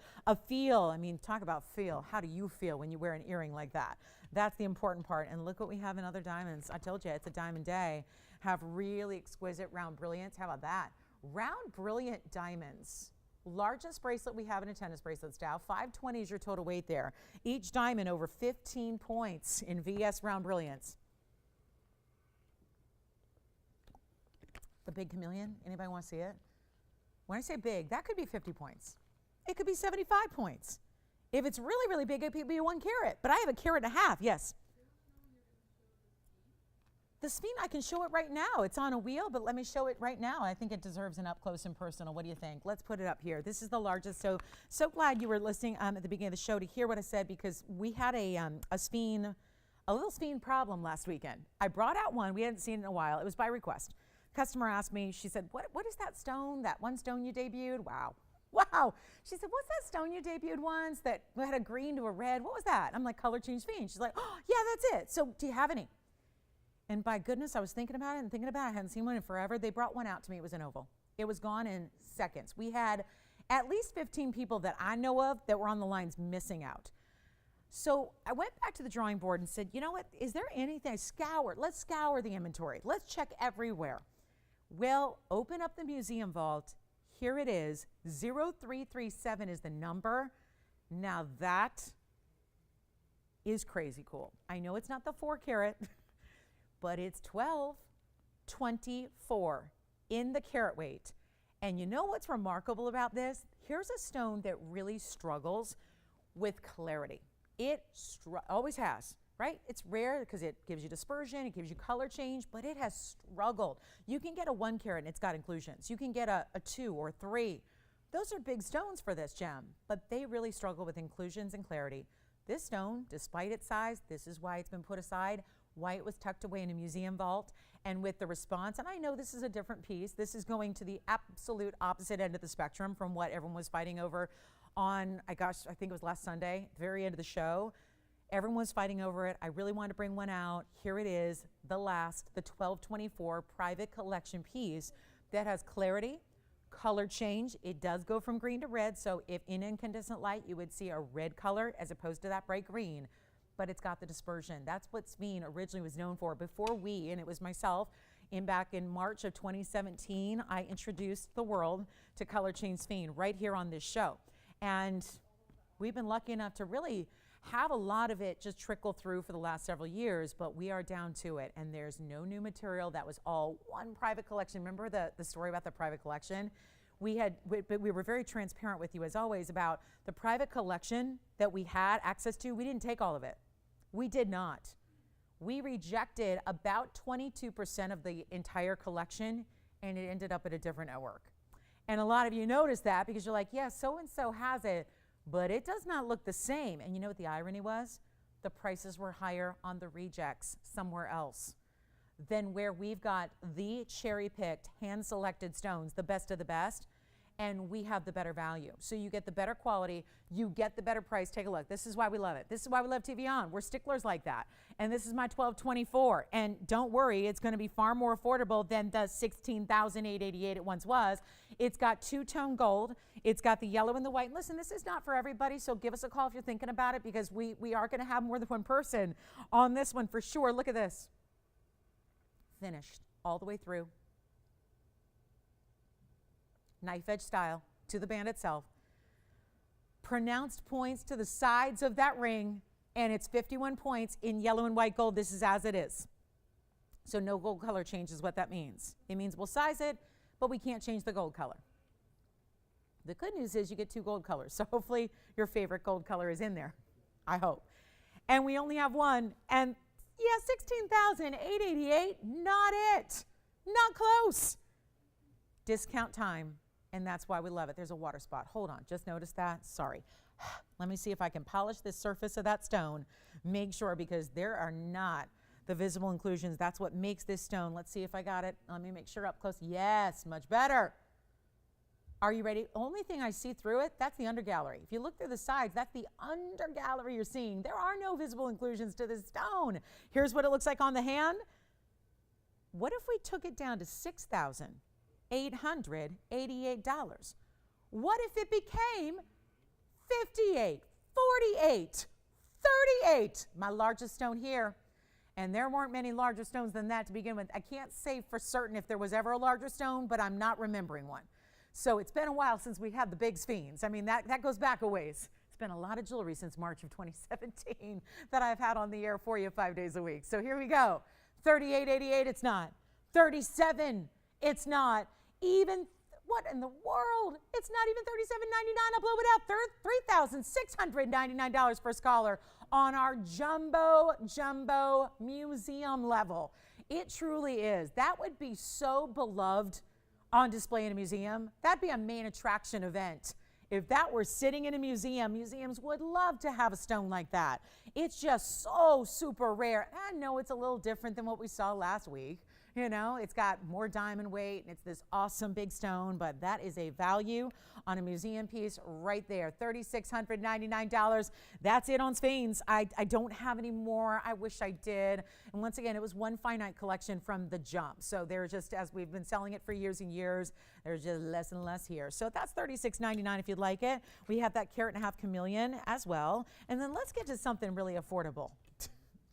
feel. I mean, talk about feel. How do you feel when you wear an earring like that? That's the important part. And look what we have in other diamonds. I told you, it's a diamond day. Have really exquisite round brilliants. How about that? Round brilliant diamonds. Largest bracelet we have in a tennis bracelet style. 520 is your total weight there. Each diamond over 15 points in VS round brilliants. The big chameleon. Anybody want to see it? When I say big, that could be 50 points. It could be 75 points. If it's really, really big, it could be 1 carat. But I have 1.5 carats. Yes. The Speen, I can show it right now. It's on a wheel, but let me show it right now. I think it deserves an up close and personal. What do you think? Let's put it up here. This is the largest. So glad you were listening at the beginning of the show to hear what I said because we had a little Speen problem last weekend. I brought out one. We hadn't seen it in a while. It was by request. Customer asked me, she said, what is that stone, that one stone you debuted? Wow. She said, what's that stone you debuted once that had a green to a red? What was that? I'm like, color change Speen. She's like, oh, yeah, that's it. So do you have any? And by goodness, I was thinking about it. I hadn't seen one in forever. They brought one out to me. It was an oval. It was gone in seconds. We had at least 15 people that I know of that were on the lines missing out. So I went back to the drawing board and said, you know what? Is there anything? Let's scour the inventory. Let's check everywhere. Well, open up the museum vault. Here it is. 0337 is the number. Now that is crazy cool. I know it's not the 4 carat, but it's 1224 in the carat weight. And you know what's remarkable about this? Here's a stone that really struggles with clarity. It always has, right? It's rare because it gives you dispersion, it gives you color change, but it has struggled. You can get a 1 carat and it's got inclusions. You can get a 2 or 3. Those are big stones for this gem, but they really struggle with inclusions and clarity. This stone, despite its size, this is why it's been put aside, why it was tucked away in a museum vault, and with the response, and I know this is a different piece, this is going to the absolute opposite end of the spectrum from what everyone was fighting over on, I think it was last Sunday, very end of the show. Everyone was fighting over it. I really wanted to bring one out. Here it is, the 1224 private collection piece that has clarity, color change. It does go from green to red, so if in incandescent light, you would see a red color as opposed to that bright green, but it's got the dispersion. That's what Sphene originally was known for. Before and it was myself, back in March of 2017, I introduced the world to color change Sphene right here on this show. And we've been lucky enough to really have a lot of it just trickle through for the last several years, but we are down to it, and there's no new material. That was all one private collection. Remember the story about the private collection? We were very transparent with you, as always, about the private collection that we had access to. We didn't take all of it. We did not. We rejected about 22% of the entire collection, and it ended up at a different network. And a lot of you noticed that because you're like, yeah, so-and-so has it, but it does not look the same. And you know what the irony was? The prices were higher on the rejects somewhere else than where we've got the cherry-picked, hand-selected stones, the best of the best, and we have the better value. So you get the better quality, you get the better price. Take a look. This is why we love it. This is why we love TVON. We're sticklers like that. And this is my 1224. And don't worry, it's going to be far more affordable than the $16,888 it once was. It's got two-tone gold. It's got the yellow and the white. Listen, this is not for everybody, so give us a call if you're thinking about it, because we are going to have more than one person on this one for sure. Look at this. Finished all the way through. Knife edge style to the band itself. Pronounced points to the sides of that ring, and it's 51 points in yellow and white gold. This is as it is. So no gold color change is what that means. It means we'll size it, but we can't change the gold color. The good news is you get 2 gold colors, so hopefully your favorite gold color is in there, I hope. And we only have one, and yeah, $16,888, not it, not close. Discount time. And that's why we love it. There's a water spot. Hold on, just noticed that. Sorry. Let me see if I can polish this surface of that stone. Make sure, because there are not the visible inclusions. That's what makes this stone. Let's see if I got it. Let me make sure up close. Yes, much better. Are you ready? Only thing I see through it, that's the undergallery. If you look through the sides, that's the undergallery you're seeing. There are no visible inclusions to this stone. Here's what it looks like on the hand. What if we took it down to $6,888? What if it became $58, $48, $38? My largest stone here. And there weren't many larger stones than that to begin with. I can't say for certain if there was ever a larger stone, but I'm not remembering one. So it's been a while since we had the big Sphenes. I mean, that goes back a ways. It's been a lot of jewelry since March of 2017 that I've had on the air for you 5 days a week. So here we go. $38.88, it's not. $37, it's not. Even, what in the world? It's not even $37.99. I'll blow it out. $3,699 per scholar on our jumbo museum level. It truly is. That would be so beloved on display in a museum. That'd be a main attraction event. If that were sitting in a museum, museums would love to have a stone like that. It's just so super rare. I know it's a little different than what we saw last week. You know, it's got more diamond weight, and it's this awesome big stone, but that is a value on a museum piece right there. $3,699. That's it on Sphenes. I don't have any more. I wish I did. And once again, it was one finite collection from the jump. So they're just, as we've been selling it for years and years, there's just less and less here. So that's $36.99 if you'd like it. We have that carat and a half chameleon as well. And then let's get to something really affordable.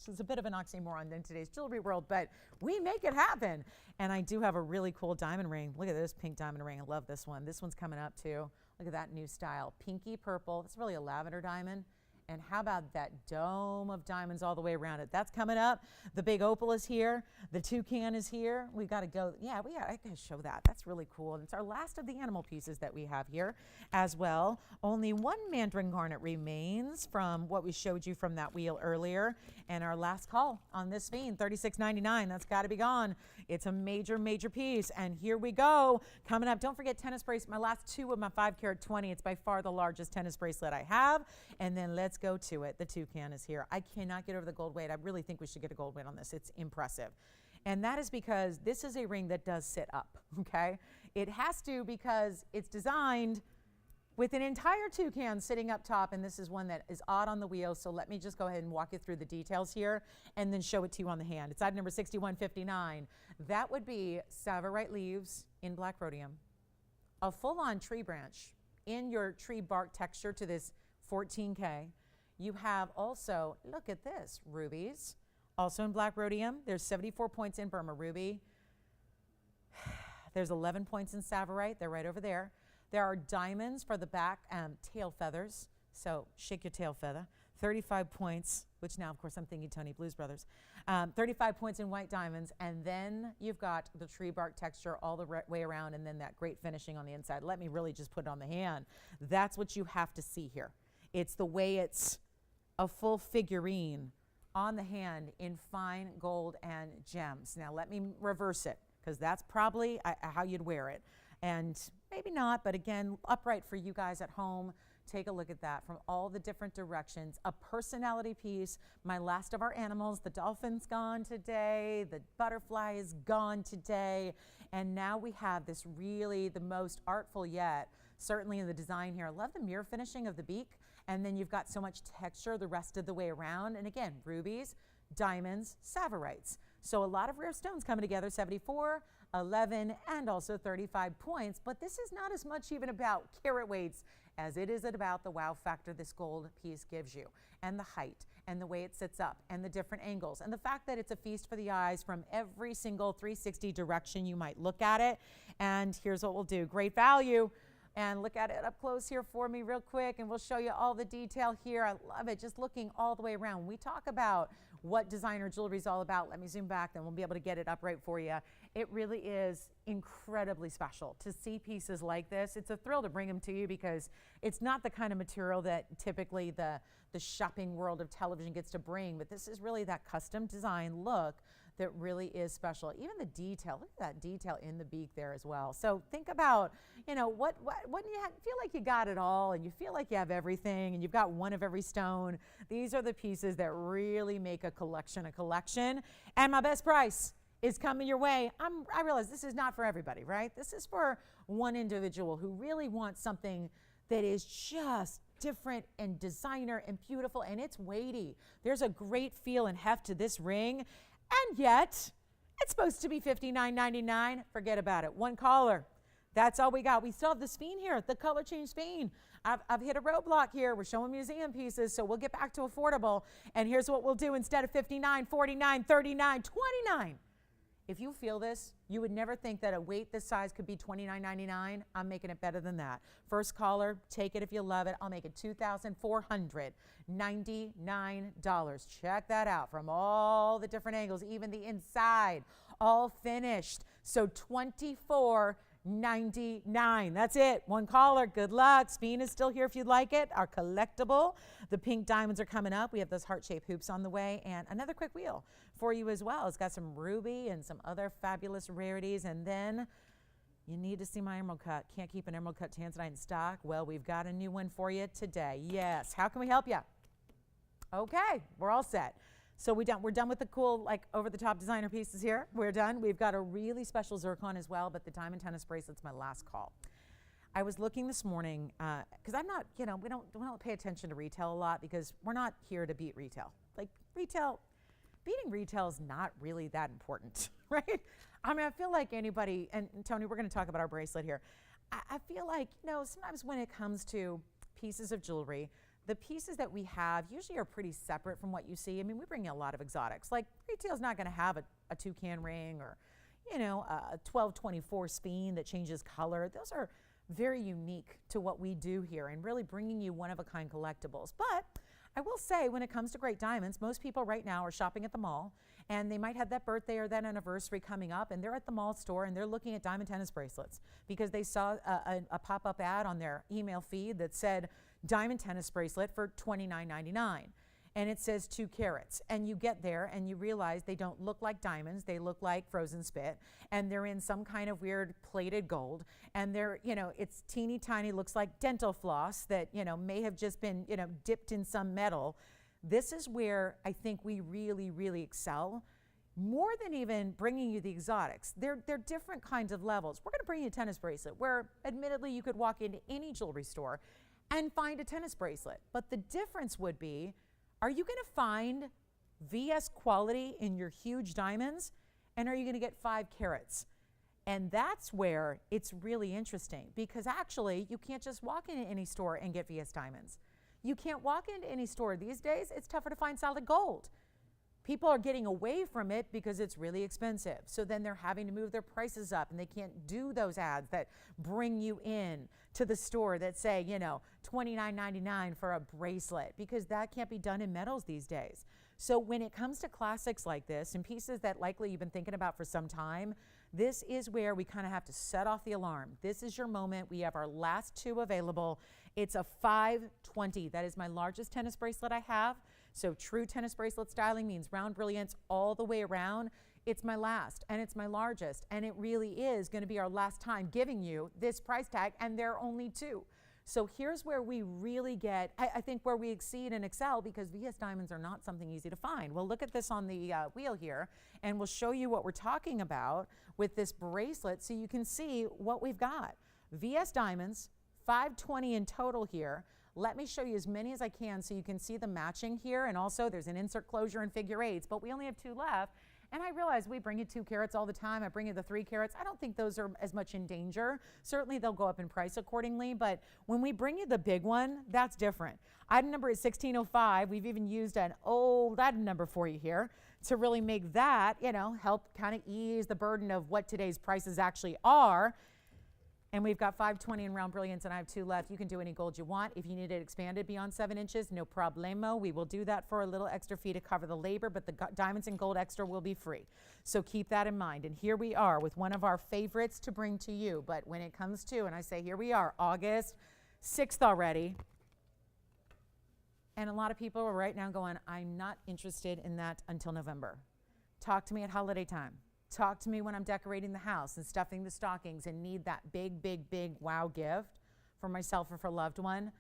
It's a bit of an oxymoron in today's jewelry world, but we make it happen. And I do have a really cool diamond ring. Look at this pink diamond ring. I love this one. This one's coming up too. Look at that new style. Pinky purple. It's really a lavender diamond. And how about that dome of diamonds all the way around it? That's coming up. The big opal is here. The toucan is here. We got to go. Yeah, I got to show that. That's really cool. And it's our last of the animal pieces that we have here as well. Only one Mandarin Garnet remains from what we showed you from that wheel earlier. And our last call on this fiend, $36.99. That's got to be gone. It's a major, major piece. And here we go. Coming up, don't forget tennis bracelet. My last two of my 5-carat 20. It's by far the largest tennis bracelet I have. And then let's go to it. The toucan is here. I cannot get over the gold weight. I really think we should get a gold weight on this. It's impressive. And that is because this is a ring that does sit up, okay? It has to because it's designed with an entire toucan sitting up top, and this is one that is odd on the wheel, so let me just go ahead and walk you through the details here and then show it to you on the hand. It's item number 6159. That would be Savarite leaves in black rhodium, a full-on tree branch in your tree bark texture to this 14K. You have also, look at this, rubies, also in black rhodium. There's 74 points in Burma ruby. There's 11 points in Savarite. They're right over there. There are diamonds for the back tail feathers. So shake your tail feather. 35 points, which now, of course, I'm thinking Tony Blues Brothers. 35 points in white diamonds. And then you've got the tree bark texture all the way around, and then that great finishing on the inside. Let me really just put it on the hand. That's what you have to see here. It's the way it's a full figurine on the hand in fine gold and gems. Now let me reverse it, because that's probably how you'd wear it. And maybe not, but again, upright for you guys at home. Take a look at that from all the different directions. A personality piece. My last of our animals, the dolphin's gone today, the butterfly is gone today, and now we have this really the most artful yet, certainly in the design here. I love the mirror finishing of the beak, and then you've got so much texture the rest of the way around. And again, rubies, diamonds, savarites. So a lot of rare stones coming together, 74, 11, and also 35 points. But this is not as much even about carat weights as it is about the wow factor this gold piece gives you, and the height, and the way it sits up, and the different angles, and the fact that it's a feast for the eyes from every single 360 direction you might look at it. And here's what we'll do. Great value. And look at it up close here for me real quick, and we'll show you all the detail here. I love it, just looking all the way around. When we talk about what designer jewelry is all about, let me zoom back, then we'll be able to get it upright for you. It really is incredibly special to see pieces like this. It's a thrill to bring them to you because it's not the kind of material that typically the shopping world of television gets to bring, but this is really that custom design look that really is special. Even the detail, look at that detail in the beak there as well. So think about, you know, when you feel like you got it all and you feel like you have everything and you've got one of every stone, these are the pieces that really make a collection a collection. And my best price is coming your way. I realize this is not for everybody, right? This is for one individual who really wants something that is just different and designer and beautiful, and it's weighty. There's a great feel and heft to this ring. And yet, it's supposed to be $59.99. Forget about it. One caller. That's all we got. We still have the Speen here, the color change Speen. I've hit a roadblock here. We're showing museum pieces, so we'll get back to affordable. And here's what we'll do instead of $59, $49, $39, $29. If you feel this, you would never think that a weight this size could be $29.99. I'm making it better than that. First caller, take it if you love it. I'll make it $2,499. Check that out from all the different angles, even the inside, all finished. So $24.99. That's it. One caller. Good luck. Speen is still here if you'd like it. Our collectible. The pink diamonds are coming up. We have those heart-shaped hoops on the way, and another quick wheel for you as well. It's got some ruby and some other fabulous rarities. And then you need to see my emerald cut. Can't keep an emerald cut tanzanite in stock. Well, we've got a new one for you today. Yes. How can we help you? Okay, we're all set. So we're done with the cool, like, over-the-top designer pieces here. We're done. We've got a really special zircon as well, but the diamond tennis bracelet's my last call. I was looking this morning, because I'm not, we don't pay attention to retail a lot because we're not here to beat retail. Like, beating retail is not really that important, right? I mean, I feel like anybody, and Tony, we're going to talk about our bracelet here. I feel like, sometimes when it comes to pieces of jewelry, the pieces that we have usually are pretty separate from what you see. I mean, we bring in a lot of exotics. Like, retail's not going to have a toucan ring or, a 1224 Speen that changes color. Those are very unique to what we do here and really bringing you one-of-a-kind collectibles. But I will say, when it comes to great diamonds, most people right now are shopping at the mall, and they might have that birthday or that anniversary coming up, and they're at the mall store and they're looking at diamond tennis bracelets because they saw a pop-up ad on their email feed that said diamond tennis bracelet for $29.99. And it says 2 carats, and you get there and you realize they don't look like diamonds, they look like frozen spit, and they're in some kind of weird plated gold, and they're, it's teeny tiny, looks like dental floss that, may have just been, dipped in some metal. This is where I think we really, really excel. More than even bringing you the exotics, they're different kinds of levels. We're gonna bring you a tennis bracelet where admittedly you could walk into any jewelry store and find a tennis bracelet, but the difference would be, are you going to find VS quality in your huge diamonds? And are you going to get 5 carats? And that's where it's really interesting, because actually you can't just walk into any store and get VS diamonds. You can't walk into any store these days. It's tougher to find solid gold. People are getting away from it because it's really expensive. So then they're having to move their prices up, and they can't do those ads that bring you in to the store that say, $29.99 for a bracelet, because that can't be done in metals these days. So when it comes to classics like this and pieces that likely you've been thinking about for some time, this is where we kind of have to set off the alarm. This is your moment. We have our last 2 available. It's a 520. That is my largest tennis bracelet I have. So true tennis bracelet styling means round brilliance all the way around. It's my last, and it's my largest, and it really is going to be our last time giving you this price tag, and there are only 2. So here's where we really get, I think, where we exceed and excel, because VS diamonds are not something easy to find. We'll look at this on the wheel here, and we'll show you what we're talking about with this bracelet so you can see what we've got. VS diamonds, 520 in total here. Let me show you as many as I can so you can see the matching here, and also there's an insert closure and figure 8s, but we only have 2 left. And I realize we bring you 2 carats all the time. I bring you the 3 carats. I don't think those are as much in danger. Certainly they'll go up in price accordingly, but when we bring you the big one, that's different. Item number is 1605. We've even used an old item number for you here to really make that, help kind of ease the burden of what today's prices actually are. And we've got 520 in round brilliance, and I have 2 left. You can do any gold you want. If you need it expanded beyond 7 inches, no problemo. We will do that for a little extra fee to cover the labor, but the diamonds and gold extra will be free. So keep that in mind. And here we are with one of our favorites to bring to you. But when it comes to, and I say here we are, August 6th already. And a lot of people are right now going, I'm not interested in that until November. Talk to me at holiday time. Talk to me when I'm decorating the house and stuffing the stockings and need that big, big, big wow gift for myself or for a loved one.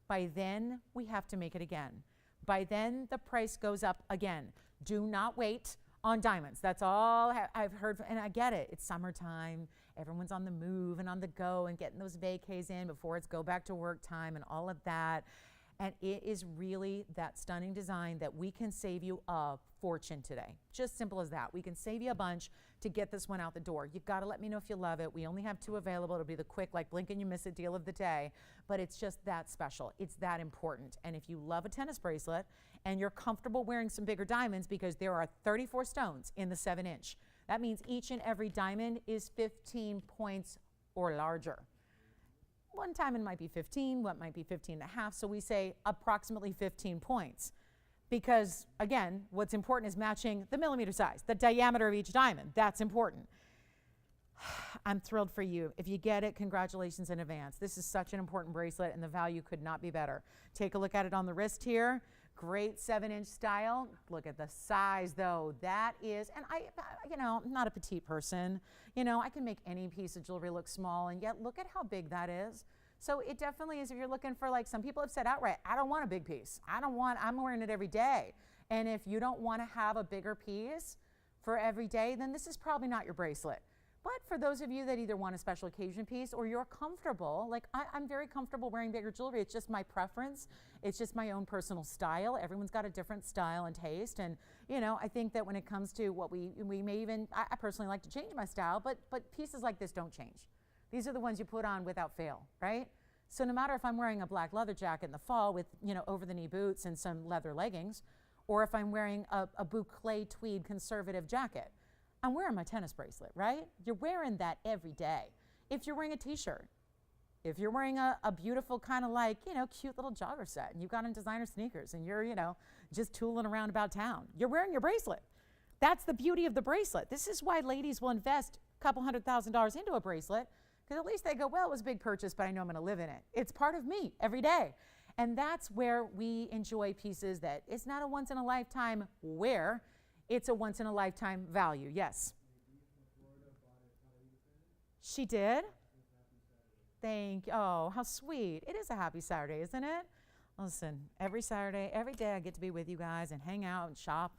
By then, we have to make it again. By then, the price goes up again. Do not wait on diamonds. That's all I've heard, and I get it. It's summertime. Everyone's on the move and on the go and getting those vacays in before it's go back to work time and all of that. And it is really that stunning design that we can save you a fortune today. Just simple as that. We can save you a bunch to get this one out the door. You've got to let me know if you love it. We only have 2 available. It'll be the quick, like blink and you miss it deal of the day. But it's just that special. It's that important. And if you love a tennis bracelet and you're comfortable wearing some bigger diamonds, because there are 34 stones in the 7-inch, that means each and every diamond is 15 points or larger. One diamond might be 15, what might be 15 and a half, so we say approximately 15 points. Because, again, what's important is matching the millimeter size, the diameter of each diamond. That's important. I'm thrilled for you. If you get it, congratulations in advance. This is such an important bracelet, and the value could not be better. Take a look at it on the wrist here. Great 7-inch style. Look at the size, though. That is, and I'm not a petite person. I can make any piece of jewelry look small, and yet look at how big that is. So it definitely is, if you're looking for, like some people have said outright, I don't want a big piece. I'm wearing it every day. And if you don't want to have a bigger piece for every day, then this is probably not your bracelet. But for those of you that either want a special occasion piece or you're comfortable, like I'm very comfortable wearing bigger jewelry. It's just my preference. It's just my own personal style. Everyone's got a different style and taste. And, I think that when it comes to what we may even, I personally like to change my style, but pieces like this don't change. These are the ones you put on without fail, right? So no matter if I'm wearing a black leather jacket in the fall with, over-the-knee boots and some leather leggings, or if I'm wearing a boucle tweed conservative jacket, I'm wearing my tennis bracelet, right? You're wearing that every day. If you're wearing a t-shirt, if you're wearing a beautiful kind of like, cute little jogger set and you've got on designer sneakers and you're, just tooling around about town, you're wearing your bracelet. That's the beauty of the bracelet. This is why ladies will invest a couple $100,000 into a bracelet, because at least they go, well, it was a big purchase, but I know I'm going to live in it. It's part of me every day. And that's where we enjoy pieces that it's not a once in a lifetime wear, it's a once in a lifetime value. Yes. She did? Thank you. Oh, how sweet. It is a happy Saturday, isn't it? Listen, every Saturday, every day I get to be with you guys and hang out and shop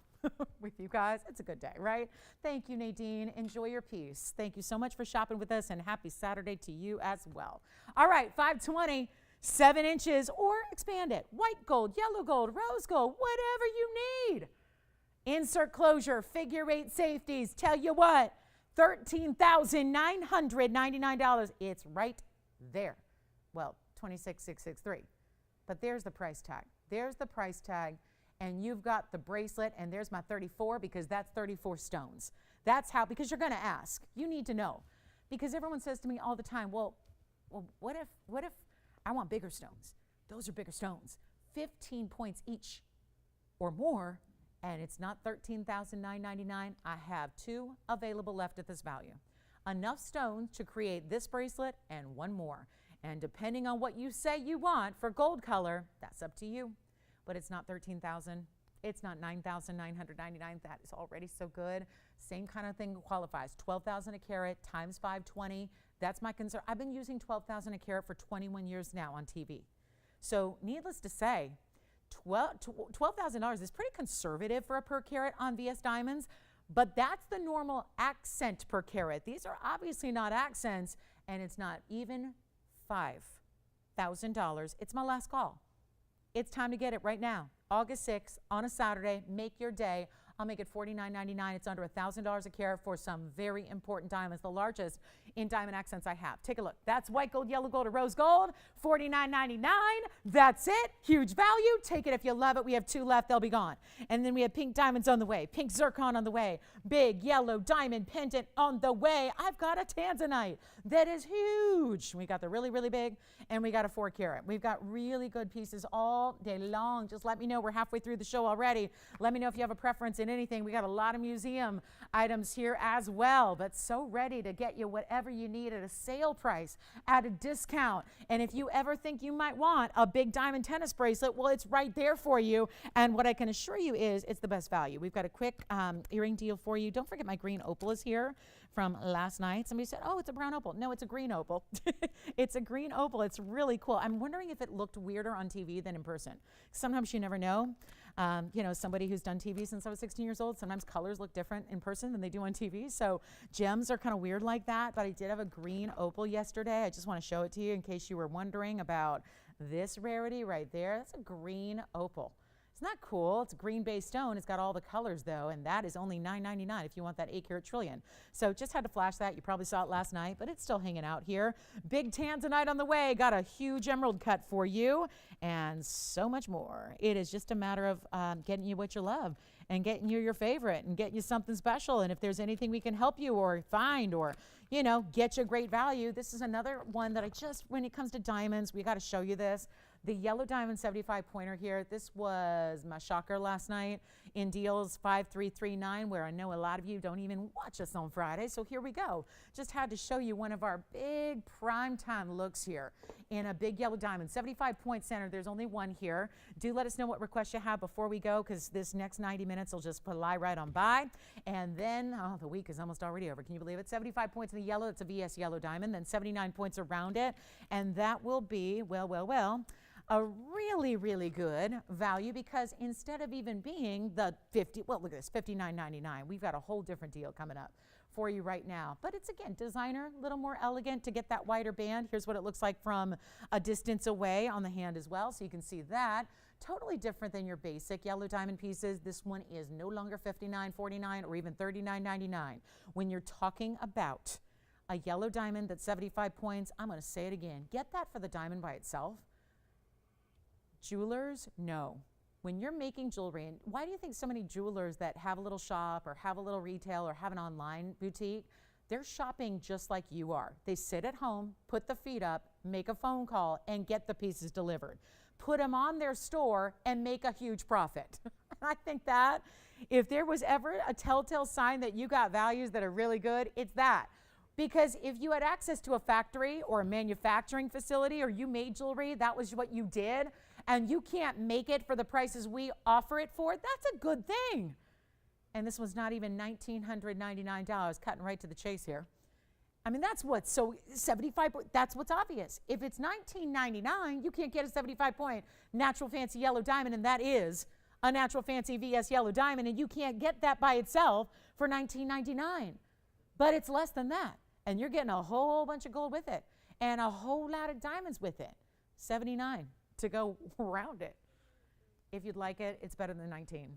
with you guys. It's a good day, right? Thank you, Nadine. Enjoy your piece. Thank you so much for shopping with us, and happy Saturday to you as well. All right, 520, 7 inches, or expand it. White gold, yellow gold, rose gold, whatever you need. Insert closure, figure 8 safeties. Tell you what, $13,999. It's right there. Well, $26,663. But there's the price tag. There's the price tag. And you've got the bracelet, and there's my 34 because that's 34 stones. That's how, because you're going to ask. You need to know. Because everyone says to me all the time, well, what if I want bigger stones? Those are bigger stones. 15 points each or more, and it's not $13,999. I have 2 available left at this value. Enough stones to create this bracelet and 1 more. And depending on what you say you want for gold color, that's up to you. But it's not $13,000. It's not $9,999. That is already so good. Same kind of thing qualifies. $12,000 a carat times 520. That's my concern. I've been using $12,000 a carat for 21 years now on TV. So needless to say, $12,000 is pretty conservative for a per carat on VS Diamonds, but that's the normal accent per carat. These are obviously not accents, and it's not even $5,000. It's my last call. It's time to get it right now. August 6th on a Saturday. Make your day. I'll make it $49.99. It's under $1,000 a carat for some very important diamonds, the largest in diamond accents I have. Take a look. That's white gold, yellow gold, or rose gold. $49.99. That's it. Huge value. Take it if you love it. We have 2 left. They'll be gone. And then we have pink diamonds on the way. Pink zircon on the way. Big yellow diamond pendant on the way. I've got a tanzanite that is huge. We got the really, really big, and we got a 4 carat. We've got really good pieces all day long. Just let me know. We're halfway through the show already. Let me know if you have a preference in anything. We got a lot of museum items here as well, but so ready to get you whatever you need at a sale price, at a discount. And if you ever think you might want a big diamond tennis bracelet, well, it's right there for you. And what I can assure you is it's the best value. We've got a quick earring deal for you. Don't forget my green opal is here from last night. Somebody said, oh, it's a brown opal. No, it's a green opal. It's a green opal. It's really cool. I'm wondering if it looked weirder on TV than in person. Sometimes you never know. Somebody who's done TV since I was 16 years old, sometimes colors look different in person than they do on TV. So gems are kind of weird like that, but I did have a green opal yesterday. I just want to show it to you in case you were wondering about this rarity right there. That's a green opal. Isn't that cool? It's a green-based stone. It's got all the colors, though, and that is only $9.99 if you want that 8-carat trillion. So just had to flash that. You probably saw it last night, but it's still hanging out here. Big tanzanite on the way. Got a huge emerald cut for you and so much more. It is just a matter of getting you what you love and getting you your favorite and getting you something special. And if there's anything we can help you or find or, get you a great value, this is another one that when it comes to diamonds, we got to show you this. The yellow diamond 75 pointer here, this was my shocker last night in deals 5339, where I know a lot of you don't even watch us on Friday. So here we go. Just had to show you one of our big primetime looks here in a big yellow diamond. 75 point center, there's only one here. Do let us know what requests you have before we go, because this next 90 minutes will just fly right on by. And then, the week is almost already over. Can you believe it? 75 points in the yellow, it's a VS yellow diamond, then 79 points around it. And that will be, a really, really good value, because instead of even being the look at this, $59.99, we've got a whole different deal coming up for you right now. But it's, again, designer, a little more elegant to get that wider band. Here's what it looks like from a distance away on the hand as well, so you can see that. Totally different than your basic yellow diamond pieces. This one is no longer $59.49 or even $39.99. When you're talking about a yellow diamond that's 75 points, I'm going to say it again, get that for the diamond by itself. Jewelers, no. When you're making jewelry, and why do you think so many jewelers that have a little shop or have a little retail or have an online boutique, they're shopping just like you are. They sit at home, put the feet up, make a phone call, and get the pieces delivered. Put them on their store and make a huge profit. I think that if there was ever a telltale sign that you got values that are really good, it's that. Because if you had access to a factory or a manufacturing facility, or you made jewelry, that was what you did, and you can't make it for the prices we offer it for, that's a good thing. And this was not even $1,999, cutting right to the chase here. I mean, that's what's so 75, that's what's obvious. If it's $19.99, you can't get a 75-point natural fancy yellow diamond, and that is a natural fancy VS yellow diamond, and you can't get that by itself for $19.99. But it's less than that, and you're getting a whole bunch of gold with it and a whole lot of diamonds with it. $79 to go around it. If you'd like it, it's better than 19.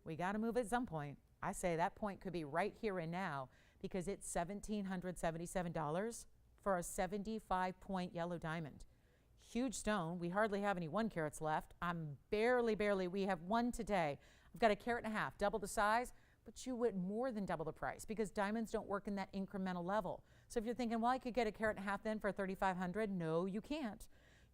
We got to move at some point. I say that point could be right here and now, because it's $1,777 for a 75-point yellow diamond. Huge stone. We hardly have any 1 carats left. I'm barely, we have one today. I've got a carat and a half, double the size, but you would more than double the price, because diamonds don't work in that incremental level. So if you're thinking, well, I could get a carat and a half then for $3,500, no, you can't.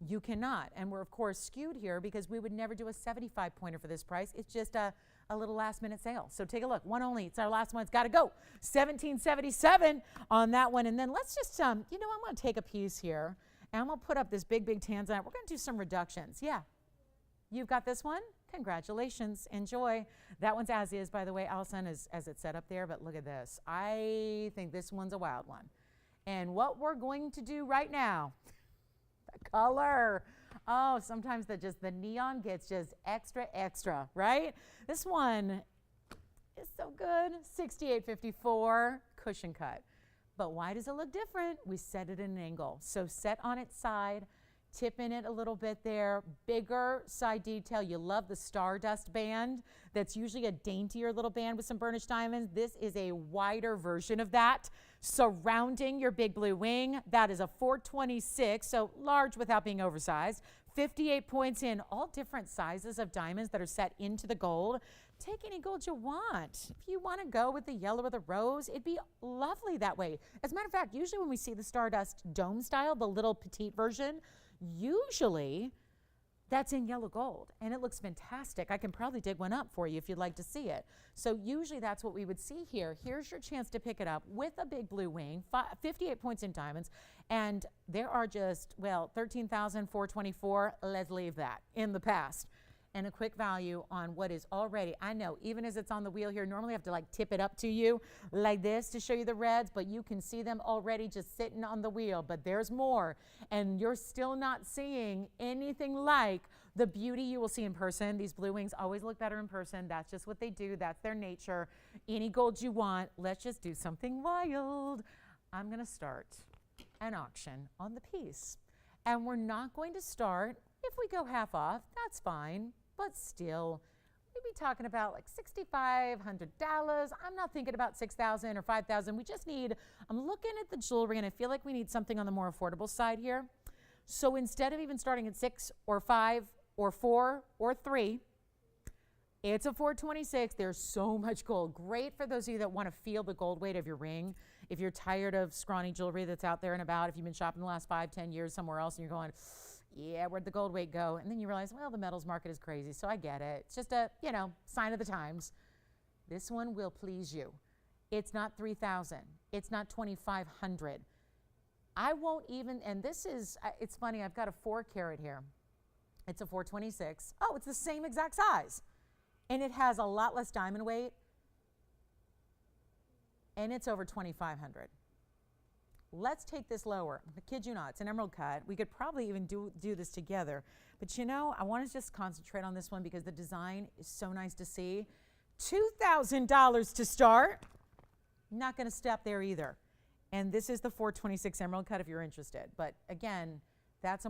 You cannot. And we're, of course, skewed here because we would never do a 75-pointer for this price. It's just a little last-minute sale. So take a look. One only. It's our last one. It's got to go. $1,777 on that one. And then let's just, I'm going to take a piece here, and I'm going to put up this big tanzanite. We're going to do some reductions. Yeah. You've got this one? Congratulations. Enjoy. That one's as is, by the way, Allison, as it's set up there. But look at this. I think this one's a wild one. And what we're going to do right now, the color. Oh, sometimes the neon gets just extra, right? This one is so good. $68.54 cushion cut. But why does it look different? We set it at an angle. So set on its side, tip in it a little bit there, bigger side detail. You love the Stardust band. That's usually a daintier little band with some burnished diamonds. This is a wider version of that, surrounding your big blue wing. That is a 426, so large without being oversized. 58 points in, all different sizes of diamonds that are set into the gold. Take any gold you want. If you want to go with the yellow or the rose, it'd be lovely that way. As a matter of fact, usually when we see the Stardust dome style, the little petite version, usually that's in yellow gold, and it looks fantastic. I can probably dig one up for you if you'd like to see it. So usually that's what we would see here. Here's your chance to pick it up with a big blue wing, 58 points in diamonds, and there are just, well, 13,424. Let's leave that in the past. And a quick value on what is already, I know, even as it's on the wheel here, normally I have to like tip it up to you like this to show you the reds, but you can see them already just sitting on the wheel. But there's more, and you're still not seeing anything like the beauty you will see in person. These blue wings always look better in person. That's just what they do. That's their nature. Any gold you want, let's just do something wild. I'm going to start an auction on the piece. And we're not going to start, if we go half off, that's fine. But still, we'd be talking about like $6,500. I'm not thinking about $6,000 or $5,000. We just need, I'm looking at the jewelry, and I feel like we need something on the more affordable side here. So instead of even starting at 6 or 5 or 4 or 3, it's a 426. There's so much gold. Great for those of you that want to feel the gold weight of your ring. If you're tired of scrawny jewelry that's out there and about, if you've been shopping the last 5-10 years somewhere else and you're going, yeah, where'd the gold weight go? And then you realize, well, the metals market is crazy, so I get it. It's just a, sign of the times. This one will please you. It's not 3,000. It's not 2,500. I won't even, and this is, it's funny, I've got a 4 carat here. It's a 426. Oh, it's the same exact size. And it has a lot less diamond weight. And it's over 2,500. Let's take this lower. I kid you not, it's an emerald cut. We could probably even do this together. But I want to just concentrate on this one because the design is so nice to see. $2,000 to start. Not going to stop there either. And this is the 426 emerald cut if you're interested. But again, that's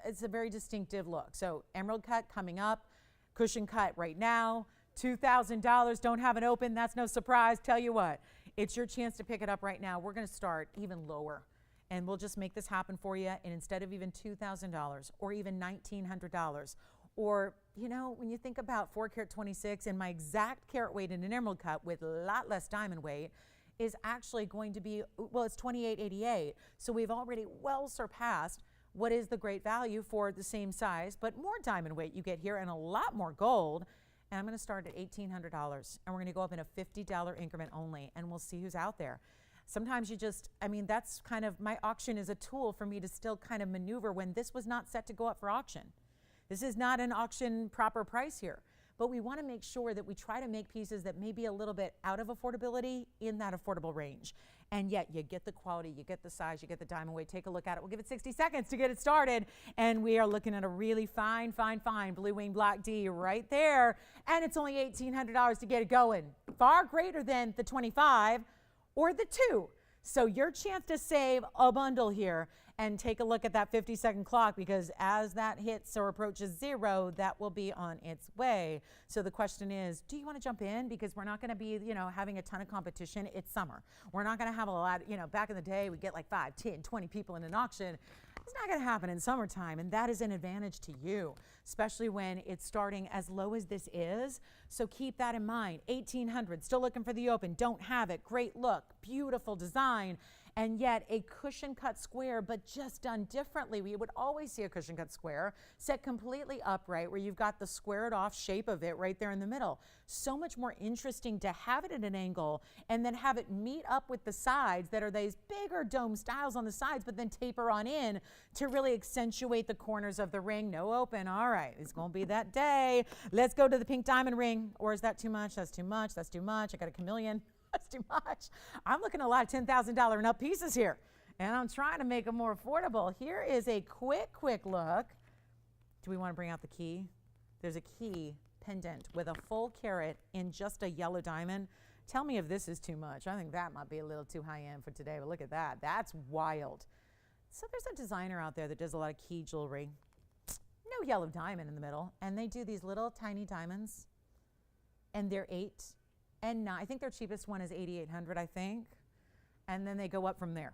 it's a very distinctive look. So emerald cut coming up, cushion cut right now, $2,000. Don't have it open. That's no surprise. Tell you what. It's your chance to pick it up right now. We're going to start even lower, and we'll just make this happen for you. And instead of even $2,000 or even $1,900, or, when you think about 4 carat 26 and my exact carat weight in an emerald cut with a lot less diamond weight, is actually going to be, well, it's $28.88. So we've already well surpassed what is the great value for the same size, but more diamond weight you get here and a lot more gold. And I'm going to start at $1,800, and we're going to go up in a $50 increment only, and we'll see who's out there. Sometimes you just, I mean, that's kind of, my auction is a tool for me to still kind of maneuver when this was not set to go up for auction. This is not an auction proper price here, but we want to make sure that we try to make pieces that may be a little bit out of affordability in that affordable range. And yet you get the quality, you get the size, you get the diamond weight. Take a look at it. We'll give it 60 seconds to get it started. And we are looking at a really fine, fine, fine blue wing block D right there. And it's only $1,800 to get it going. Far greater than the 25 or the 2. So your chance to save a bundle here, and take a look at that 50-second clock, because as that hits or approaches 0, that will be on its way. So the question is, do you want to jump in? Because we're not going to be, having a ton of competition. It's summer. We're not going to have a lot, back in the day, we get like 5, 10, 20 people in an auction. It's not going to happen in summertime, and that is an advantage to you, especially when it's starting as low as this is. So keep that in mind. 1,800, still looking for the open, don't have it. Great look, beautiful design, and yet a cushion cut square, but just done differently. We would always see a cushion cut square set completely upright, where you've got the squared off shape of it right there in the middle. So much more interesting to have it at an angle and then have it meet up with the sides that are these bigger dome styles on the sides, but then taper on in to really accentuate the corners of the ring. No open. All right, it's gonna be that day. Let's go to the pink diamond ring. Or is that too much? That's too much. That's too much. I got a chameleon. That's too much. I'm looking at a lot of $10,000 and up pieces here, and I'm trying to make them more affordable. Here is a quick look. Do we want to bring out the key? There's a key pendant with a full carat in just a yellow diamond. Tell me if this is too much. I think that might be a little too high end for today, but look at that. That's wild. So there's a designer out there that does a lot of key jewelry. No yellow diamond in the middle, and they do these little tiny diamonds, and they're 8 and 9. I think their cheapest one is $8,800, I think. And then they go up from there.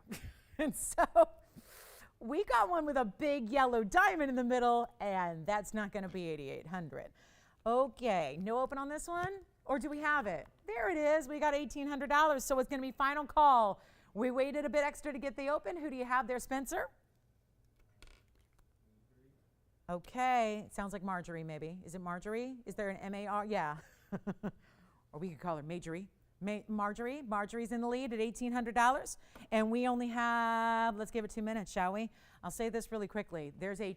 And so we got one with a big yellow diamond in the middle, and that's not going to be $8,800. Okay, no open on this one? Or do we have it? There it is. We got $1,800, so it's going to be final call. We waited a bit extra to get the open. Who do you have there, Spencer? Okay, it sounds like Marjorie maybe. Is it Marjorie? Is there an M-A-R? Yeah. Or we could call her Marjorie. Marjorie. Marjorie's in the lead at $1,800. And we only have, let's give it 2 minutes, shall we? I'll say this really quickly. There's a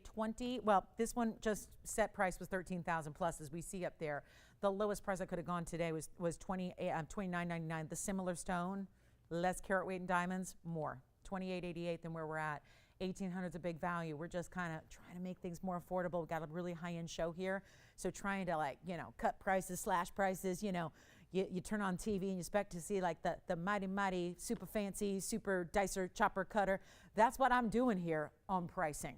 this one just set price was $13,000 plus, as we see up there. The lowest price I could have gone today was $29.99. The similar stone, less carat weight in diamonds, more. $28.88 than where we're at. $1,800 is a big value. We're just kind of trying to make things more affordable. We've got a really high-end show here. So trying to cut prices, slash prices, you turn on TV and you expect to see like the mighty, super fancy, super dicer, chopper, cutter. That's what I'm doing here on pricing,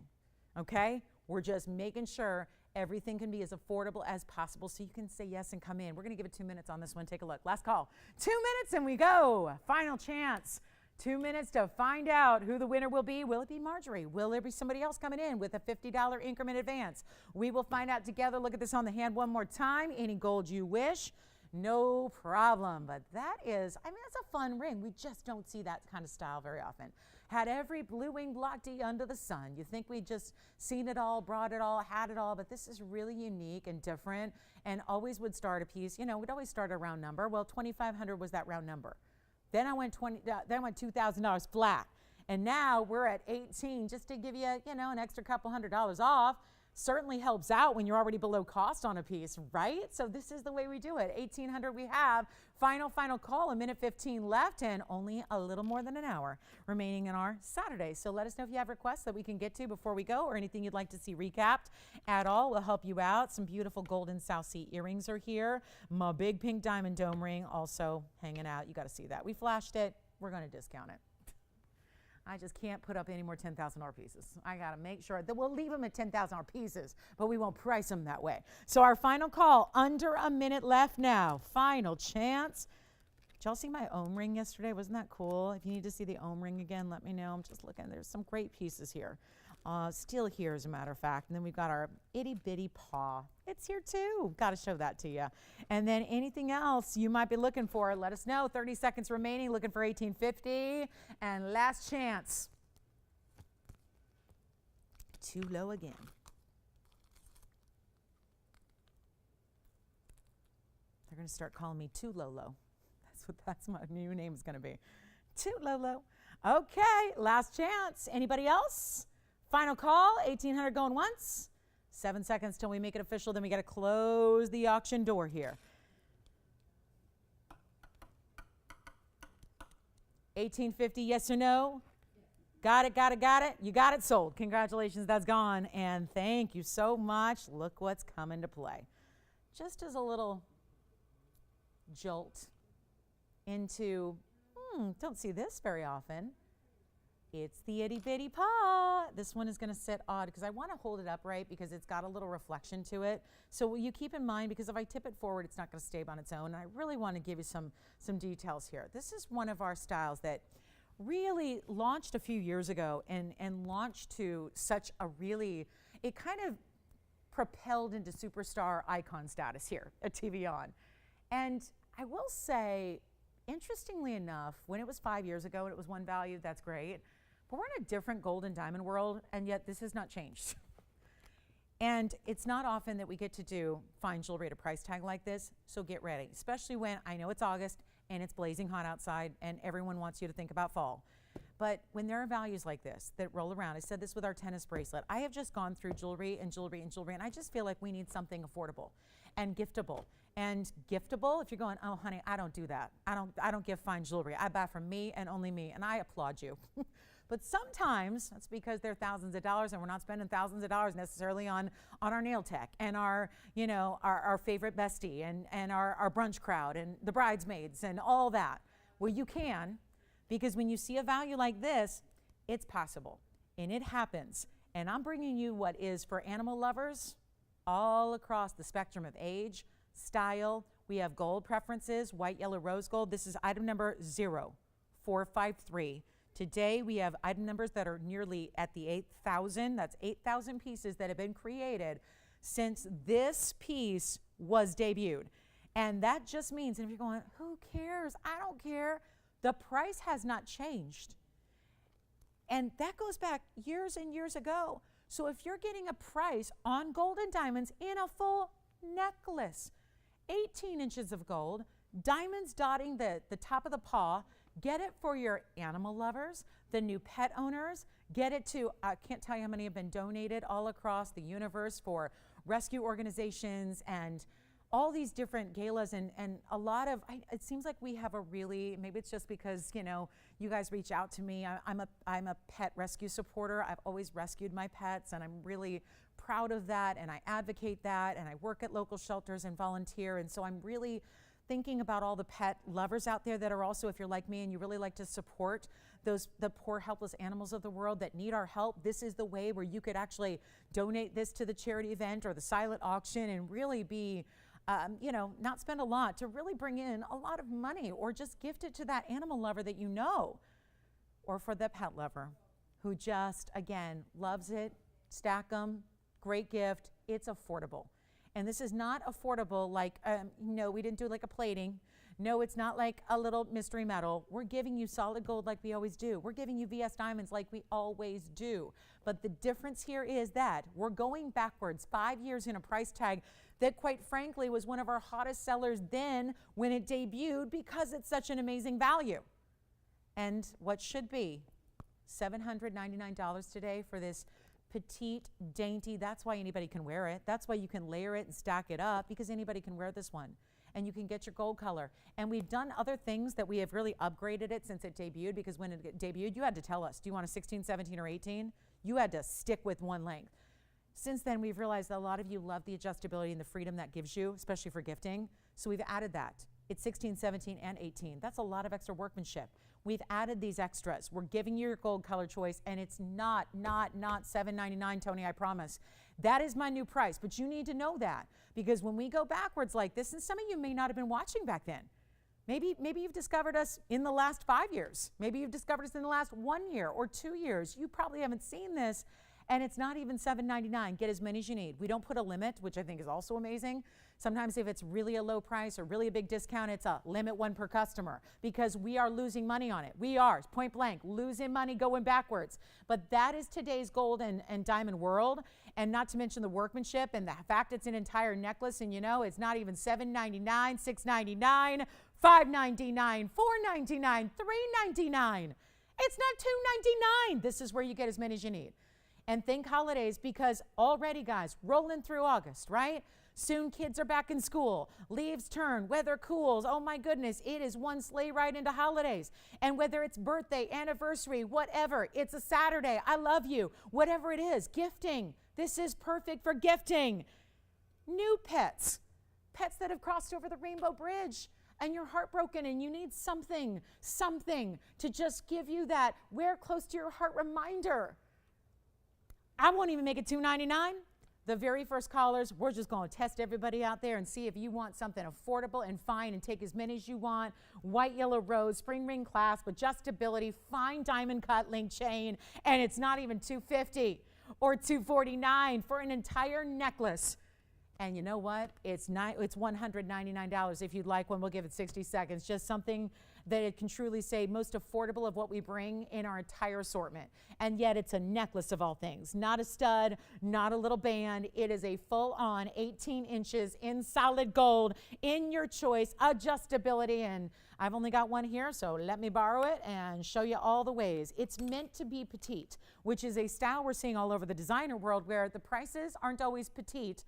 okay? We're just making sure everything can be as affordable as possible so you can say yes and come in. We're gonna give it 2 minutes on this one. Take a look. Last call. 2 minutes and we go. Final chance. 2 minutes to find out who the winner will be. Will it be Marjorie? Will there be somebody else coming in with a $50 increment advance? We will find out together. Look at this on the hand one more time. Any gold you wish. No problem. But that is, that's a fun ring. We just don't see that kind of style very often. Had every blue wing block D under the sun. You think we just seen it all, brought it all, had it all, but this is really unique and different, and always would start a piece. We'd always start a round number. Well, $2,500 was that round number. Then I went $2,000 flat, and now we're at 18 just to give you, an extra couple $100 off. Certainly helps out when you're already below cost on a piece, right? So this is the way we do it. 1,800 we have. Final call, 1:15 left, and only a little more than an hour remaining in our Saturday. So let us know if you have requests that we can get to before we go, or anything you'd like to see recapped at all. We'll help you out. Some beautiful golden South Sea earrings are here. My big pink diamond dome ring also hanging out. You got to see that. We flashed it. We're going to discount it. I just can't put up any more $10,000 pieces. I got to make sure that we'll leave them at $10,000 pieces, but we won't price them that way. So our final call, under a minute left now. Final chance. Did y'all see my ohm ring yesterday? Wasn't that cool? If you need to see the ohm ring again, let me know. I'm just looking. There's some great pieces here. Still here, as a matter of fact. And then we've got our itty bitty paw. It's here too. Got to show that to you. And then anything else you might be looking for, let us know. 30 seconds remaining, looking for 1850. And last chance. Too low again. They're going to start calling me Too Low. That's my new name is going to be. Too Low. Okay, last chance. Anybody else? Final call, 1800 going once. 7 seconds till we make it official, then we got to close the auction door here. 1850, yes or no? Got it, got it, got it. You got it sold. Congratulations, that's gone. And thank you so much. Look what's coming to play. Just as a little jolt into, don't see this very often. It's the itty bitty paw. This one is going to sit odd because I want to hold it upright because it's got a little reflection to it. So will you keep in mind, because if I tip it forward, it's not going to stay on its own. And I really want to give you some details here. This is one of our styles that really launched a few years ago and launched to such a really, it kind of propelled into superstar icon status here at TVON. And I will say, interestingly enough, when it was 5 years ago and it was one value, that's great. But we're in a different gold and diamond world, and yet this has not changed. And it's not often that we get to do fine jewelry at a price tag like this, so get ready, especially when I know it's August and it's blazing hot outside and everyone wants you to think about fall. But when there are values like this that roll around, I said this with our tennis bracelet, I have just gone through jewelry and jewelry and jewelry, and I just feel like we need something affordable and giftable. And giftable, if you're going, oh honey, I don't do that. I don't give fine jewelry. I buy from me and only me, and I applaud you. But sometimes that's because they're thousands of dollars, and we're not spending thousands of dollars necessarily on our nail tech and our favorite bestie and our brunch crowd and the bridesmaids and all that. Well, you can, because when you see a value like this, it's possible and it happens. And I'm bringing you what is for animal lovers all across the spectrum of age, style. We have gold preferences, white, yellow, rose gold. This is item number 0453. Today we have item numbers that are nearly at the 8,000. That's 8,000 pieces that have been created since this piece was debuted. And that just means, and if you're going, who cares? I don't care. The price has not changed. And that goes back years and years ago. So if you're getting a price on gold and diamonds in a full necklace, 18 inches of gold, diamonds dotting the top of the paw, get it for your animal lovers, the new pet owners, get it to, I can't tell you how many have been donated all across the universe for rescue organizations and all these different galas and a lot of, it seems like we have a really, maybe it's just because, you guys reach out to me. I'm a pet rescue supporter. I've always rescued my pets and I'm really proud of that and I advocate that and I work at local shelters and volunteer, and so I'm really thinking about all the pet lovers out there that are also, if you're like me and you really like to support the poor helpless animals of the world that need our help, this is the way where you could actually donate this to the charity event or the silent auction and really be, not spend a lot to really bring in a lot of money, or just gift it to that animal lover that you know, or for the pet lover who just, again, loves it, stack them, great gift, it's affordable. And this is not affordable like, no, we didn't do like a plating. No, it's not like a little mystery metal. We're giving you solid gold like we always do. We're giving you VS diamonds like we always do. But the difference here is that we're going backwards 5 years in a price tag that quite frankly was one of our hottest sellers then when it debuted because it's such an amazing value. And what should be $799 today for this petite, dainty, that's why anybody can wear it. That's why you can layer it and stack it up, because anybody can wear this one. And you can get your gold color. And we've done other things that we have really upgraded it since it debuted, because when it debuted, you had to tell us, do you want a 16, 17, or 18? You had to stick with one length. Since then, we've realized that a lot of you love the adjustability and the freedom that gives you, especially for gifting. So we've added that. It's 16, 17, and 18. That's a lot of extra workmanship. We've added these extras. We're giving you your gold color choice, and it's not $799, Tony, I promise. That is my new price, but you need to know that, because when we go backwards like this, and some of you may not have been watching back then. Maybe you've discovered us in the last 5 years. Maybe you've discovered us in the last 1 year or 2 years. You probably haven't seen this, And it's not even $7.99. Get as many as you need. We don't put a limit, which I think is also amazing. Sometimes if it's really a low price or really a big discount, it's a limit one per customer because we are losing money on it. We are, point blank, losing money going backwards. But that is today's gold and diamond world. And not to mention the workmanship and the fact it's an entire necklace. And you know, it's not even $7.99, $6.99, $5.99, $4.99, $3.99. It's not $2.99. This is where you get as many as you need. And think holidays because already, guys, rolling through August, right? Soon kids are back in school. Leaves turn, weather cools. Oh my goodness, it is one sleigh ride into holidays. And whether it's birthday, anniversary, whatever, it's a Saturday, I love you, whatever it is, gifting. This is perfect for gifting. New pets, pets that have crossed over the Rainbow Bridge. And you're heartbroken and you need something to just give you that wear close to your heart reminder. I won't even make it $2.99. The very first callers, we're just going to test everybody out there and see if you want something affordable and fine and take as many as you want. White, yellow, rose, spring ring clasp, adjustability, fine diamond cut link chain, and it's not even $250 or $249 for an entire necklace. And you know what? It's $199. If you'd like one, we'll give it 60 seconds. Just something that it can truly say most affordable of what we bring in our entire assortment. And yet it's a necklace of all things. Not a stud, not a little band. It is a full-on 18 inches in solid gold, in your choice, adjustability. And I've only got one here, so let me borrow it and show you all the ways. It's meant to be petite, which is a style we're seeing all over the designer world where the prices aren't always petite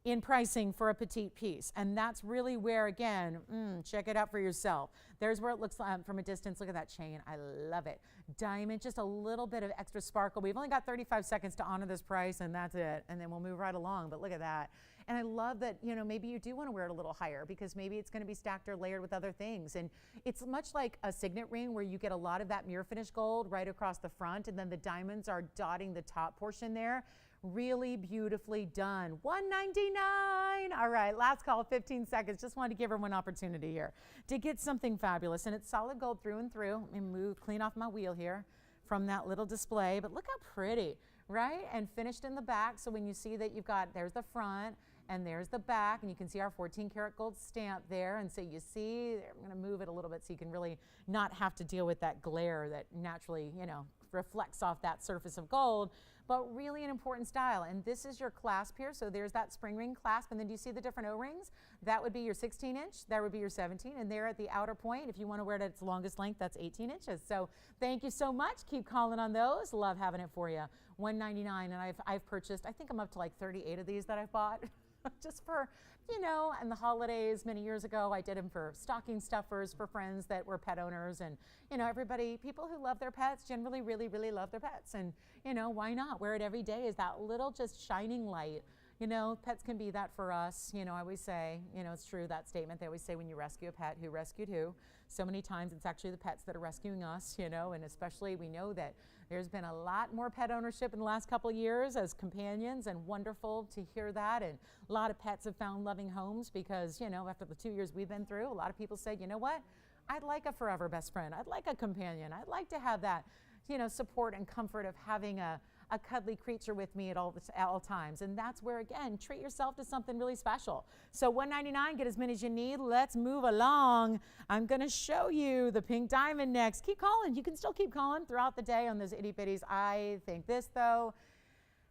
in pricing for a petite piece. And that's really where, again, check it out for yourself. There's where it looks from a distance. Look at that chain. I love it. Diamond, just a little bit of extra sparkle. We've only got 35 seconds to honor this price, and that's it. And then we'll move right along. But look at that. And I love that, you know, maybe you do want to wear it a little higher because maybe it's going to be stacked or layered with other things. And it's much like a signet ring where you get a lot of that mirror finish gold right across the front, and then the diamonds are dotting the top portion there. Really beautifully done. $199. All right, last call, 15 seconds. Just wanted to give everyone an opportunity here to get something fabulous. And it's solid gold through and through. Let me move clean off my wheel here from that little display. But look how pretty, right? And finished in the back. So when you see that you've got, there's the front and there's the back. And you can see our 14 karat gold stamp there. And so you see, I'm going to move it a little bit so you can really not have to deal with that glare that naturally, you know, reflects off that surface of gold. But really an important style. And this is your clasp here. So there's that spring ring clasp. And then do you see the different O-rings? That would be your 16 inch. That would be your 17. And there at the outer point, if you want to wear it at its longest length, that's 18 inches. So thank you so much. Keep calling on those. Love having it for you. $199. And I've purchased, I think I'm up to like 38 of these that I've bought. Just for, you know, and the holidays many years ago, I did them for stocking stuffers for friends that were pet owners. And, you know, everybody, people who love their pets generally really, really love their pets. And, you know, why not? Wear it every day is that little just shining light. You know, pets can be that for us. You know, I always say, you know, it's true, that statement. They always say when you rescue a pet, who rescued who? So many times it's actually the pets that are rescuing us, you know, and especially we know that there's been a lot more pet ownership in the last couple of years as companions, and wonderful to hear that. And a lot of pets have found loving homes because, you know, after the 2 years we've been through, a lot of people say, you know what, I'd like a forever best friend. I'd like a companion. I'd like to have that, you know, support and comfort of having a cuddly creature with me at all times. And that's where, again, treat yourself to something really special. So $199, get as many as you need. Let's move along. I'm going to show you the pink diamond next. Keep calling. You can still keep calling throughout the day on those itty bitties. I think this, though,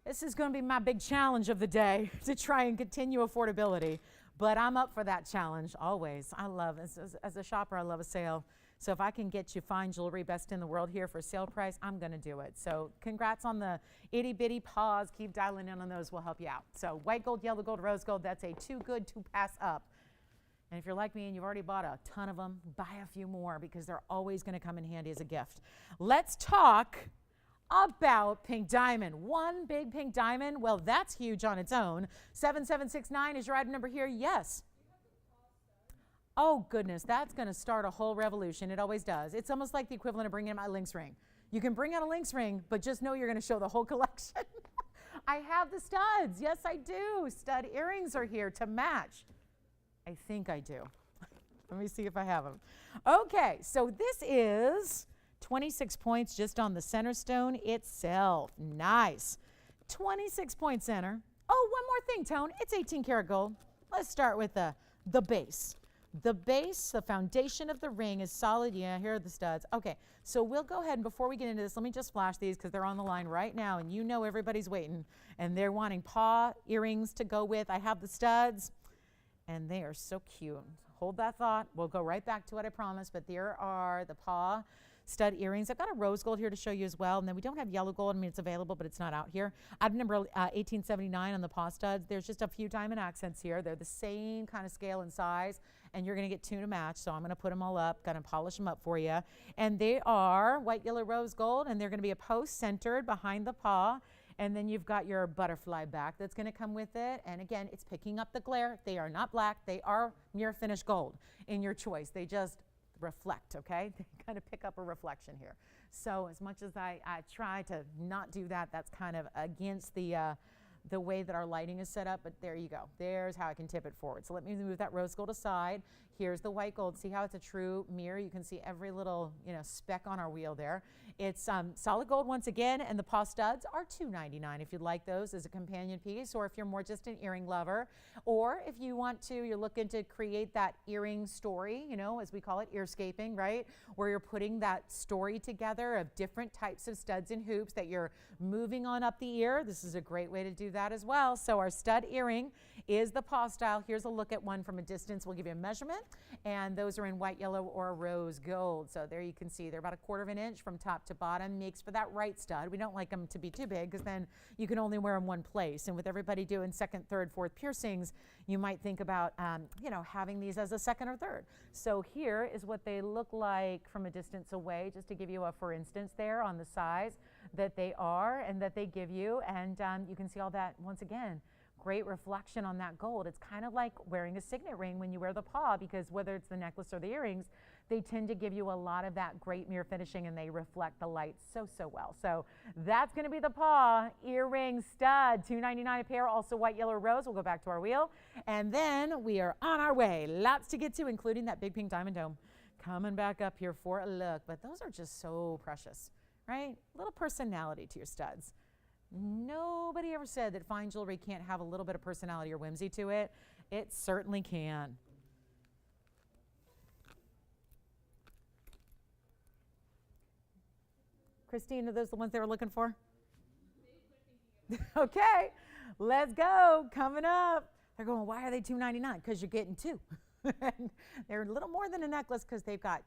this is going to be my big challenge of the day to try and continue affordability. But I'm up for that challenge always. I love, as a shopper, I love a sale. So if I can get you fine jewelry, best in the world here for sale price, I'm going to do it. So congrats on the itty bitty paws. Keep dialing in on those. We'll help you out. So white gold, yellow gold, rose gold, that's a too good to pass up. And if you're like me and you've already bought a ton of them, buy a few more because they're always going to come in handy as a gift. Let's talk about pink diamond. One big pink diamond. Well, that's huge on its own. 7769 is your item number here. Yes. Oh, goodness, that's going to start a whole revolution. It always does. It's almost like the equivalent of bringing in my links ring. You can bring out a links ring, but just know you're going to show the whole collection. I have the studs. Yes, I do. Stud earrings are here to match. I think I do. Let me see if I have them. Okay, so this is 26 points just on the center stone itself. Nice. 26 point center. Oh, one more thing, Tone. It's 18 karat gold. Let's start with the base. The base, the foundation of the ring is solid. Yeah, here are the studs. Okay, so we'll go ahead and before we get into this, let me just flash these because they're on the line right now and you know everybody's waiting and they're wanting paw earrings to go with. I have the studs and they are so cute. Hold that thought. We'll go right back to what I promised, but there are the paw stud earrings. I've got a rose gold here to show you as well, and then we don't have yellow gold. I mean, it's available, but it's not out here. Item number 1879 on the paw studs. There's just a few diamond accents here. They're the same kind of scale and size, and you're going to get two to match, so I'm going to put them all up, going to polish them up for you. And they are white, yellow, rose gold, and they're going to be a post centered behind the paw. And then you've got your butterfly back that's going to come with it. And again, it's picking up the glare. They are not black. They are mirror finish gold in your choice. They just reflect, okay? They kind of pick up a reflection here. So as much as I try to not do that, that's kind of against the way that our lighting is set up, but there you go. There's how I can tip it forward. So let me move that rose gold aside. Here's the white gold. See how it's a true mirror? You can see every little, speck on our wheel there. It's solid gold once again, and the paw studs are $2.99 if you'd like those as a companion piece, or if you're more just an earring lover, or if you want to, you're looking to create that earring story, as we call it, earscaping, right? Where you're putting that story together of different types of studs and hoops that you're moving on up the ear. This is a great way to do that as well. So our stud earring is the paw style. Here's a look at one from a distance. We'll give you a measurement, and those are in white, yellow, or rose gold. So there you can see they're about 1/4 of an inch from top to bottom. Makes for that right stud. We don't like them to be too big because then you can only wear them one place. And with everybody doing second, third, fourth piercings, you might think about, having these as a second or third. So here is what they look like from a distance away, just to give you a for instance there on the size that they are and that they give you. And you can see all that once again. Great reflection on that gold. It's kind of like wearing a signet ring when you wear the paw, because whether it's the necklace or the earrings, they tend to give you a lot of that great mirror finishing and they reflect the light so well. So that's going to be the paw earring stud, $2.99 a pair, also white, yellow, rose. We'll go back to our wheel and then we are on our way. Lots to get to, including that big pink diamond dome coming back up here for a look. But those are just so precious, right? Little personality to your studs. Nobody ever said that fine jewelry can't have a little bit of personality or whimsy to it. It certainly can. Christine, are those the ones they were looking for? Okay, let's go. Coming up. They're going, why are they $2.99? Because you're getting two. They're a little more than a necklace because they've got,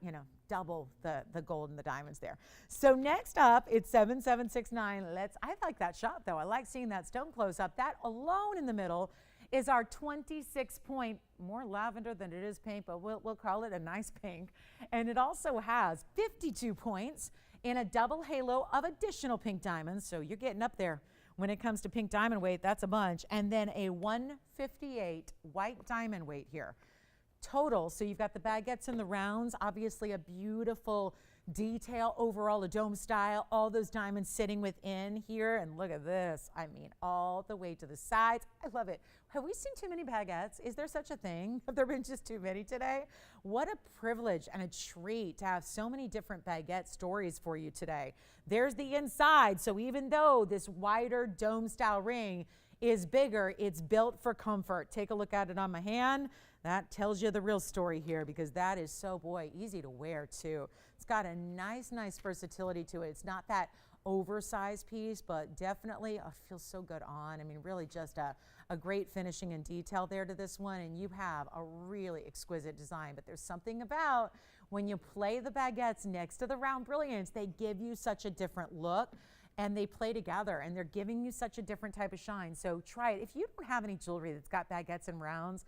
double the gold and the diamonds there. So next up, it's 7769. I like that shot though. I like seeing that stone close up. That alone in the middle is our 26 point, more lavender than it is pink, but we'll call it a nice pink. And it also has 52 points in a double halo of additional pink diamonds. So you're getting up there. When it comes to pink diamond weight, that's a bunch. And then a 158 white diamond weight here. Total, so you've got the baguettes and the rounds, obviously a beautiful detail overall, a dome style, all those diamonds sitting within here. And look at this, I mean, all the way to the sides. I love it. Have we seen too many baguettes? Is there such a thing? Have there been just too many today? What a privilege and a treat to have so many different baguette stories for you today. There's the inside, so even though this wider dome style ring is bigger, it's built for comfort. Take a look at it on my hand. That tells you the real story here, because that is so, easy to wear too. It's got a nice versatility to it. It's not that oversized piece, but definitely feels so good on. I mean, really just a great finishing and detail there to this one, and you have a really exquisite design. But there's something about when you play the baguettes next to the round brilliance, they give you such a different look. And they play together, and they're giving you such a different type of shine. So try it. If you don't have any jewelry that's got baguettes and rounds,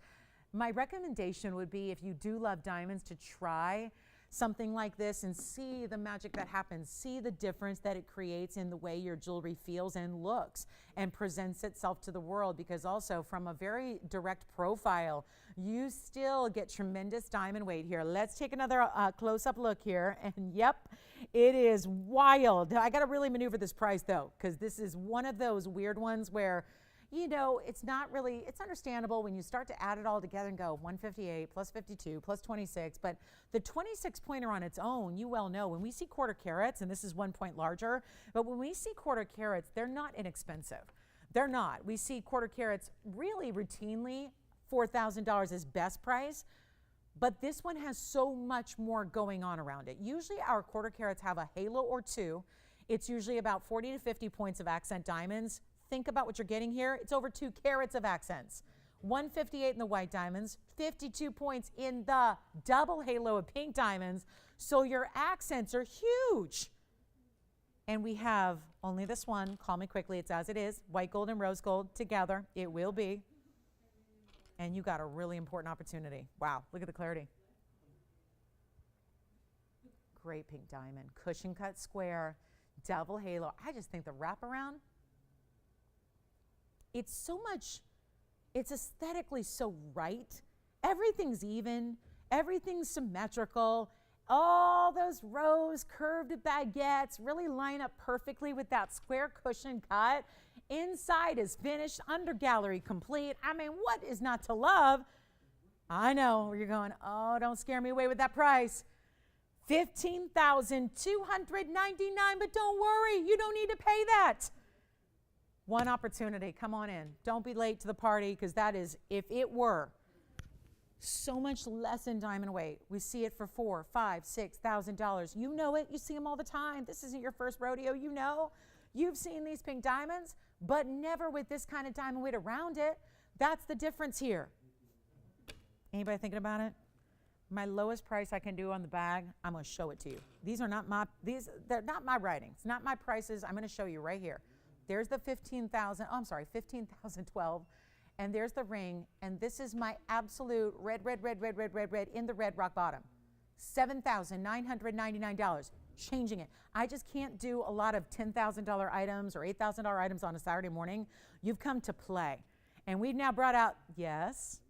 my recommendation would be, if you do love diamonds, to try something like this and see the magic that happens. See the difference that it creates in the way your jewelry feels and looks and presents itself to the world, because also from a very direct profile, you still get tremendous diamond weight here. Let's take another close-up look here, and yep, it is wild. I got to really maneuver this price though, because this is one of those weird ones where, it's not really, it's understandable when you start to add it all together and go 158 plus 52 plus 26, but the 26 pointer on its own, you well know, when we see quarter carats, and this is 1 point larger, but when we see quarter carats, they're not inexpensive. They're not. We see quarter carats really routinely, $4,000 is best price, but this one has so much more going on around it. Usually our quarter carats have a halo or two. It's usually about 40 to 50 points of accent diamonds. Think about what you're getting here. It's over 2 carats of accents. 158 in the white diamonds, 52 points in the double halo of pink diamonds. So your accents are huge. And we have only this one. Call me quickly. It's as it is. White gold and rose gold together. It will be. And you got a really important opportunity. Wow, look at the clarity. Great pink diamond. Cushion cut square. Double halo. I just think the wraparound, it's so much, it's aesthetically so right. Everything's even. Everything's symmetrical. All those rose curved baguettes really line up perfectly with that square cushion cut. Inside is finished, under gallery complete. I mean, what is not to love? I know you're going, oh, don't scare me away with that price. $15,299, but don't worry, you don't need to pay that. One opportunity, come on in. Don't be late to the party, because that is, if it were, so much less in diamond weight. We see it for $4,000, $5,000, $6,000. You know it. You see them all the time. This isn't your first rodeo. You know. You've seen these pink diamonds, but never with this kind of diamond weight around it. That's the difference here. Anybody thinking about it? My lowest price I can do on the bag, I'm going to show it to you. These are not my, they're not my writings, not my prices. I'm going to show you right here. There's the 15,000, oh, I'm sorry, 15,012. And there's the ring, and this is my absolute red in the red rock bottom. $7,999, changing it. I just can't do a lot of $10,000 items or $8,000 items on a Saturday morning. You've come to play. And we've now brought out, yes.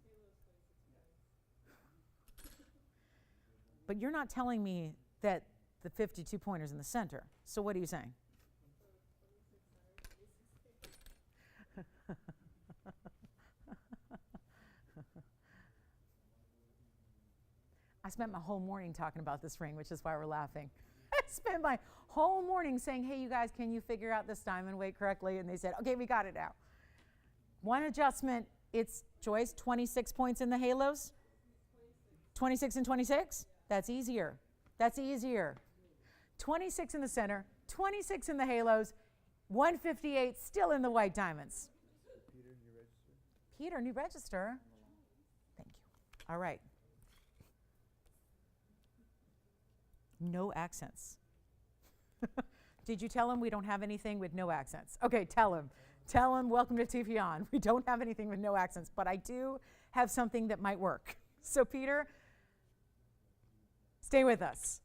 But you're not telling me that the 52 pointer's in the center. So what are you saying? I spent my whole morning talking about this ring, which is why we're laughing. I spent my whole morning saying, hey, you guys, can you figure out this diamond weight correctly? And they said, okay, we got it now. One adjustment, it's, Joyce, 26 points in the halos? 26 and 26? That's easier. That's easier. 26 in the center, 26 in the halos, 158 still in the white diamonds. Peter, new register. Thank you. All right. No accents. Did you tell him we don't have anything with no accents? Okay, tell him. Tell him, welcome to TVON. We don't have anything with no accents, but I do have something that might work. So Peter, stay with us.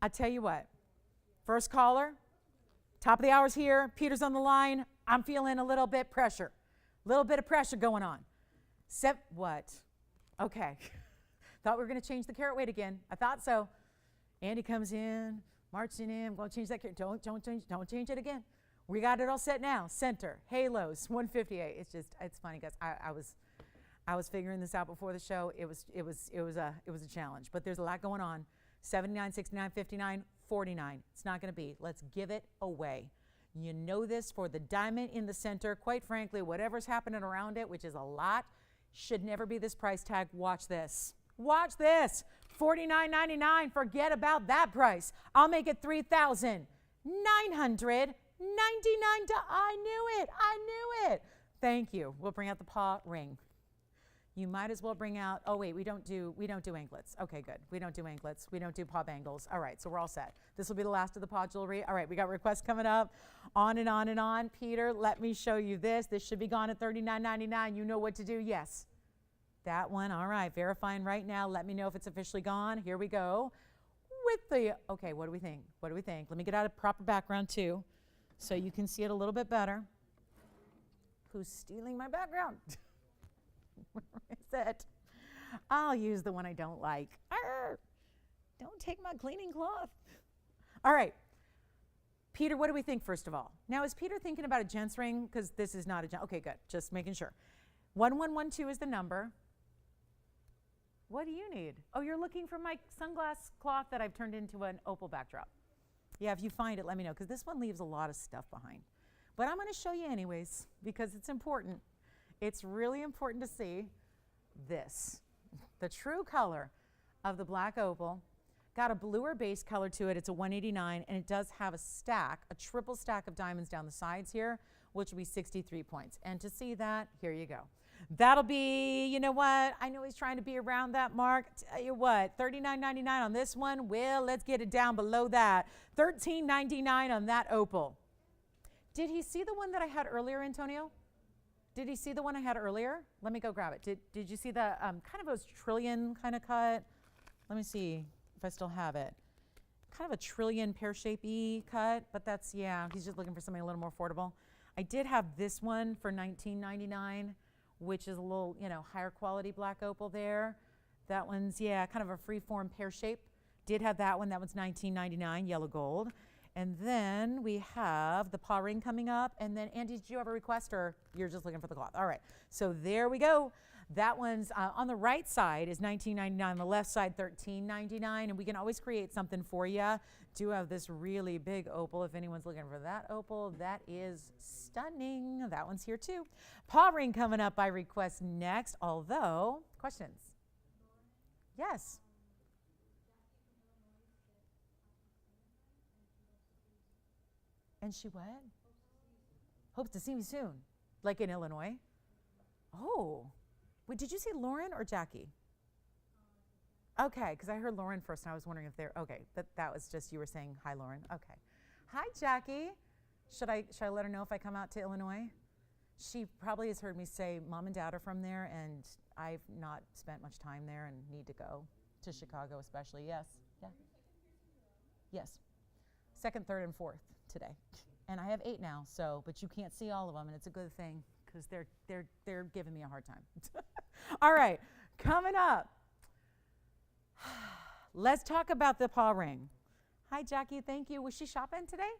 I tell you what, first caller, top of the hour's here. Peter's on the line. I'm feeling a little bit of pressure going on. What? Okay. Thought we were going to change the carat weight again. I thought so. Andy comes in, marching in. I'm going to change that carat. Don't change it again. We got it all set now. Center, halos, 158. It's funny, guys. I was figuring this out before the show. It was a challenge, but there's a lot going on. 79, 69, 59, 49. It's not going to be. Let's give it away. You know this for the diamond in the center. Quite frankly, whatever's happening around it, which is a lot, should never be this price tag. Watch this. Watch this. $49.99. Forget about that price. I'll make it $3,999. I knew it. I knew it. Thank you. We'll bring out the paw ring. You might as well bring out, oh wait, we don't do anklets. Okay, good. We don't do anklets. We don't do paw bangles. All right, so we're all set. This will be the last of the paw jewelry. All right, we got requests coming up. On and on and on. Peter, let me show you this. This should be gone at $39.99. You know what to do. Yes. That one. All right, verifying right now. Let me know if it's officially gone. Here we go. With the, okay, what do we think? What do we think? Let me get out a proper background too, so you can see it a little bit better. Who's stealing my background? Where is it? I'll use the one I don't like. Arr! Don't take my cleaning cloth. All right. Peter, what do we think first of all? Now, is Peter thinking about a gents ring? Because this is not a gent. Okay, good. Just making sure. 1112 is the number. What do you need? Oh, you're looking for my sunglass cloth that I've turned into an opal backdrop. Yeah, if you find it, let me know, because this one leaves a lot of stuff behind. but I'm going to show you anyways because it's important. It's really important to see this, the true color of the black opal. Got a bluer base color to it. It's a 189, and it does have a stack, a triple stack of diamonds down the sides here, which will be 63 points. And to see that, here you go. That'll be, you know what? I know he's trying to be around that mark. Tell you what, $39.99 on this one. Well, let's get it down below that. $13.99 on that opal. Did he see the one that I had earlier, Antonio? Did he see the one I had earlier? Let me go grab it. Did you see the kind of a trillion kind of cut? Let me see if I still have it. Kind of a trillion pear-shaped-y cut, but that's, yeah, he's just looking for something a little more affordable. I did have this one for $19.99, which is a little, you know, higher quality black opal there. That one's, yeah, kind of a free-form pear shape. Did have that one. That one's $19.99, yellow gold. And then we have the paw ring coming up. And then, Andy, did you have a request, or you're just looking for the cloth? All right. So there we go. That one's on the right side is $19.99, on the left side $13.99, and we can always create something for you. Do have this really big opal if anyone's looking for that opal. That is stunning. That one's here too. Paw ring coming up by request next, although, questions? Yes. And she what? Hopes to see me soon. Like in Illinois? Oh. Wait, did you say Lauren or Jackie? Okay, because I heard Lauren first, and I was wondering if they're, okay, that was just, you were saying, hi, Lauren. Okay. Hi, Jackie. Should I let her know if I come out to Illinois? She probably has heard me say Mom and Dad are from there, and I've not spent much time there and need to go to Chicago especially. Yes. Yeah. Yes. Second, third, and fourth today. And I have 8 now, so, but you can't see all of them, and it's a good thing because they're giving me a hard time. All right, coming up, let's talk about the paw ring. Hi, Jackie, thank you. Was she shopping today?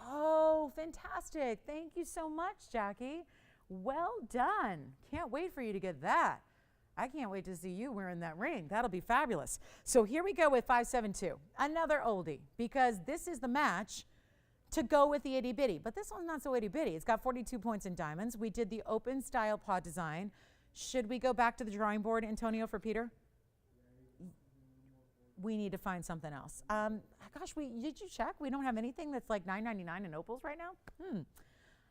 Oh, fantastic. Thank you so much, Jackie. Well done. Can't wait for you to get that. I can't wait to see you wearing that ring. That'll be fabulous. So here we go with 572, another oldie, because this is the match to go with the itty bitty, but this one's not so itty bitty. It's got 42 points in diamonds. We did the open style paw design. Should we go back to the drawing board, Antonio, for Peter? We need to find something else. Gosh, did you check? We don't have anything that's like $9.99 in opals right now?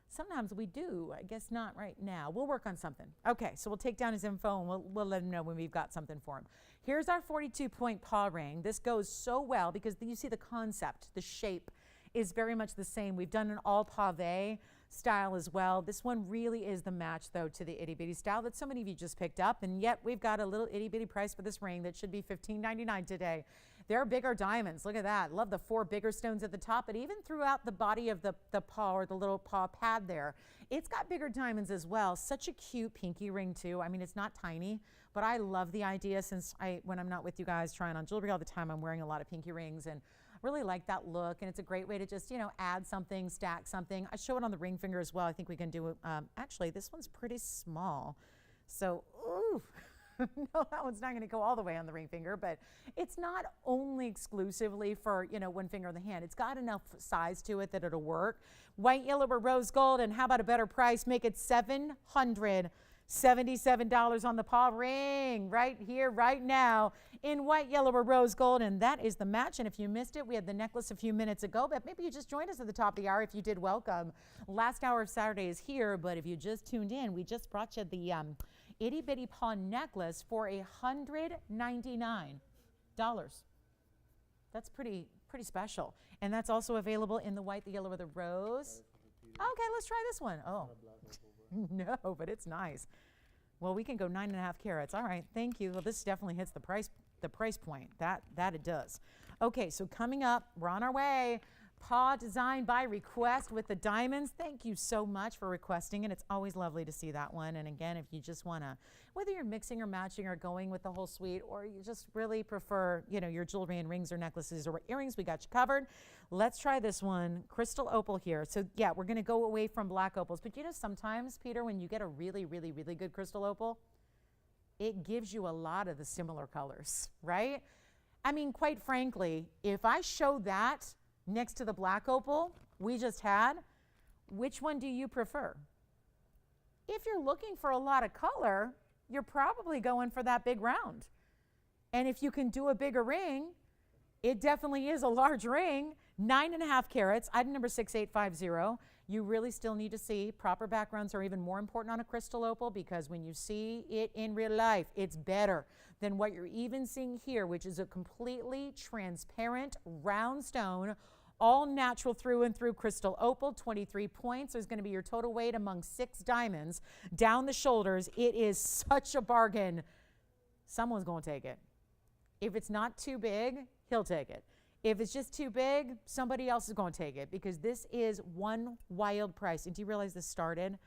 Sometimes we do. I guess not right now. We'll work on something. Okay, so we'll take down his info and we'll let him know when we've got something for him. Here's our 42-point paw ring. This goes so well because you see the concept, the shape is very much the same. We've done an all pave style as well. This one really is the match, though, to the itty bitty style that so many of you just picked up, and yet we've got a little itty bitty price for this ring that should be $15.99 today. They're bigger diamonds. Look at that. Love the 4 bigger stones at the top, but even throughout the body of the paw, or the little paw pad there, it's got bigger diamonds as well. Such a cute pinky ring, too. I mean, it's not tiny, but I love the idea since when I'm not with you guys trying on jewelry all the time, I'm wearing a lot of pinky rings, and really like that look, and it's a great way to just, you know, add something, stack something. I show it on the ring finger as well. I think we can do it. Actually, this one's pretty small. So, ooh, no, that one's not going to go all the way on the ring finger, but it's not only exclusively for, you know, one finger in the hand. It's got enough size to it that it'll work. White, yellow, or rose gold, and how about a better price? Make it $777 on the paw ring right here, right now in white, yellow, or rose gold, and that is the match. And if you missed it, we had the necklace a few minutes ago, but maybe you just joined us at the top of the hour. If you did, welcome. Last hour of Saturday is here, but if you just tuned in, we just brought you the itty bitty paw necklace for $199. That's pretty special, and that's also available in the white, the yellow, or the rose. Okay, let's try this one. Oh. No, but it's nice. Well, we can go 9.5 carats. All right, thank you. Well, this definitely hits the price point. That it does. Okay, so coming up, we're on our way. Paw design by request with the diamonds. Thank you so much for requesting it. It's always lovely to see that one. And again, if you just want to, whether you're mixing or matching or going with the whole suite, or you just really prefer, you know, your jewelry and rings or necklaces or earrings, we got you covered. Let's try this one, crystal opal here. So yeah, we're going to go away from black opals. But you know, sometimes, Peter, when you get a really, really, really good crystal opal, it gives you a lot of the similar colors, right? I mean, quite frankly, if I show that next to the black opal we just had, Which one do you prefer? If you're looking for a lot of color, you're probably going for that big round. And if you can do a bigger ring, it definitely is a large ring, 9.5 carats, item number 6850. You really still need to see. Proper backgrounds are even more important on a crystal opal because when you see it in real life, it's better than what you're even seeing here, which is a completely transparent round stone, all natural through and through crystal opal, 23 points. There's going to be your total weight among 6 diamonds down the shoulders. It is such a bargain. Someone's going to take it. If it's not too big, he'll take it. If it's just too big, somebody else is going to take it because this is one wild price. And do you realize this started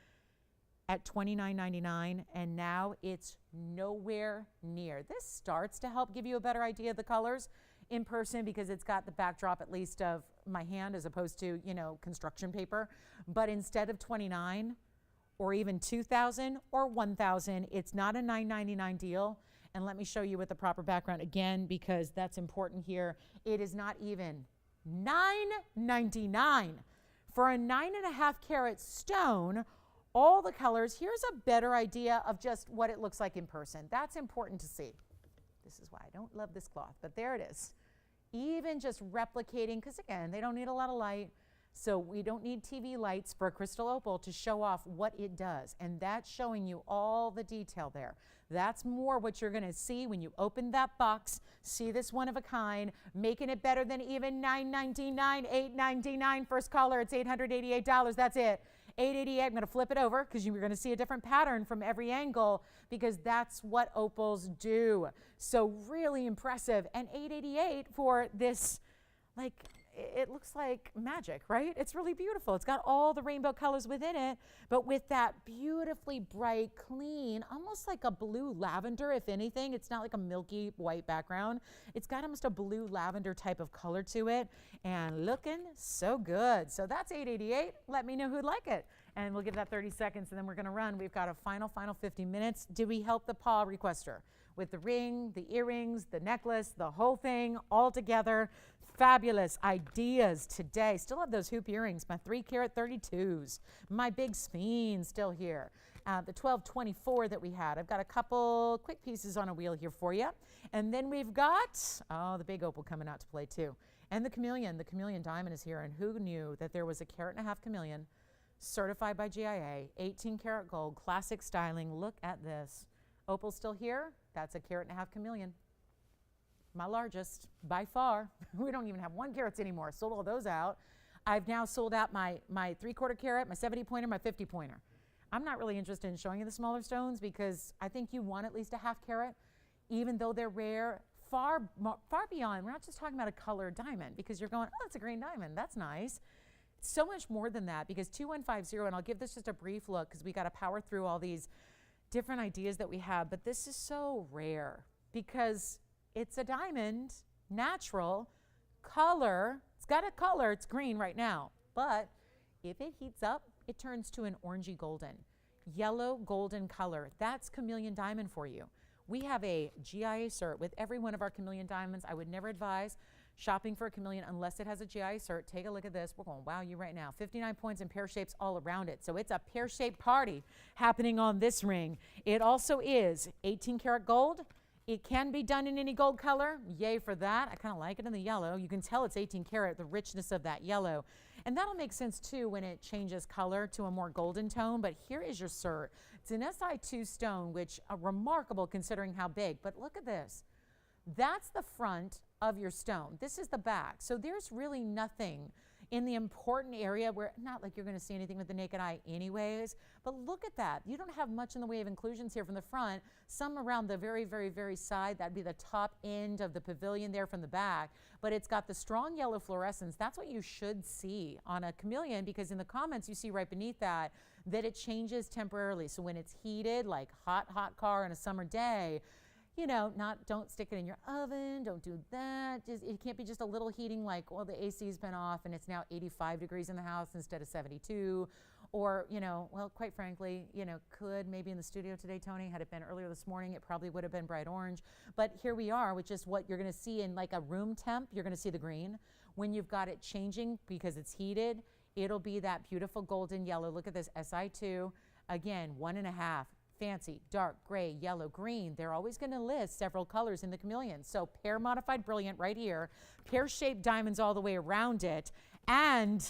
at $29.99 and now it's nowhere near? This starts to help give you a better idea of the colors in person because it's got the backdrop at least of my hand as opposed to, you know, construction paper. But instead of $29 or even $2,000 or $1,000, it's not a $9.99 deal. And let me show you with the proper background again because that's important here. It is not even $9.99 for a 9.5 carat stone. All the colors. Here's a better idea of just what it looks like in person. That's important to see. This is why I don't love this cloth, but there it is. Even just replicating, because again, they don't need a lot of light. So we don't need TV lights for a crystal opal to show off what it does. And that's showing you all the detail there. That's more what you're going to see when you open that box, see this one of a kind, making it better than even $9.99, $8.99. First caller, it's $888. That's it. $888. I'm going to flip it over because you're going to see a different pattern from every angle because that's what opals do. So really impressive. And $888 for this, like, it looks like magic, right? It's really beautiful. It's got all the rainbow colors within it, but with that beautifully bright, clean, almost like a blue lavender, if anything. It's not like a milky white background. It's got almost a blue lavender type of color to it and looking so good. So that's $888. Let me know who'd like it. And we'll give that 30 seconds and then we're going to run. We've got a final 50 minutes. Did we help the paw requester with the ring, the earrings, the necklace, the whole thing all together? Fabulous ideas today. Still have those hoop earrings, my 3 carat 32s, my big speen still here. The 1224 that we had. I've got a couple quick pieces on a wheel here for you. And then we've got, oh, the big opal coming out to play too. And the chameleon diamond is here. And who knew that there was a 1.5 carat chameleon certified by GIA, 18 karat gold, classic styling. Look at this. Opal still here. That's a 1.5 carat chameleon. My largest by far. We don't even have 1 carats anymore. Sold all those out. I've now sold out my 3/4 carat, my 70 pointer, my 50 pointer. I'm not really interested in showing you the smaller stones because I think you want at least a 1/2 carat, even though they're rare, far beyond. We're not just talking about a colored diamond because you're going, oh, it's a green diamond. That's nice. It's so much more than that because 2150, and I'll give this just a brief look because we got to power through all these different ideas that we have, but this is so rare because it's a diamond, natural, color. It's got a color. It's green right now. But if it heats up, it turns to an orangey golden, yellow golden color. That's chameleon diamond for you. We have a GIA cert with every one of our chameleon diamonds. I would never advise shopping for a chameleon unless it has a GIA cert. Take a look at this. We're going to wow you right now. 59 points and pear shapes all around it. So it's a pear-shaped party happening on this ring. It also is 18 karat gold. It can be done in any gold color. Yay for that. I kind of like it in the yellow. You can tell it's 18 karat, the richness of that yellow. And that'll make sense too when it changes color to a more golden tone. But here is your cert. It's an SI2 stone, which are remarkable considering how big. But look at this. That's the front of your stone. This is the back. So there's really nothing in the important area where, not like you're going to see anything with the naked eye anyways, but look at that. You don't have much in the way of inclusions here from the front, some around the very, very, very side. That'd be the top end of the pavilion there from the back, but it's got the strong yellow fluorescence. That's what you should see on a chameleon because in the comments you see right beneath that it changes temporarily. So when it's heated, like hot car on a summer day, you know, don't stick it in your oven, don't do that. It can't be just a little heating like, well, the AC's been off and it's now 85 degrees in the house instead of 72. Or, you know, well, quite frankly, you know, could maybe in the studio today, Tony, had it been earlier this morning, it probably would have been bright orange. But here we are, which is what you're going to see in like a room temp. You're going to see the green. When you've got it changing because it's heated, It'll be that beautiful golden yellow. Look at this, SI2. Again, 1.5. Fancy, dark, gray, yellow, green. They're always going to list several colors in the chameleon. So pear modified brilliant right here. Pear-shaped diamonds all the way around it. And,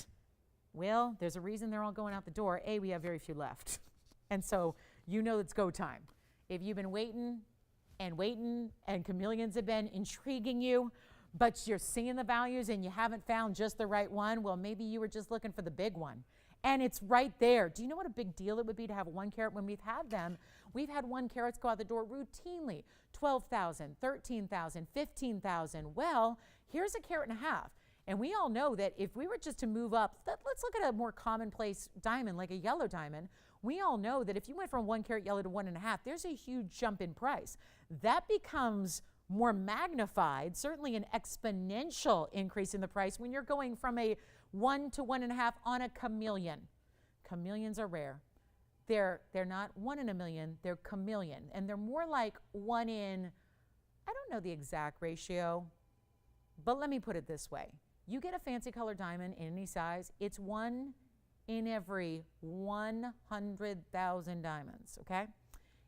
well, there's a reason they're all going out the door. A, we have very few left. And so you know it's go time. If you've been waiting and chameleons have been intriguing you, but you're seeing the values and you haven't found just the right one, well, maybe you were just looking for the big one. And it's right there. Do you know what a big deal it would be to have 1 carat when we've had them? We've had 1 carats go out the door routinely. 12,000, 13,000, 15,000. Well, here's 1.5 carats. And we all know that if we were just to move up, let's look at a more commonplace diamond, like a yellow diamond. We all know that if you went from 1 carat yellow to 1.5, there's a huge jump in price. That becomes more magnified, certainly an exponential increase in the price when you're going from a 1 to 1.5 on a chameleon. Chameleons are rare. They're not 1 in a million, they're chameleon. And they're more like 1 in, I don't know the exact ratio, but let me put it this way. You get a fancy color diamond in any size, it's 1 in every 100,000 diamonds, okay?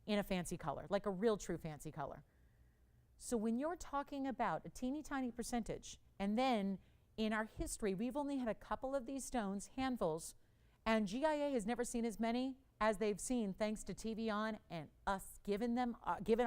In a fancy color, like a real true fancy color. So when you're talking about a teeny tiny percentage, and then in our history, we've only had a couple of these stones, handfuls, and GIA has never seen as many as they've seen thanks to TVON and us giving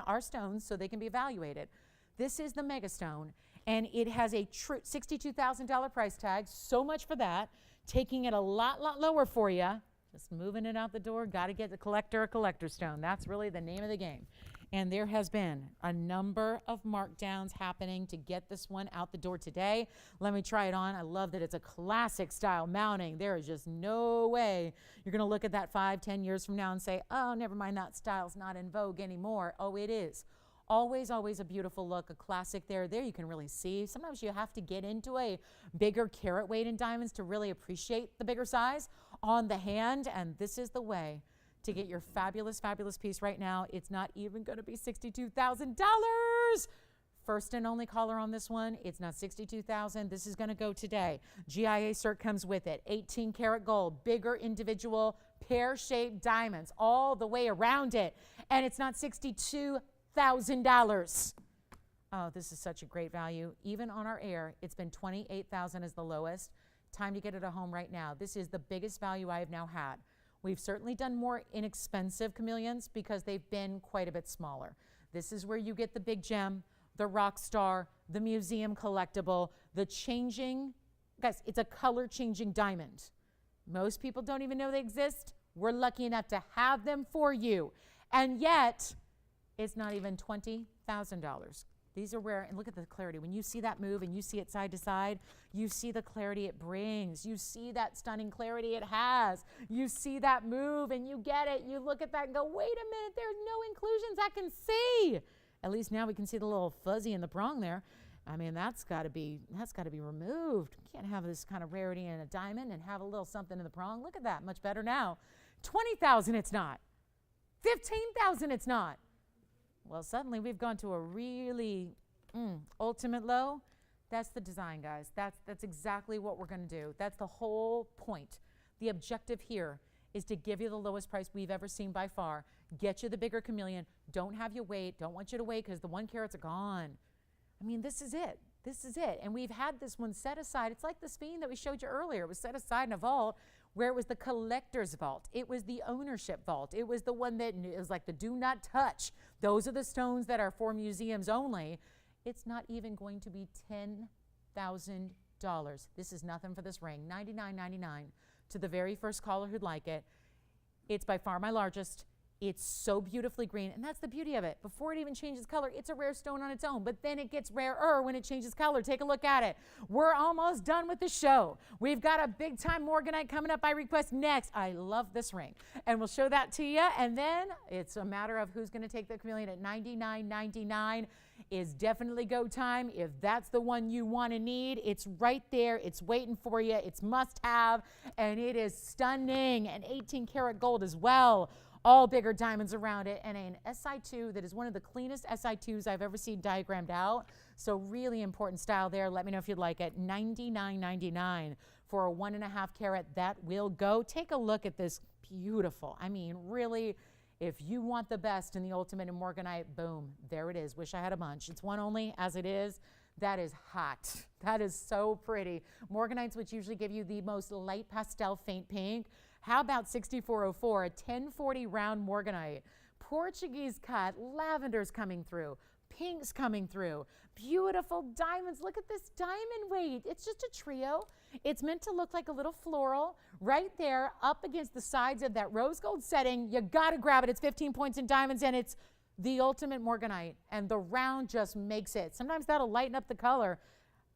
our stones so they can be evaluated. This is the mega stone, and it has a true $62,000 price tag. So much for that. Taking it a lot lower for you. Just moving it out the door. Got to get the collector a collector stone. That's really the name of the game. And there has been a number of markdowns happening to get this one out the door today. Let me try it on. I love that it's a classic style mounting. There is just no way you're going to look at that 5-10 years from now and say, oh, never mind, that style's not in vogue anymore. Oh, it is. Always a beautiful look, a classic there. There you can really see. Sometimes you have to get into a bigger carat weight in diamonds to really appreciate the bigger size on the hand, and this is the way to get your fabulous piece right now. It's not even going to be $62,000. First and only caller on this one. It's not $62,000. This is going to go today. GIA cert comes with it. 18 karat gold, bigger individual pear-shaped diamonds all the way around it, and it's not $62,000. Oh, this is such a great value. Even on our air, it's been $28,000 as the lowest. Time to get it at home right now. This is the biggest value I have now had. We've certainly done more inexpensive chameleons because they've been quite a bit smaller. This is where you get the big gem, the rock star, the museum collectible, the changing, guys, it's a color changing diamond. Most people don't even know they exist. We're lucky enough to have them for you. And yet, it's not even $20,000. These are rare, and look at the clarity. When you see that move and you see it side to side, you see the clarity it brings. You see that stunning clarity it has. You see that move and you get it. You look at that and go, wait a minute, there's no inclusions I can see. At least now we can see the little fuzzy in the prong there. I mean, that's got to be removed. You can't have this kind of rarity in a diamond and have a little something in the prong. Look at that, much better now. $20,000 it's not. $15,000 it's not. Well, suddenly we've gone to a really ultimate low. That's the design, guys. That's exactly what we're going to do. That's the whole point. The objective here is to give you the lowest price we've ever seen by far. Get you the bigger chameleon. Don't have you wait. Don't want you to wait because the 1 carats are gone. I mean, this is it. This is it. And we've had this one set aside. It's like the Speen that we showed you earlier. It was set aside in a vault where it was the collector's vault. It was the ownership vault. It was the one that is like the do not touch. Those are the stones that are for museums only. It's not even going to be $10,000. This is nothing for this ring. $99.99 to the very first caller who'd like it. It's by far my largest. It's so beautifully green, and that's the beauty of it. Before it even changes color, it's a rare stone on its own, but then it gets rarer when it changes color. Take a look at it. We're almost done with the show. We've got a big-time morganite coming up by request next. I love this ring, and we'll show that to you, and then it's a matter of who's going to take the chameleon at $99.99 is definitely go time. If that's the one you want to need, it's right there. It's waiting for you. It's must-have, and it is stunning, and 18 karat gold as well. All bigger diamonds around it, and an SI2 that is one of the cleanest SI2s I've ever seen diagrammed out. So really important style there. Let me know if you'd like it. $99.99 for a 1.5 carat, that will go. Take a look at this beautiful. I mean, really, if you want the best in the ultimate in morganite, boom, there it is. Wish I had a bunch. It's one only as it is. That is hot. That is so pretty. Morganites, which usually give you the most light pastel faint pink. How about 6404, a 1040 round morganite? Portuguese cut, lavender's coming through, pinks coming through, beautiful diamonds. Look at this diamond weight. It's just a trio. It's meant to look like a little floral right there up against the sides of that rose gold setting. You got to grab it. It's 15 points in diamonds, and it's the ultimate morganite, and the round just makes it. Sometimes that'll lighten up the color.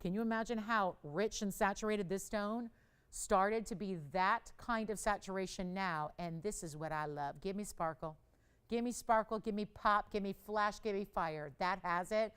Can you imagine how rich and saturated this stone started to be? That kind of saturation now, and this is what I love. Give me sparkle. Give me sparkle, give me pop, give me flash, give me fire. That has it.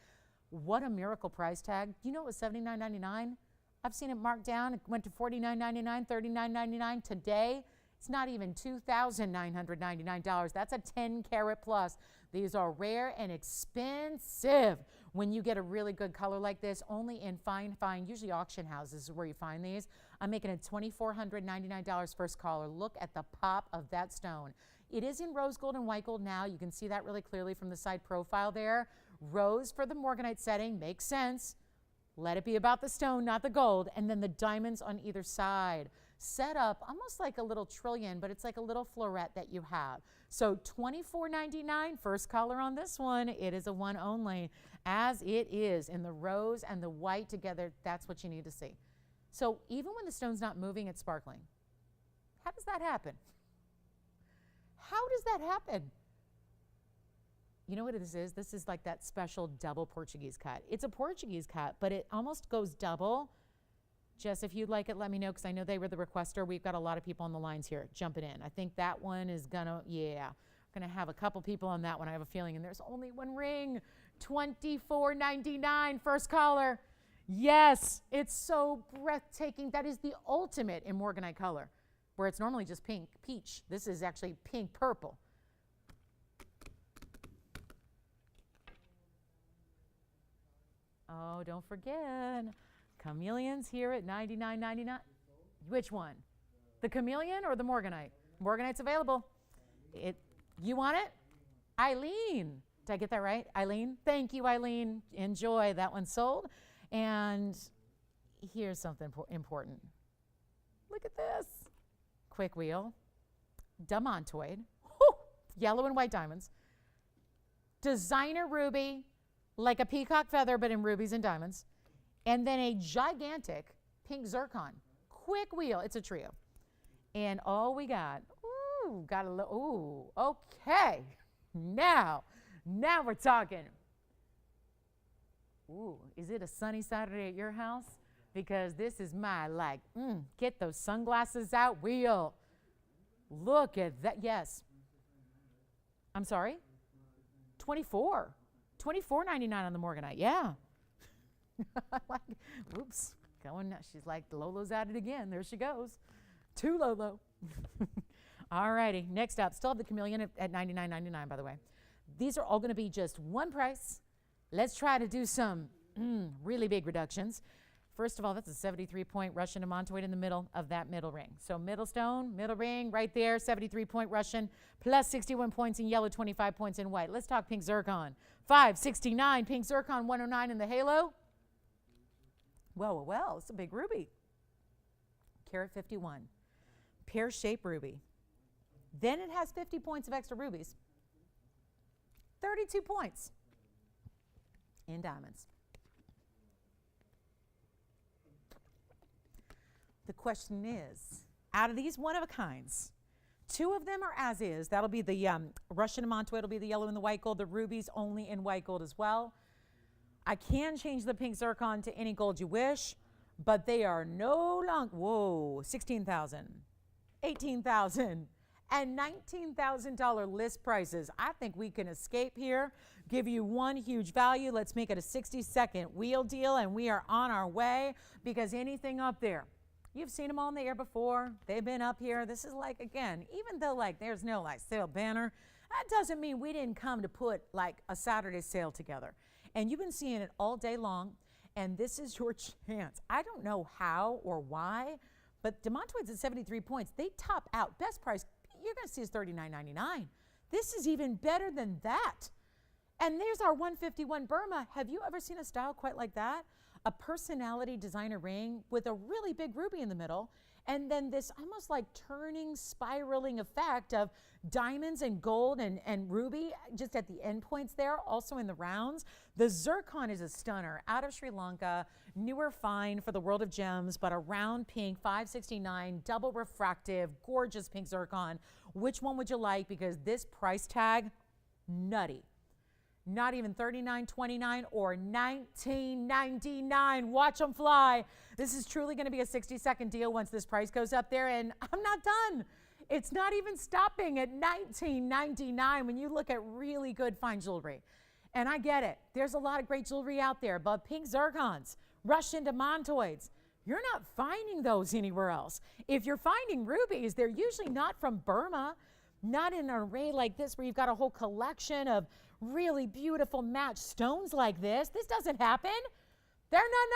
What a miracle price tag. You know it was $79.99? I've seen it marked down. It went to $49.99, $39.99. Today, it's not even $2,999. That's a 10 carat plus. These are rare and expensive. When you get a really good color like this, only in fine, usually auction houses is where you find these. I'm making it $2,499 first caller. Look at the pop of that stone. It is in rose gold and white gold now. You can see that really clearly from the side profile there. Rose for the morganite setting makes sense. Let it be about the stone, not the gold. And then the diamonds on either side. Set up almost like a little trillion, but it's like a little floret that you have. So $24.99 first caller on this one. It is a one only, as it is in the rose and the white together. That's what you need to see. So even when the stone's not moving, it's sparkling. How does that happen? How does that happen? You know what this is? This is like that special double Portuguese cut. It's a Portuguese cut, but it almost goes double. Jess, if you'd like it, let me know, because I know they were the requester. We've got a lot of people on the lines here jumping in. I think that one is gonna, gonna have a couple people on that one. I have a feeling, and there's only one ring. $24.99 first caller. Yes, it's so breathtaking. That is the ultimate in morganite color, where it's normally just pink peach. This is actually pink purple. Oh, don't forget, chameleons here at $99.99. Which one? The chameleon or the morganite? Morganite's available. You want it? Eileen. Did I get that right? Eileen? Thank you, Eileen. Enjoy. That one sold. And here's something important. Look at this. Quick wheel. Diamantoid. Whew. Yellow and white diamonds. Designer ruby, like a peacock feather, but in rubies and diamonds. And then a gigantic pink zircon. Quick wheel. It's a trio. And all we got, got a little, okay. Now we're talking. Is it a sunny Saturday at your house? Because this is my, get those sunglasses out wheel. Look at that. Yes. I'm sorry? $24.99 on the morganite. Yeah. Oops. Going. She's like, Lolo's at it again. There she goes. To Lolo. All righty. Next up, still have the chameleon at $99.99, by the way. These are all going to be just one price. Let's try to do some really big reductions. First of all, that's a 73-point Russian diamantoid in the middle of that middle ring. So middle stone, middle ring, right there, 73-point Russian, plus 61 points in yellow, 25 points in white. Let's talk pink zircon. 569, pink zircon, 109 in the halo. Well, it's a big ruby. Carat 51, pear-shaped ruby. Then it has 50 points of extra rubies. 32 points in diamonds. The question is, out of these one-of-a-kinds, two of them are as is. That'll be the Russian diamantoid. It'll be the yellow and the white gold. The rubies only in white gold as well. I can change the pink zircon to any gold you wish, but they are no longer, $16,000, $18,000, and $19,000 list prices. I think we can escape here, give you one huge value. Let's make it a 60-second wheel deal, and we are on our way, because anything up there, you've seen them all in the air before. They've been up here. This is like, again, even though there's no sale banner, that doesn't mean we didn't come to put a Saturday sale together. And you've been seeing it all day long, and this is your chance. I don't know how or why, But demontoids at 73 points, they top out. Best price you're going to see is $39.99. This is even better than that. And there's our 151 Burma. Have you ever seen a style quite like that? A personality designer ring with a really big ruby in the middle, and then this almost like turning, spiraling effect of diamonds and gold and ruby just at the end points there, also in the rounds. The zircon is a stunner, out of Sri Lanka, newer fine for the world of gems, but a round pink, 569, double refractive, gorgeous pink zircon. Which one would you like? Because this price tag, nutty. Not even $39.29 or $19.99. Watch them fly. This is truly going to be a 60-second deal once this price goes up there, and I'm not done. It's not even stopping at $19.99 when you look at really good fine jewelry. And I get it. There's a lot of great jewelry out there, but pink zircons, Russian demontoids, you're not finding those anywhere else. If you're finding rubies, they're usually not from Burma, not in an array like this where you've got a whole collection of really beautiful matched stones like this. This doesn't happen. They're not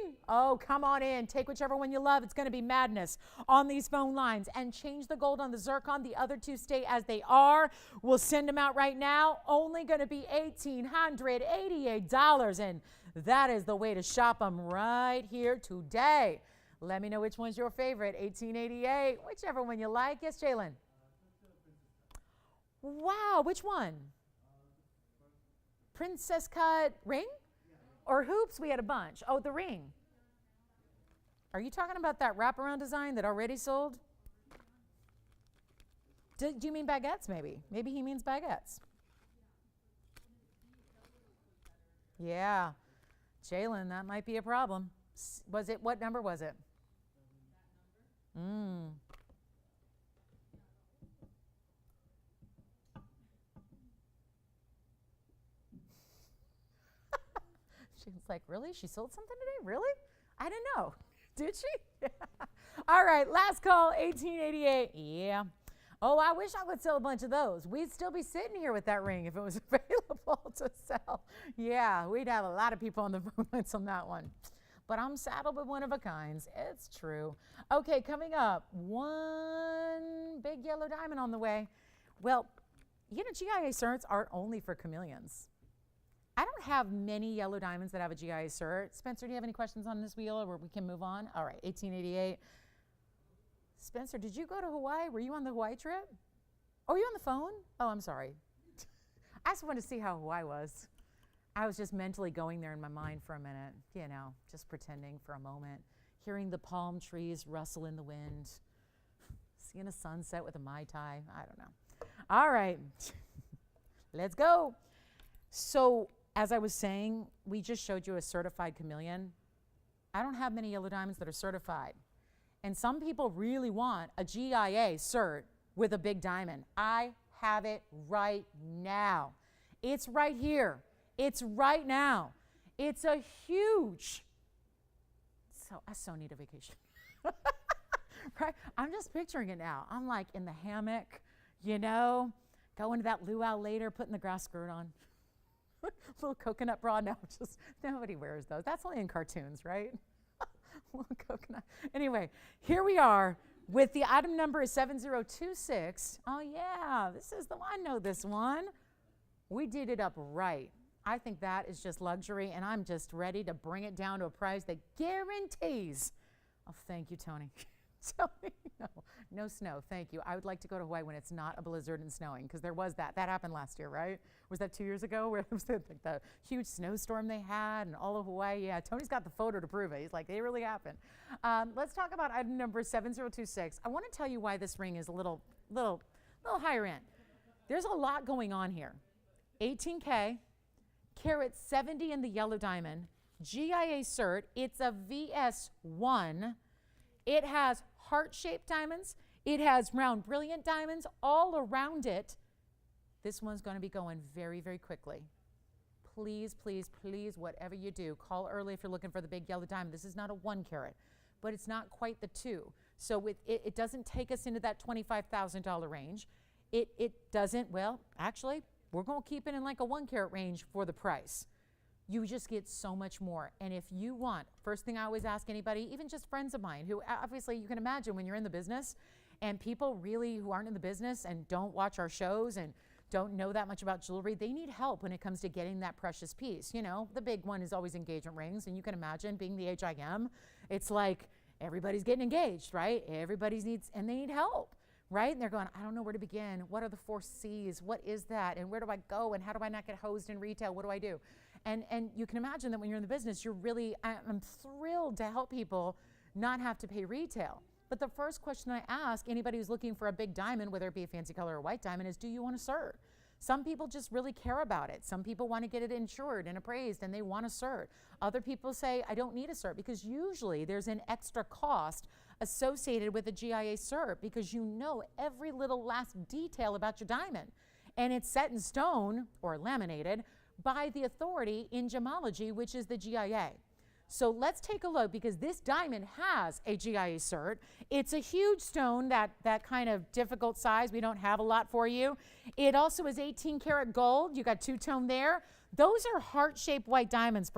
19. Oh, come on in. Take whichever one you love. It's going to be madness on these phone lines. And change the gold on the zircon. The other two stay as they are. We'll send them out right now. Only going to be $1,888. And that is the way to shop them right here today. Let me know which one's your favorite. $1,888. Whichever one you like. Yes, Jalen. Wow. Which one? Princess cut ring or hoops? We had a bunch. Oh, the ring. Are you talking about that wraparound design that already sold? Do you mean baguettes maybe? Maybe he means baguettes. Yeah. Jalen, that might be a problem. Was it, what number was it? She was like, really? She sold something today? Really? I didn't know. Did she? All right, last call, 1888. Yeah. Oh, I wish I would sell a bunch of those. We'd still be sitting here with that ring if it was available to sell. Yeah, we'd have a lot of people on the phone lines on that one. But I'm saddled with one of a kinds. It's true. Okay, coming up, one big yellow diamond on the way. Well, you know, GIA certs aren't only for chameleons. I don't have many yellow diamonds that have a GIA cert. Spencer, do you have any questions on this wheel or we can move on? All right, 1888. Spencer, did you go to Hawaii? Were you on the Hawaii trip? Oh, were you on the phone? Oh, I'm sorry. I just wanted to see how Hawaii was. I was just mentally going there in my mind for a minute, you know, just pretending for a moment, hearing the palm trees rustle in the wind, seeing a sunset with a Mai Tai. I don't know. All right, let's go. So, as I was saying, we just showed you a certified chameleon. I don't have many yellow diamonds that are certified. And some people really want a GIA cert with a big diamond. I have it right now. It's right here. It's right now. It's a huge, I so need a vacation. Right? I'm just picturing it now. I'm like in the hammock, you know, going to that luau later, putting the grass skirt on. Little coconut bra. No, just nobody wears those. That's only in cartoons, right? Little coconut. Anyway, here we are with the item number is 7026. Oh yeah, this is the one. I know this one. We did it up right. I think that is just luxury, and I'm just ready to bring it down to a price that guarantees. Oh, thank you, Tony. Tony, no snow. Thank you. I would like to go to Hawaii when it's not a blizzard and snowing, because there was that. That happened last year, right? Was that 2 years ago where it was the huge snowstorm they had and all of Hawaii? Yeah, Tony's got the photo to prove it. He's like, they really happened. Let's talk about item number 7026. I want to tell you why this ring is a little higher end. There's a lot going on here. 18K, carat 70 in the yellow diamond, GIA cert. It's a VS1. It has heart-shaped diamonds. It has round brilliant diamonds all around it. This one's going to be going very, very quickly. Please, please, please, whatever you do, call early if you're looking for the big yellow diamond. This is not a 1 carat, but it's not quite the 2. So it doesn't take us into that $25,000 range. It doesn't, well, actually, we're going to keep it in like a 1 carat range for the price. you just get so much more. And if you want, first thing I always ask anybody, even just friends of mine, who obviously you can imagine when you're in the business, and people really who aren't in the business and don't watch our shows and don't know that much about jewelry, they need help when it comes to getting that precious piece. You know, the big one is always engagement rings, and you can imagine being the age I am, it's like everybody's getting engaged, right? Everybody's needs, and they need help, right? And they're going, I don't know where to begin. What are the 4 C's? What is that? And where do I go? And how do I not get hosed in retail? What do I do? And you can imagine that when you're in the business, you're really, I'm thrilled to help people not have to pay retail. But the first question I ask anybody who's looking for a big diamond, whether it be a fancy color or white diamond, is do you want a cert? Some people just really care about it. Some people want to get it insured and appraised and they want a cert. Other people say, I don't need a cert, because usually there's an extra cost associated with a GIA cert because you know every little last detail about your diamond. And it's set in stone or laminated by the authority in gemology, which is the GIA. So let's take a look, because this diamond has a GIA cert. It's a huge stone, that kind of difficult size. We don't have a lot for you. It also is 18 karat gold. You got two-tone there. Those are heart-shaped white diamonds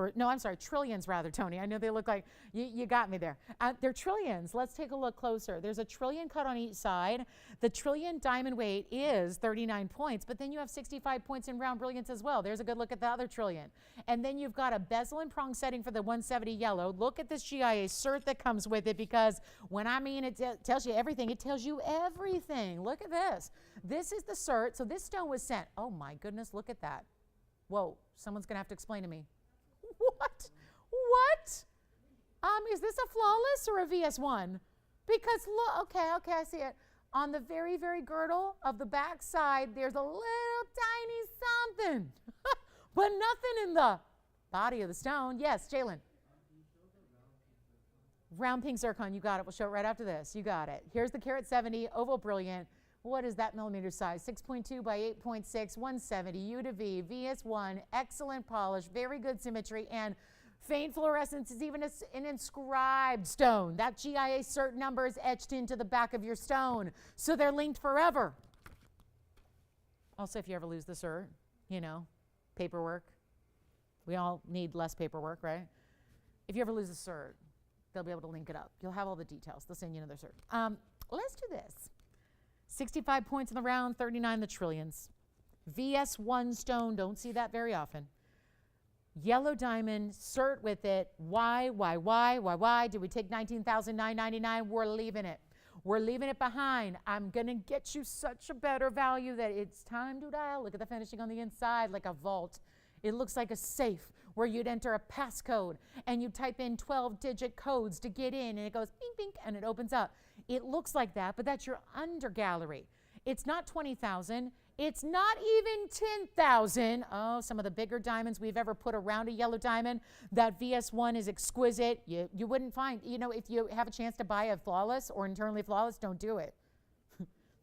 trillions rather, Tony. I know they look like, you got me there. They're trillions. Let's take a look closer. There's a trillion cut on each side. The trillion diamond weight is 39 points, but then you have 65 points in round brilliance as well. There's a good look at the other trillion. And then you've got a bezel and prong setting for the 170 yellow. Look at this GIA cert that comes with it, because when I mean it tells you everything, it tells you everything. Look at this. This is the cert. So this stone was sent. Oh my goodness, look at that. Whoa, someone's gonna have to explain to me. What? Is this a flawless or a VS1? Because look, okay, I see it. On the very, very girdle of the back side, there's a little tiny something, but nothing in the body of the stone. Yes, Jalen. Round pink zircon, you got it. We'll show it right after this. You got it. Here's the Karat 70 oval brilliant. What is that millimeter size? 6.2 by 8.6, 170, U to V, VS1, excellent polish, very good symmetry, and faint fluorescence is even an inscribed stone. That GIA cert number is etched into the back of your stone, so they're linked forever. Also, if you ever lose the cert, you know, paperwork. We all need less paperwork, right? If you ever lose a cert, they'll be able to link it up. You'll have all the details. They'll send you another cert. Let's do this. 65 points in the round, 39 the trillions. VS1 stone, don't see that very often. Yellow diamond, cert with it. Why? Did we take $19,999? We're leaving it. We're leaving it behind. I'm going to get you such a better value that it's time to dial. Look at the finishing on the inside, like a vault. It looks like a safe where you'd enter a passcode and you type in 12-digit codes to get in, and it goes bing, bing, and it opens up. It looks like that, but that's your under gallery. It's not 20,000. It's not even 10,000. Oh, some of the bigger diamonds we've ever put around a yellow diamond. That VS1 is exquisite. You wouldn't find, you know, if you have a chance to buy a flawless or internally flawless, don't do it.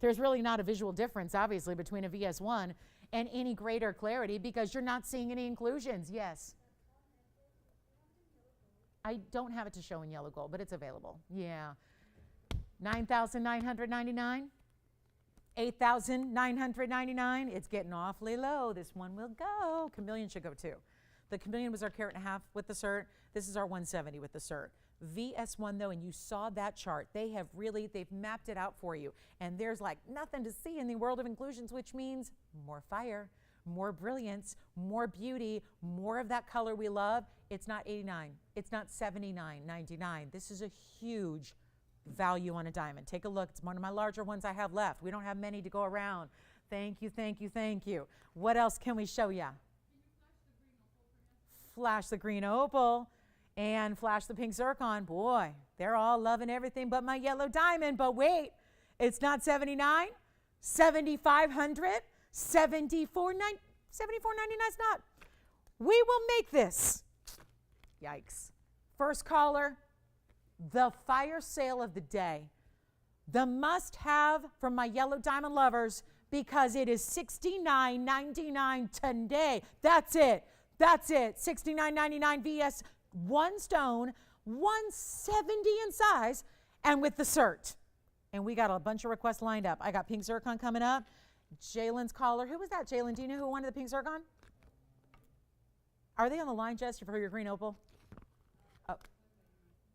There's really not a visual difference, obviously, between a VS1 and any greater clarity, because you're not seeing any inclusions. Yes. I don't have it to show in yellow gold, but it's available. Yeah. 9,999. 8,999. It's getting awfully low. This one will go. Chameleon should go too. The Chameleon was our carat and a half with the cert. This is our 170 with the cert. VS1 though, and you saw that chart. They've mapped it out for you. And there's like nothing to see in the world of inclusions, which means more fire, more brilliance, more beauty, more of that color we love. It's not 89. It's not 79.99. This is a huge value on a diamond. Take a look. It's one of my larger ones I have left. We don't have many to go around. Thank you, thank you, thank you. What else can we show you? Flash the green opal and flash the pink zircon. Boy, they're all loving everything but my yellow diamond. But wait, it's not 79, 7,500, 74.99 is not. We will make this. Yikes. First caller, the fire sale of the day. The must-have from my yellow diamond lovers, because it is $69.99 today. That's it. That's it. $69.99 VS, one stone, 170 in size, and with the cert. And we got a bunch of requests lined up. I got pink zircon coming up. Jalen's caller. Who was that, Jalen? Do you know who wanted the pink zircon? Are they on the line, Jess, for your green opal? Oh,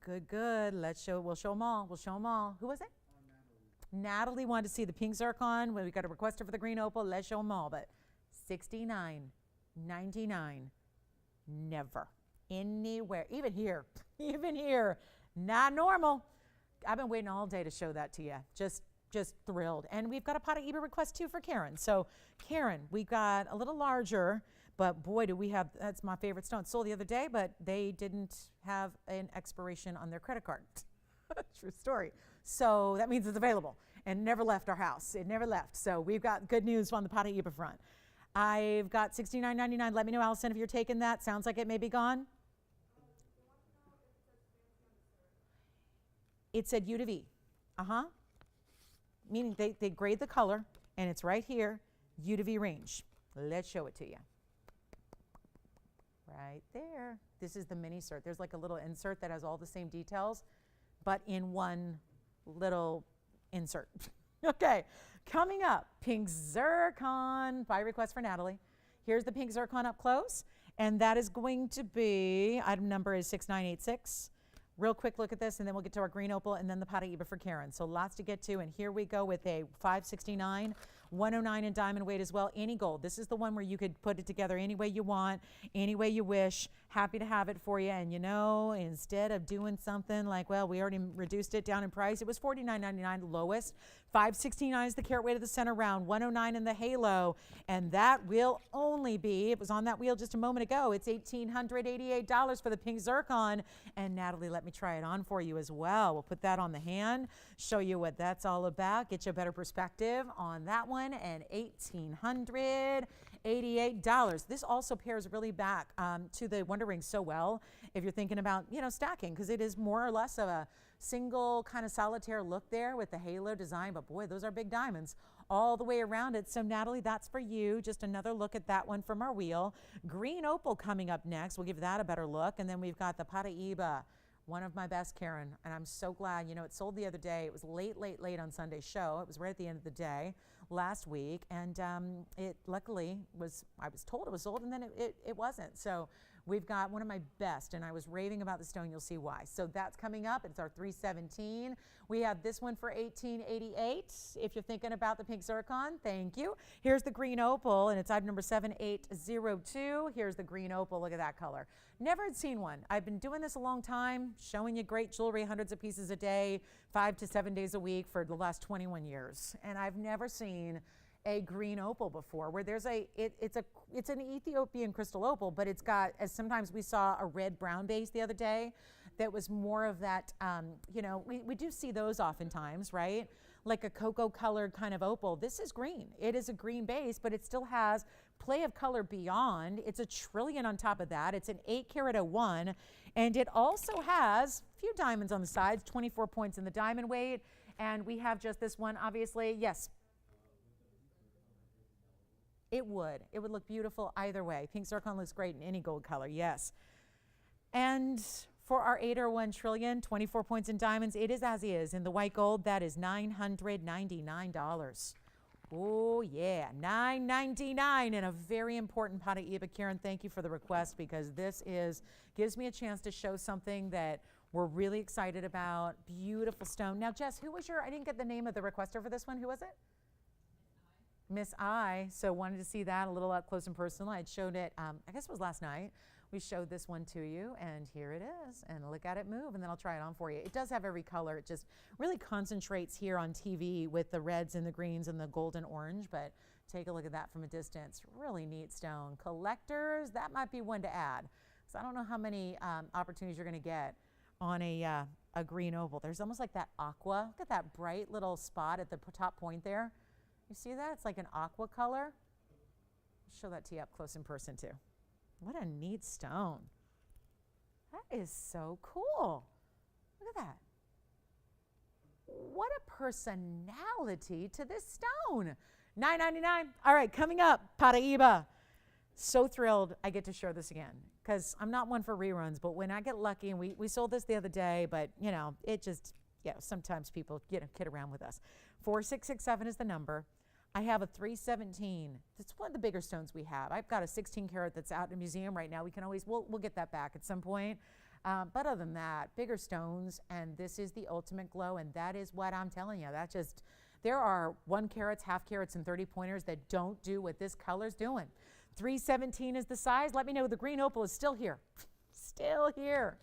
good, good. We'll show them all. We'll show them all. Who was it? Natalie wanted to see the pink zircon. When we got a requester for the green opal, let's show them all. But $69.99, never, anywhere, even here, not normal. I've been waiting all day to show that to you. Just thrilled. And we've got a pot of eBay request too for Karen. So Karen, we got a little larger, but boy, do we have, that's my favorite stone. Sold the other day, but they didn't have an expiration on their credit card. True story. So that means it's available and never left our house. It never left. So we've got good news on the pot of eBay front. I've got $69.99. Let me know, Allison, if you're taking that. Sounds like it may be gone. It said U to V. Meaning they grade the color, and it's right here, U to V range. Let's show it to you. Right there. This is the mini cert. There's like a little insert that has all the same details, but in one little insert. Okay, coming up, pink zircon by request for Natalie. Here's the pink zircon up close, and that is going to be, item number is 6986. Real quick look at this, and then we'll get to our green opal and then the pot of eBay for Karen. So lots to get to, and here we go with a 569, 109 in diamond weight as well. Any gold. This is the one where you could put it together any way you want, any way you wish. Happy to have it for you. And you know, instead of doing something like, well, we already reduced it down in price. It was $49.99 the lowest. 569 is the carat weight of the center round, 109 in the halo, and that will only be, it was on that wheel just a moment ago, it's $1,888 for the pink zircon. And Natalie, let me try it on for you as well. We'll put that on the hand, show you what that's all about, get you a better perspective on that one, and $1,888. This also pairs really back to the Wonder Ring so well if you're thinking about, you know, stacking, because it is more or less of a single kind of solitaire look there with the halo design, but boy, those are big diamonds all the way around it. So Natalie, that's for you. Just another look at that one from our wheel. Green opal coming up next. We'll give that a better look. And then we've got the pot of eBay, one of my best, Karen, and I'm so glad, you know, it sold the other day. It was late on Sunday's show. It was right at the end of the day last week, and it luckily was, I was told it was sold, and then it wasn't. So we've got one of my best, and I was raving about the stone. You'll see why. So that's coming up. It's our 317. We have this one for $1,888. If you're thinking about the pink zircon, thank you. Here's the green opal, and it's item number 7802. Here's the green opal. Look at that color. Never had seen one. I've been doing this a long time, showing you great jewelry, hundreds of pieces a day, 5 to 7 days a week for the last 21 years. And I've never seen a green opal before, where there's it's an Ethiopian crystal opal, but it's got, as sometimes we saw, a red brown base the other day that was more of that, you know, we do see those oftentimes, right? Like a cocoa colored kind of opal. This is green. It is a green base, but it still has play of color beyond. It's a trillion on top of that. It's an 8 karat 01, and it also has a few diamonds on the sides, 24 points in the diamond weight, and we have just this one, obviously. Yes. It would look beautiful either way. Pink zircon looks great in any gold color, yes. And for our 801 trillion, 24 points in diamonds, it is as is. In the white gold, that is $999. Oh yeah, $999, and a very important pot of eBay. Karen, thank you for the request, because this gives me a chance to show something that we're really excited about. Beautiful stone. Now, Jess, who was I didn't get the name of the requester for this one. Who was it? Miss I, so wanted to see that a little up close and personal. I showed it, I guess it was last night. We showed this one to you, and here it is. And look at it move, and then I'll try it on for you. It does have every color. It just really concentrates here on TV with the reds and the greens and the gold and orange, but take a look at that from a distance. Really neat stone. Collectors, that might be one to add, because I don't know how many opportunities you're going to get on a green opal. There's almost like that aqua. Look at that bright little spot at the top point there. You see that? It's like an aqua color. I'll show that to you up close in person too. What a neat stone. That is so cool. Look at that. What a personality to this stone. $9.99. All right, coming up, pot of eBay. So thrilled I get to share this again, because I'm not one for reruns, but when I get lucky, and we sold this the other day, but you know, it just, yeah, sometimes people, you know, kid around with us. 4667 is the number. I have a 317. It's one of the bigger stones we have. I've got a 16 karat that's out in a museum right now. We can always, we'll get that back at some point. But other than that, bigger stones, and this is the ultimate glow, and that is what I'm telling you. That just, there are 1 carats, half carats, and 30 pointers that don't do what this color's doing. 317 is the size. Let me know the green opal is still here. Still here.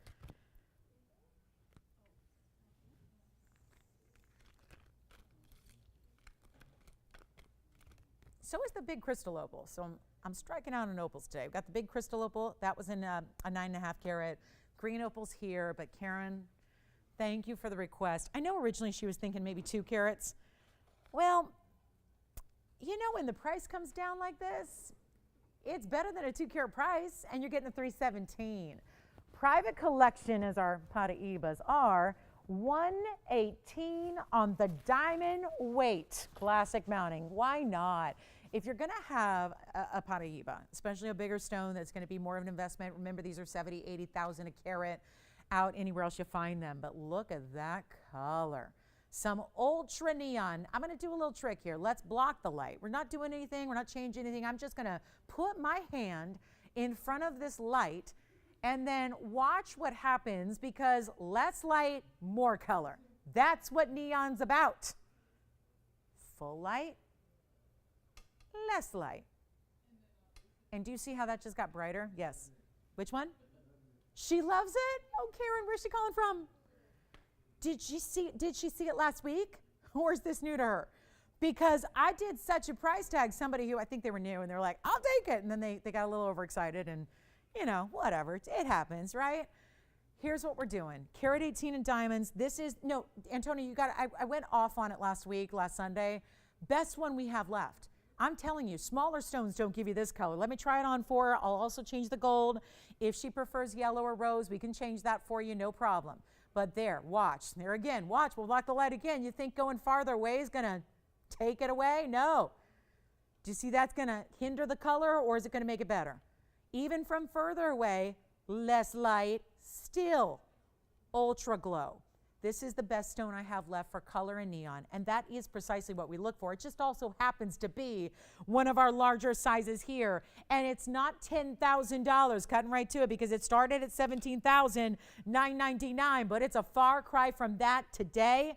So is the big crystal opal. So I'm striking out on opals today. We've got the big crystal opal. That was in a 9.5 carat. Green opal's here, but Karen, thank you for the request. I know originally she was thinking maybe 2 carats. Well, you know, when the price comes down like this, it's better than a 2 carat price, and you're getting a 317. Private collection, as our Paraibas are, 118 on the diamond weight. Classic mounting. Why not? If you're going to have a Paraiba, especially a bigger stone that's going to be more of an investment, remember these are 70, 80,000 a carat out anywhere else you find them. But look at that color. Some ultra neon. I'm going to do a little trick here. Let's block the light. We're not doing anything. We're not changing anything. I'm just going to put my hand in front of this light and then watch what happens, because less light, more color. That's what neon's about. Full light, less light. And do you see how that just got brighter? Yes. Which one? She loves it? Oh, Karen, where's she calling from? Did she see it last week? Or is this new to her? Because I did such a price tag, somebody who I think they were new, and they're like, I'll take it. And then they got a little overexcited, and you know, whatever, it happens, right? Here's what we're doing. Carat 18 in diamonds. This is, no, Antonio, you got it. I went off on it last Sunday. Best one we have left. I'm telling you, smaller stones don't give you this color. Let me try it on for her. I'll also change the gold. If she prefers yellow or rose, we can change that for you, no problem. But there, watch. There again, watch. We'll block the light again. You think going farther away is going to take it away? No. Do you see that's going to hinder the color, or is it going to make it better? Even from further away, less light, still ultra glow. This is the best stone I have left for color and neon, and that is precisely what we look for. It just also happens to be one of our larger sizes here, and it's not $10,000, cutting right to it, because it started at $17,999, but it's a far cry from that today.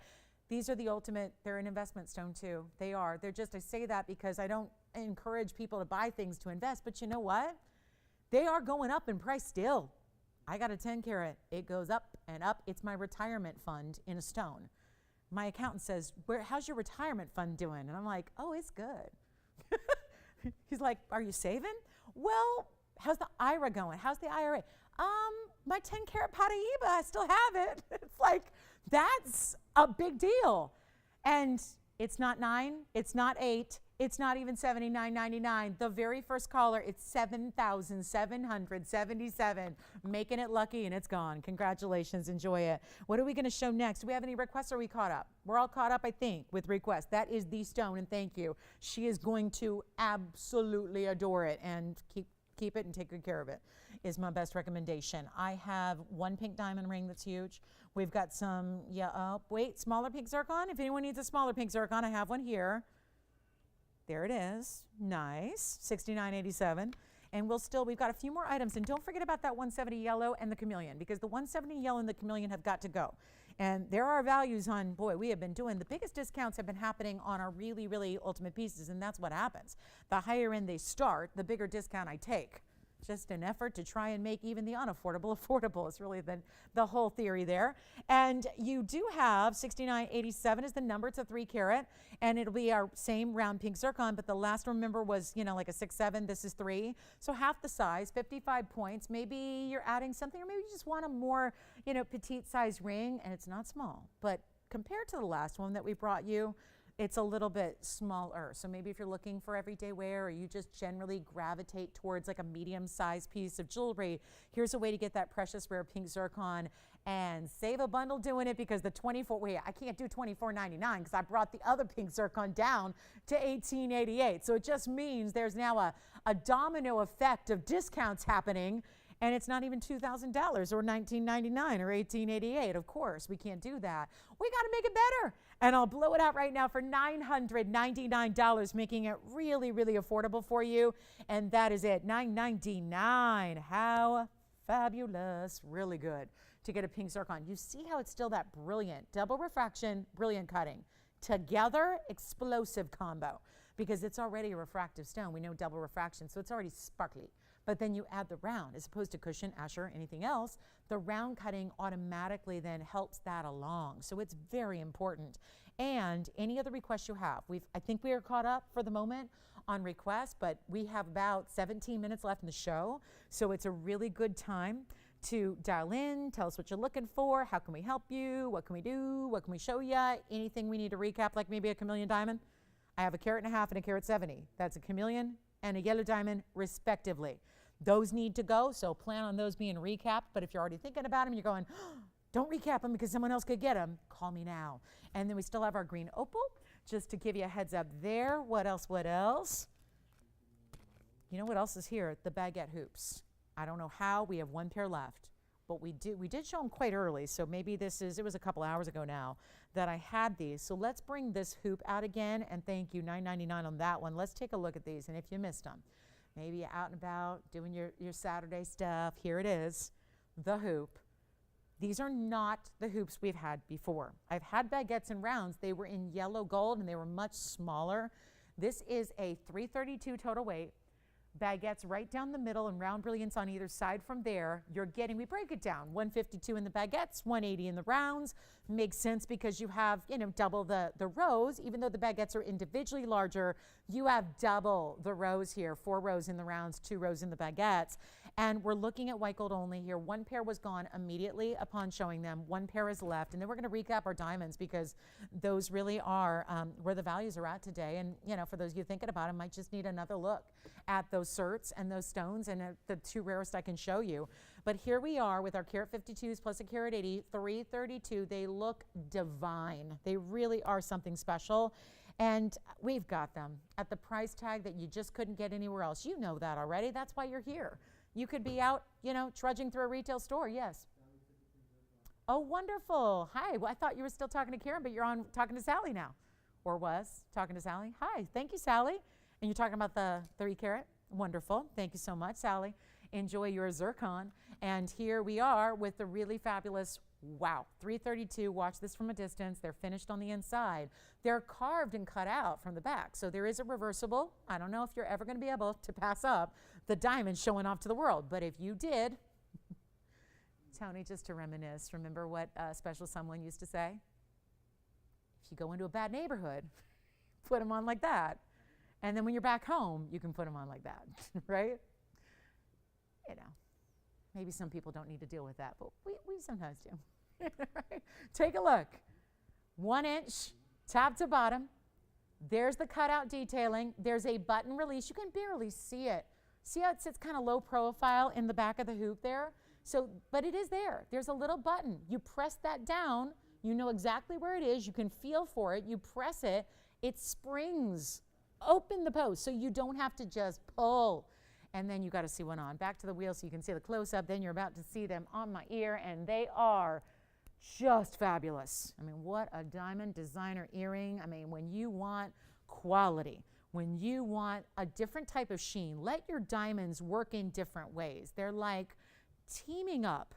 These are the ultimate, they're an investment stone too. They are. They're just, I say that because I don't encourage people to buy things to invest, but you know what? They are going up in price still. I got a 10 carat. It goes up and up. It's my retirement fund in a stone. My accountant says, how's your retirement fund doing? And I'm like, oh, it's good. He's like, are you saving? Well, how's the IRA going? How's the IRA? My 10 carat Paraiba, I still have it. It's like, that's a big deal. And it's not 9, it's not 8, it's not even $79.99. The very first caller, it's $7,777. Making it lucky, and it's gone. Congratulations, enjoy it. What are we going to show next? Do we have any requests, or are we caught up? We're all caught up, I think, with requests. That is the stone, and thank you. She is going to absolutely adore it, and keep it and take good care of it is my best recommendation. I have one pink diamond ring that's huge. We've got some, smaller pink zircon. If anyone needs a smaller pink zircon, I have one here. There it is. Nice. $69.87. And we've got a few more items. And don't forget about that 170 yellow and the chameleon, because the 170 yellow and the chameleon have got to go. And there are values on, boy, we have been doing, the biggest discounts have been happening on our really, really ultimate pieces, and that's what happens. The higher end they start, the bigger discount I take. Just an effort to try and make even the unaffordable affordable is really the whole theory there. And you do have $69.87 is the number. It's a 3 carat, and it'll be our same round pink zircon, but the last one, remember, was, like a 6.7. This is 3. So half the size, 55 points. Maybe you're adding something, or maybe you just want a more, petite size ring, and it's not small. But compared to the last one that we brought you, it's a little bit smaller. So maybe if you're looking for everyday wear, or you just generally gravitate towards like a medium-sized piece of jewelry, here's a way to get that precious rare pink zircon and save a bundle doing it, because I can't do $24.99 because I brought the other pink zircon down to $18.88. So it just means there's now a domino effect of discounts happening, And it's not even $2,000 or $19.99 or $18.88. Of course, we can't do that. We got to make it better. And I'll blow it out right now for $999, making it really, really affordable for you. And that is it, $999. How fabulous. Really good to get a pink zircon. You see how it's still that brilliant double refraction, brilliant cutting. Together, explosive combo, because it's already a refractive stone. We know double refraction, so it's already sparkly. But then you add the round, as opposed to cushion, Asher, anything else, the round cutting automatically then helps that along. So it's very important. And any other requests you have, I think we are caught up for the moment on requests, but we have about 17 minutes left in the show. So it's a really good time to dial in, tell us what you're looking for, how can we help you, what can we do, what can we show you, anything we need to recap, like maybe a chameleon diamond. I have a carat and a half and a carat 70. That's a chameleon and a yellow diamond respectively. Those need to go, so plan on those being recapped. But if you're already thinking about them, you're going, oh, don't recap them because someone else could get them, call me now. And then we still have our green opal, just to give you a heads up there. What else? You know what else is here? The baguette hoops. I don't know how, we have one pair left, but we did show them quite early, so maybe it was a couple hours ago now that I had these. So let's bring this hoop out again, and thank you, $9.99 on that one. Let's take a look at these, and if you missed them, maybe you're out and about doing your Saturday stuff, here it is, the hoop. These are not the hoops we've had before. I've had baguettes and rounds. They were in yellow gold, and they were much smaller. This is a 332 total weight. Baguettes right down the middle and round brilliance on either side from there. You're getting, we break it down, 152 in the baguettes, 180 in the rounds. Makes sense because you have, double the rows. Even though the baguettes are individually larger, you have double the rows here, 4 rows in the rounds, 2 rows in the baguettes. And we're looking at white gold only here. One pair was gone immediately upon showing them. One pair is left. And then we're going to recap our diamonds because those really are where the values are at today. And, for those of you thinking about it, might just need another look at those certs and those stones and the 2 rarest I can show you. But here we are with our carat 52s plus a carat 80, 332. They look divine. They really are something special. And we've got them at the price tag that you just couldn't get anywhere else. You know that already. That's why you're here. You could be out, trudging through a retail store. Yes. Oh, wonderful. Hi. Well, I thought you were still talking to Karen, but you're on talking to Sally now. Or was talking to Sally. Hi. Thank you, Sally. And you're talking about the 3 carat. Wonderful. Thank you so much, Sally. Enjoy your zircon. And here we are with the really fabulous, wow, 332. Watch this from a distance. They're finished on the inside. They're carved and cut out from the back. So there is a reversible. I don't know if you're ever going to be able to pass up the diamond showing off to the world. But if you did, Tony, just to reminisce, remember what special someone used to say? If you go into a bad neighborhood, put them on like that. And then when you're back home, you can put them on like that, right? Maybe some people don't need to deal with that, but we sometimes do. Right? Take a look. 1 inch, top to bottom. There's the cutout detailing. There's a button release. You can barely see it. See how it sits kind of low profile in the back of the hoop there? So, but it is there. There's a little button. You press that down. You know exactly where it is. You can feel for it. You press it. It springs open the post, so you don't have to just pull. And then you got to see one on. Back to the wheel so you can see the close-up. Then you're about to see them on my ear, and they are just fabulous. I mean, what a diamond designer earring. I mean, when you want quality, when you want a different type of sheen, let your diamonds work in different ways. They're like teaming up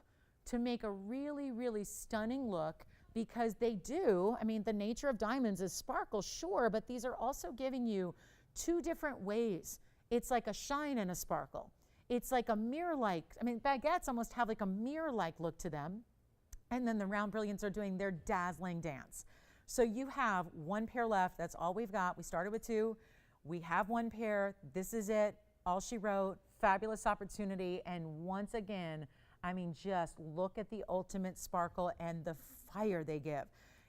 to make a really, really stunning look, because they do. I mean, the nature of diamonds is sparkle, sure, but these are also giving you 2 different ways. It's like a shine and a sparkle. It's like a mirror-like, baguettes almost have like a mirror-like look to them. And then the round brilliants are doing their dazzling dance. So you have 1 pair left. That's all we've got. We started with 2. We have 1 pair. This is it. All she wrote. Fabulous opportunity. And once again, just look at the ultimate sparkle and the fire they give.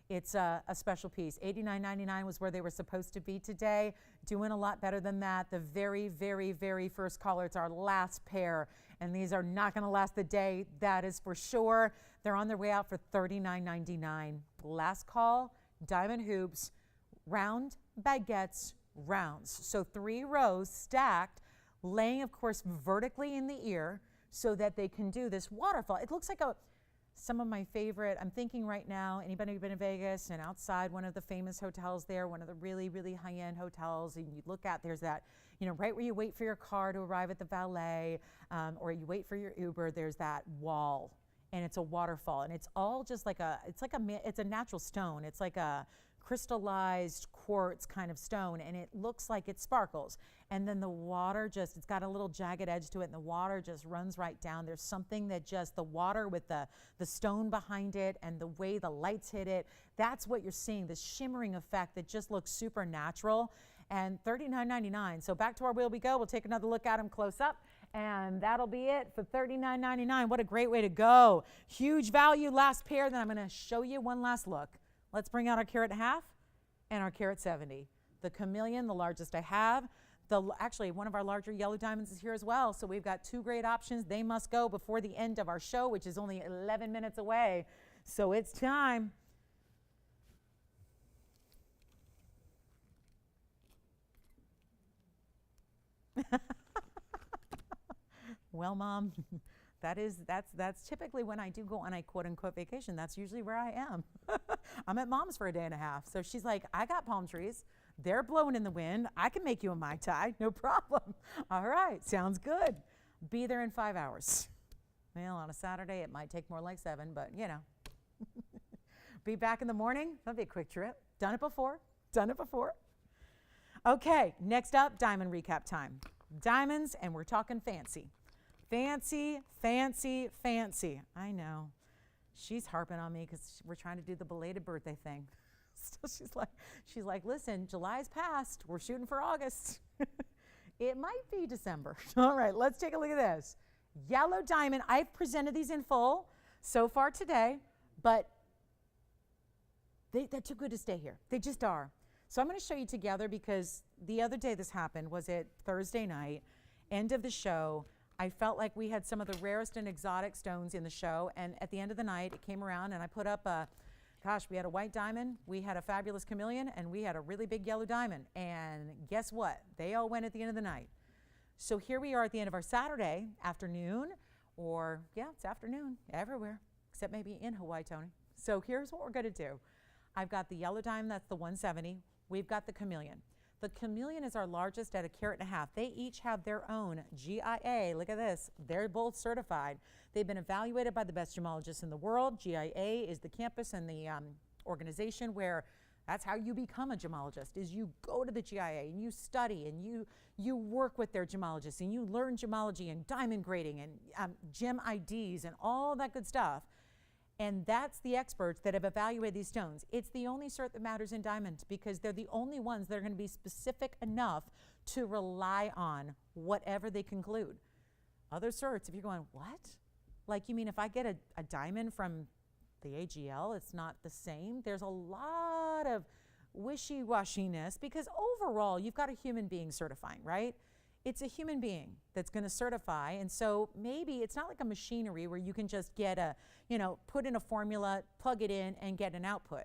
It's a special piece. $89.99 was where they were supposed to be today. Doing a lot better than that. The very, very, very first caller, it's our last pair. And these are not going to last the day. That is for sure. They're on their way out for $39.99. Last call, diamond hoops, round baguettes, rounds. So 3 rows stacked, laying, of course, vertically in the ear. so that they can do this waterfall. It looks like some of my favorite, I'm thinking right now, anybody been to Vegas and outside one of the famous hotels there, one of the really, really high-end hotels, and you look at, there's that, right where you wait for your car to arrive at the valet, or you wait for your Uber, there's that wall, and it's a waterfall, and it's all just like it's a natural stone. It's like a crystallized quartz kind of stone, and it looks like it sparkles. And then the water it's got a little jagged edge to it, and the water just runs right down. There's something that just the water with the stone behind it and the way the lights hit it, that's what you're seeing, this shimmering effect that just looks super natural. And $39.99. So back to our wheel we go. We'll take another look at them close up, and that'll be it for $39.99. What a great way to go. Huge value, last pair. Then I'm going to show you one last look. Let's bring out our carat and a half and our carat 70. The chameleon, the largest I have. Actually, one of our larger yellow diamonds is here as well. So we've got two great options. They must go before the end of our show, which is only 11 minutes away. So it's time. Well, Mom, that's typically when I do go on a quote unquote vacation. That's usually where I am. I'm at Mom's for a day and a half. So she's like, I got palm trees. They're blowing in the wind. I can make you a Mai Tai, no problem. All right, sounds good. Be there in 5 hours. Well, on a Saturday, it might take more like 7, but Be back in the morning. That'll be a quick trip. Done it before. Okay, next up, diamond recap time. Diamonds, and we're talking fancy. Fancy, fancy, fancy. I know. She's harping on me because we're trying to do the belated birthday thing. So she's like, listen, July's passed. We're shooting for August. It might be December. All right, let's take a look at this. Yellow diamond. I've presented these in full so far today, but they're too good to stay here. They just are. So I'm going to show you together because the other day this happened was it Thursday night, end of the show. I felt like we had some of the rarest and exotic stones in the show, and at the end of the night, it came around and I put up we had a white diamond, we had a fabulous chameleon, and we had a really big yellow diamond. And guess what? They all went at the end of the night. So here we are at the end of our Saturday afternoon, it's afternoon everywhere, except maybe in Hawaii, Tony. So here's what we're going to do. I've got the yellow diamond, that's the 170. We've got the chameleon. The chameleon is our largest at a carat and a half. They each have their own GIA. Look at this. They're both certified. They've been evaluated by the best gemologists in the world. GIA is the campus and the organization where that's how you become a gemologist, is you go to the GIA and you study and you work with their gemologists and you learn gemology and diamond grading and gem IDs and all that good stuff. And that's the experts that have evaluated these stones. It's the only cert that matters in diamond because they're the only ones that are going to be specific enough to rely on whatever they conclude. Other certs, if you're going, what? Like, you mean if I get a diamond from the AGL, it's not the same? There's a lot of wishy-washiness because overall, you've got a human being certifying, right? It's a human being that's going to certify, and so maybe it's not like a machinery where you can just get put in a formula, plug it in, and get an output.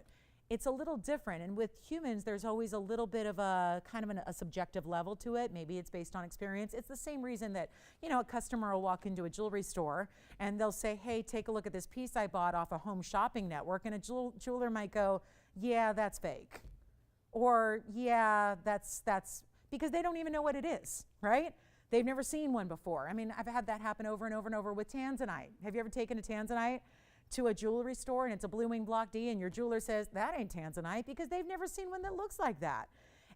It's a little different, and with humans, there's always a little bit of a kind of a subjective level to it. Maybe it's based on experience. It's the same reason that, a customer will walk into a jewelry store, and they'll say, hey, take a look at this piece I bought off a home shopping network, and a jeweler might go, yeah, that's fake. Or, yeah, that's because they don't even know what it is, right? They've never seen one before. I mean, I've had that happen over and over and over with tanzanite. Have you ever taken a tanzanite to a jewelry store and it's a blue wing block D and your jeweler says, that ain't tanzanite, because they've never seen one that looks like that.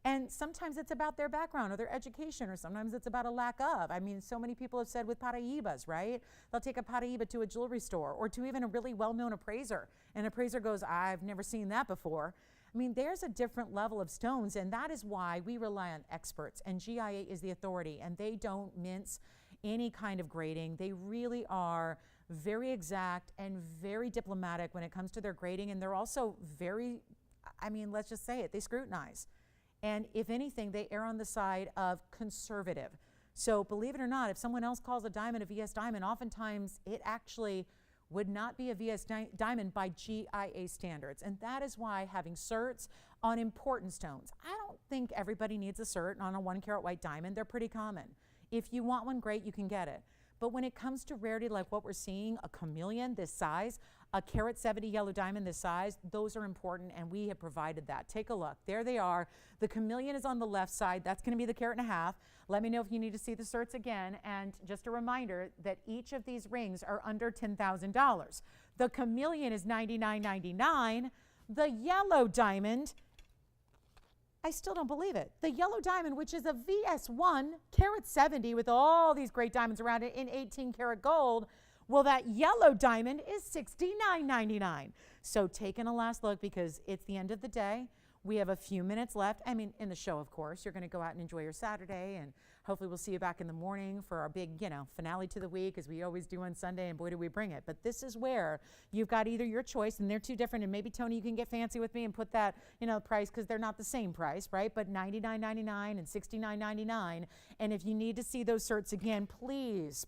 And sometimes it's about their background or their education, or sometimes it's about a lack of. I mean, so many people have said with Paraibas, right? They'll take a Paraiba to a jewelry store or to even a really well-known appraiser. And appraiser goes, I've never seen that before. I mean, there's a different level of stones, and that is why we rely on experts, and GIA is the authority, and they don't mince any kind of grading. They really are very exact and very diplomatic when it comes to their grading, and they're also very, let's just say it, they scrutinize. And if anything, they err on the side of conservative. So believe it or not, if someone else calls a diamond a VS diamond, oftentimes it actually would not be a VS diamond by GIA standards. And that is why having certs on important stones. I don't think everybody needs a cert on a 1 carat white diamond. They're pretty common. If you want one, great, you can get it. But when it comes to rarity like what we're seeing, a chameleon this size, a carat 70 yellow diamond this size, those are important, and we have provided that. Take a look. There they are. The chameleon is on the left side. That's going to be the carat and a half. Let me know if you need to see the certs again. And just a reminder that each of these rings are under $10,000. The chameleon is $99.99. The yellow diamond, I still don't believe it. The yellow diamond, which is a VS1 carat 70 with all these great diamonds around it in 18 karat gold, well, that yellow diamond is $69.99. So taking a last look, because it's the end of the day. We have a few minutes left. I mean, in the show, of course. You're going to go out and enjoy your Saturday, and hopefully we'll see you back in the morning for our big, finale to the week, as we always do on Sunday, and boy, do we bring it. But this is where you've got either your choice, and they're two different, and maybe, Tony, you can get fancy with me and put that, price, because they're not the same price, right? But $99.99 and $69.99. And if you need to see those certs again, please,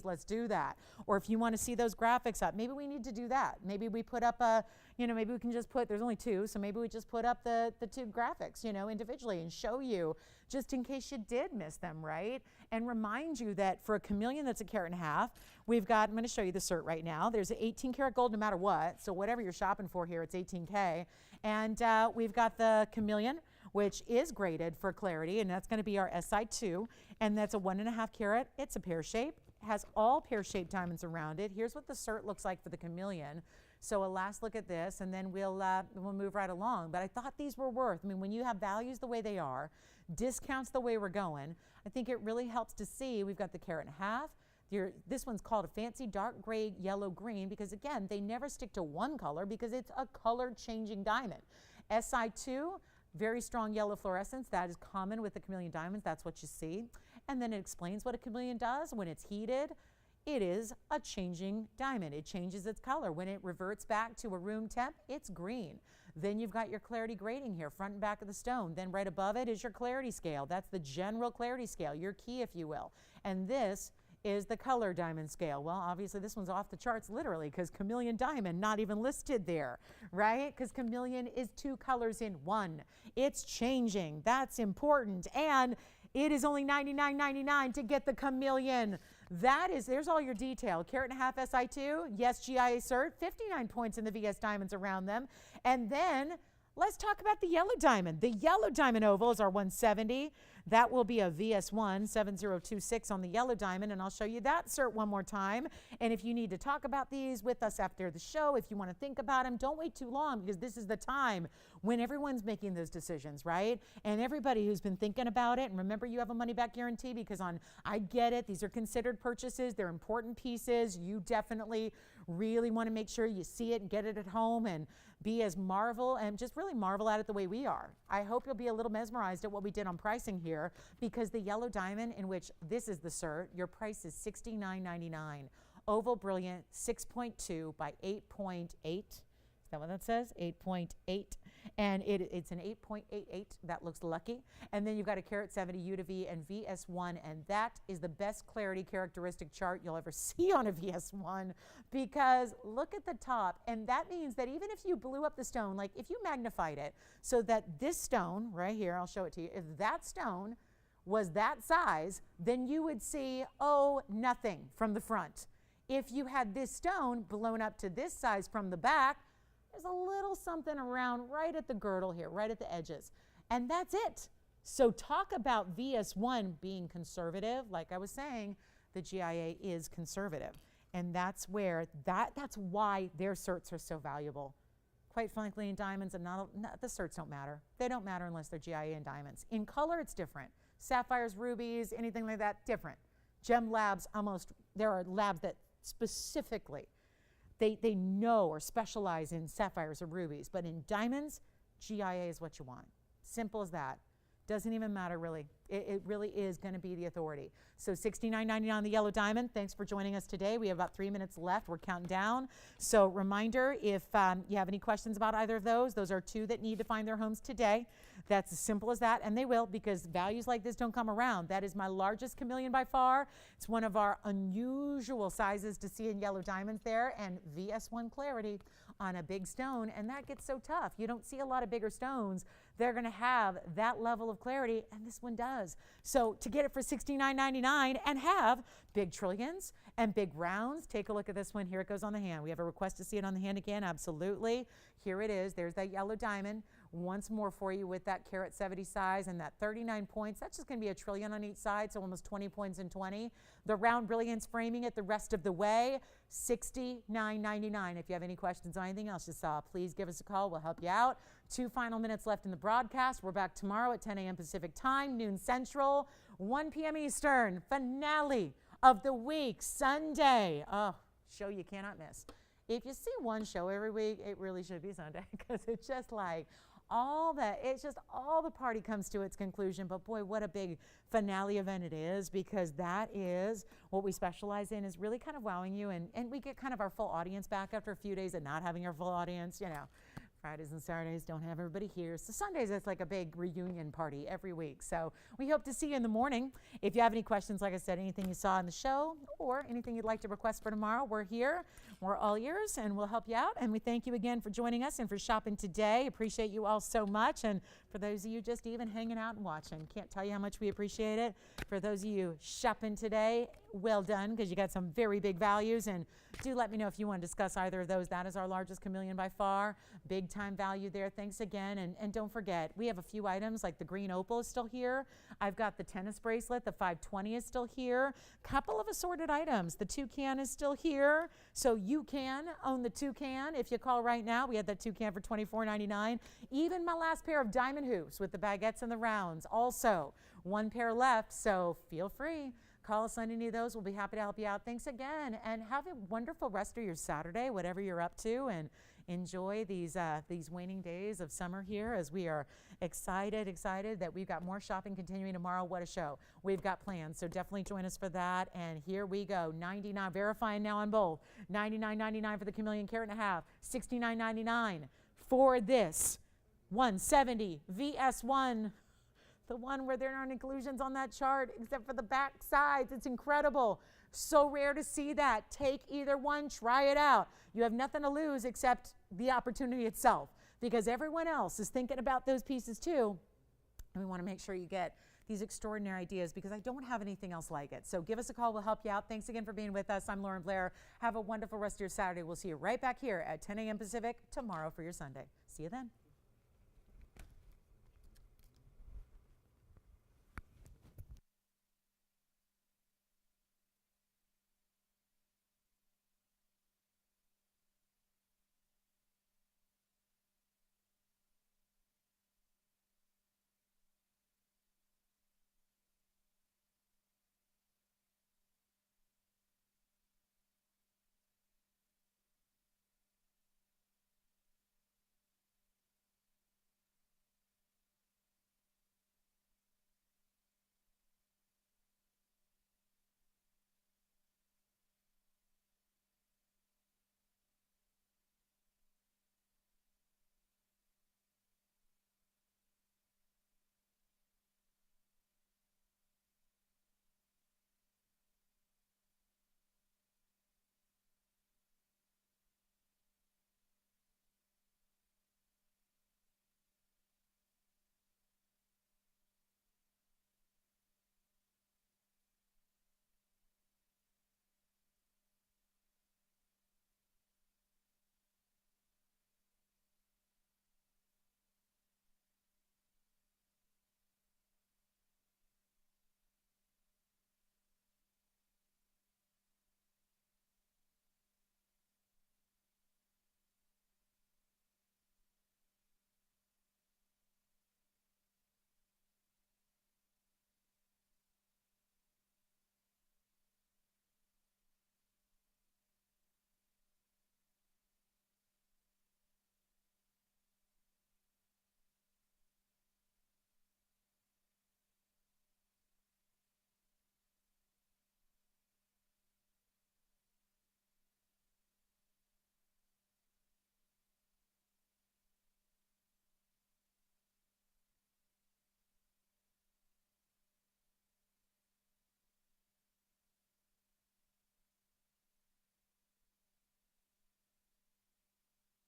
let's do that. Or if you want to see those graphics up, maybe we need to do that. Maybe we put up a, maybe we can just put, there's only two, so maybe we just put up the two graphics, individually, and show you just in case you did miss them, right? And remind you that for a chameleon that's a carat and a half, we've got, I'm going to show you the cert right now. There's an 18 karat gold no matter what. So whatever you're shopping for here, it's 18K. And we've got the chameleon, which is graded for clarity, and that's going to be our SI2. And that's a 1.5 carat. It's a pear shape. Has all pear-shaped diamonds around it. Here's what the cert looks like for the chameleon. So a last look at this, and then we'll move right along. But I thought these were worth. I mean, when you have values the way they are, discounts the way we're going, I think it really helps to see. We've got the carat and a half. This one's called a fancy dark gray, yellow, green, because again, they never stick to one color because it's a color-changing diamond. SI2, very strong yellow fluorescence. That is common with the chameleon diamonds. That's what you see. And then it explains what a chameleon does. When it's heated, it is a changing diamond. It changes its color. When it reverts back to a room temp, it's green. Then you've got your clarity grading here, front and back of the stone. Then right above it is your clarity scale. That's the general clarity scale, your key, if you will. And this is the color diamond scale. Well, obviously this one's off the charts literally, because chameleon diamond not even listed there, right? Because chameleon is two colors in one. It's changing. That's important. And it is only $99.99 to get the chameleon. There's all your detail. Carat and a half SI2, yes, GIA cert, 59 points in the VS diamonds around them. And then let's talk about the yellow diamond. The yellow diamond oval is our 170. That will be a VS1 7026 on the yellow diamond, and I'll show you that cert one more time. And if you need to talk about these with us after the show, if you want to think about them, don't wait too long, because this is the time when everyone's making those decisions, right? And everybody who's been thinking about it, and remember, you have a money-back guarantee, because I get it, these are considered purchases, they're important pieces. You definitely really want to make sure you see it and get it at home and be as just really marvel at it the way we are. I hope you'll be a little mesmerized at what we did on pricing here, because the yellow diamond, in which this is the cert, your price is $69.99. Oval Brilliant 6.2 by 8.8. Is that what that says? 8.8. And it's an 8.88. That looks lucky. And then you've got a carat 70 U to V and VS1, and that is the best clarity characteristic chart you'll ever see on a VS1, because look at the top. And that means that even if you blew up the stone, like if you magnified it so that this stone right here, I'll show it to you, if that stone was that size, then you would see, nothing from the front. If you had this stone blown up to this size from the back, there's a little something around right at the girdle here, right at the edges. And that's it. So talk about VS1 being conservative. Like I was saying, the GIA is conservative. And that's why their certs are so valuable. Quite frankly, in diamonds, the certs don't matter. They don't matter unless they're GIA and diamonds. In color, it's different. Sapphires, rubies, anything like that, different. Gem labs, there are labs that specifically they know or specialize in sapphires or rubies, but in diamonds, GIA is what you want. Simple as that. Doesn't even matter, really. It really is going to be the authority. So $69.99 on the yellow diamond. Thanks for joining us today. We have about 3 minutes left. We're counting down. So reminder, if you have any questions about either of those are two that need to find their homes today. That's as simple as that, and they will, because values like this don't come around. That is my largest chameleon by far. It's one of our unusual sizes to see in yellow diamonds there, and VS1 clarity on a big stone, and that gets so tough. You don't see a lot of bigger stones they're going to have that level of clarity, and this one does. So to get it for $69.99 and have big trillions and big rounds, take a look at this one. Here it goes on the hand. We have a request to see it on the hand again. Absolutely. Here it is. There's that yellow diamond. Once more for you with that carat 70 size and that 39 points. That's just going to be a trillion on each side, so almost 20 points in 20. The round brilliance framing it the rest of the way, $69.99. If you have any questions on anything else you saw, please give us a call. We'll help you out. 2 final minutes left in the broadcast. We're back tomorrow at 10 a.m. Pacific time, noon Central, 1 p.m. Eastern. Finale of the week, Sunday. Oh, show you cannot miss. If you see one show every week, it really should be Sunday, because it's just like all the party comes to its conclusion. But boy, what a big finale event it is, because that is what we specialize in, is really kind of wowing you, and we get kind of our full audience back after a few days of not having our full audience. You know, Fridays and Saturdays don't have everybody here. So Sundays, it's like a big reunion party every week. So we hope to see you in the morning. If you have any questions, like I said, anything you saw in the show or anything you'd like to request for tomorrow, we're here. We're all ears, and we'll help you out. And we thank you again for joining us and for shopping today. Appreciate you all so much. And for those of you just even hanging out and watching, can't tell you how much we appreciate it. For those of you shopping today, well done, because you got some very big values. And do let me know if you want to discuss either of those. That is our largest chameleon by far. Big time value there. Thanks again. And don't forget, we have a few items, like the green opal is still here. I've got the tennis bracelet. The 520 is still here. Couple of assorted items. The toucan is still here. So you can own the toucan if you call right now. We had that toucan for $24.99. Even my last pair of diamond hoops with the baguettes and the rounds. Also, 1 pair left, so feel free. Call us on any of those. We'll be happy to help you out. Thanks again, and have a wonderful rest of your Saturday, whatever you're up to, and enjoy these waning days of summer here, as we are excited that we've got more shopping continuing tomorrow. What a show. We've got plans, so definitely join us for that. And here we go. 99, verifying now on both. $99.99 for the chameleon carat and a half. $69.99 for this 170 VS1. The one where there aren't inclusions on that chart except for the back sides. It's incredible. So rare to see that. Take either one, try it out. You have nothing to lose except the opportunity itself, because everyone else is thinking about those pieces too. And we want to make sure you get these extraordinary ideas, because I don't have anything else like it. So give us a call. We'll help you out. Thanks again for being with us. I'm Lauren Blair. Have a wonderful rest of your Saturday. We'll see you right back here at 10 a.m. Pacific tomorrow for your Sunday. See you then.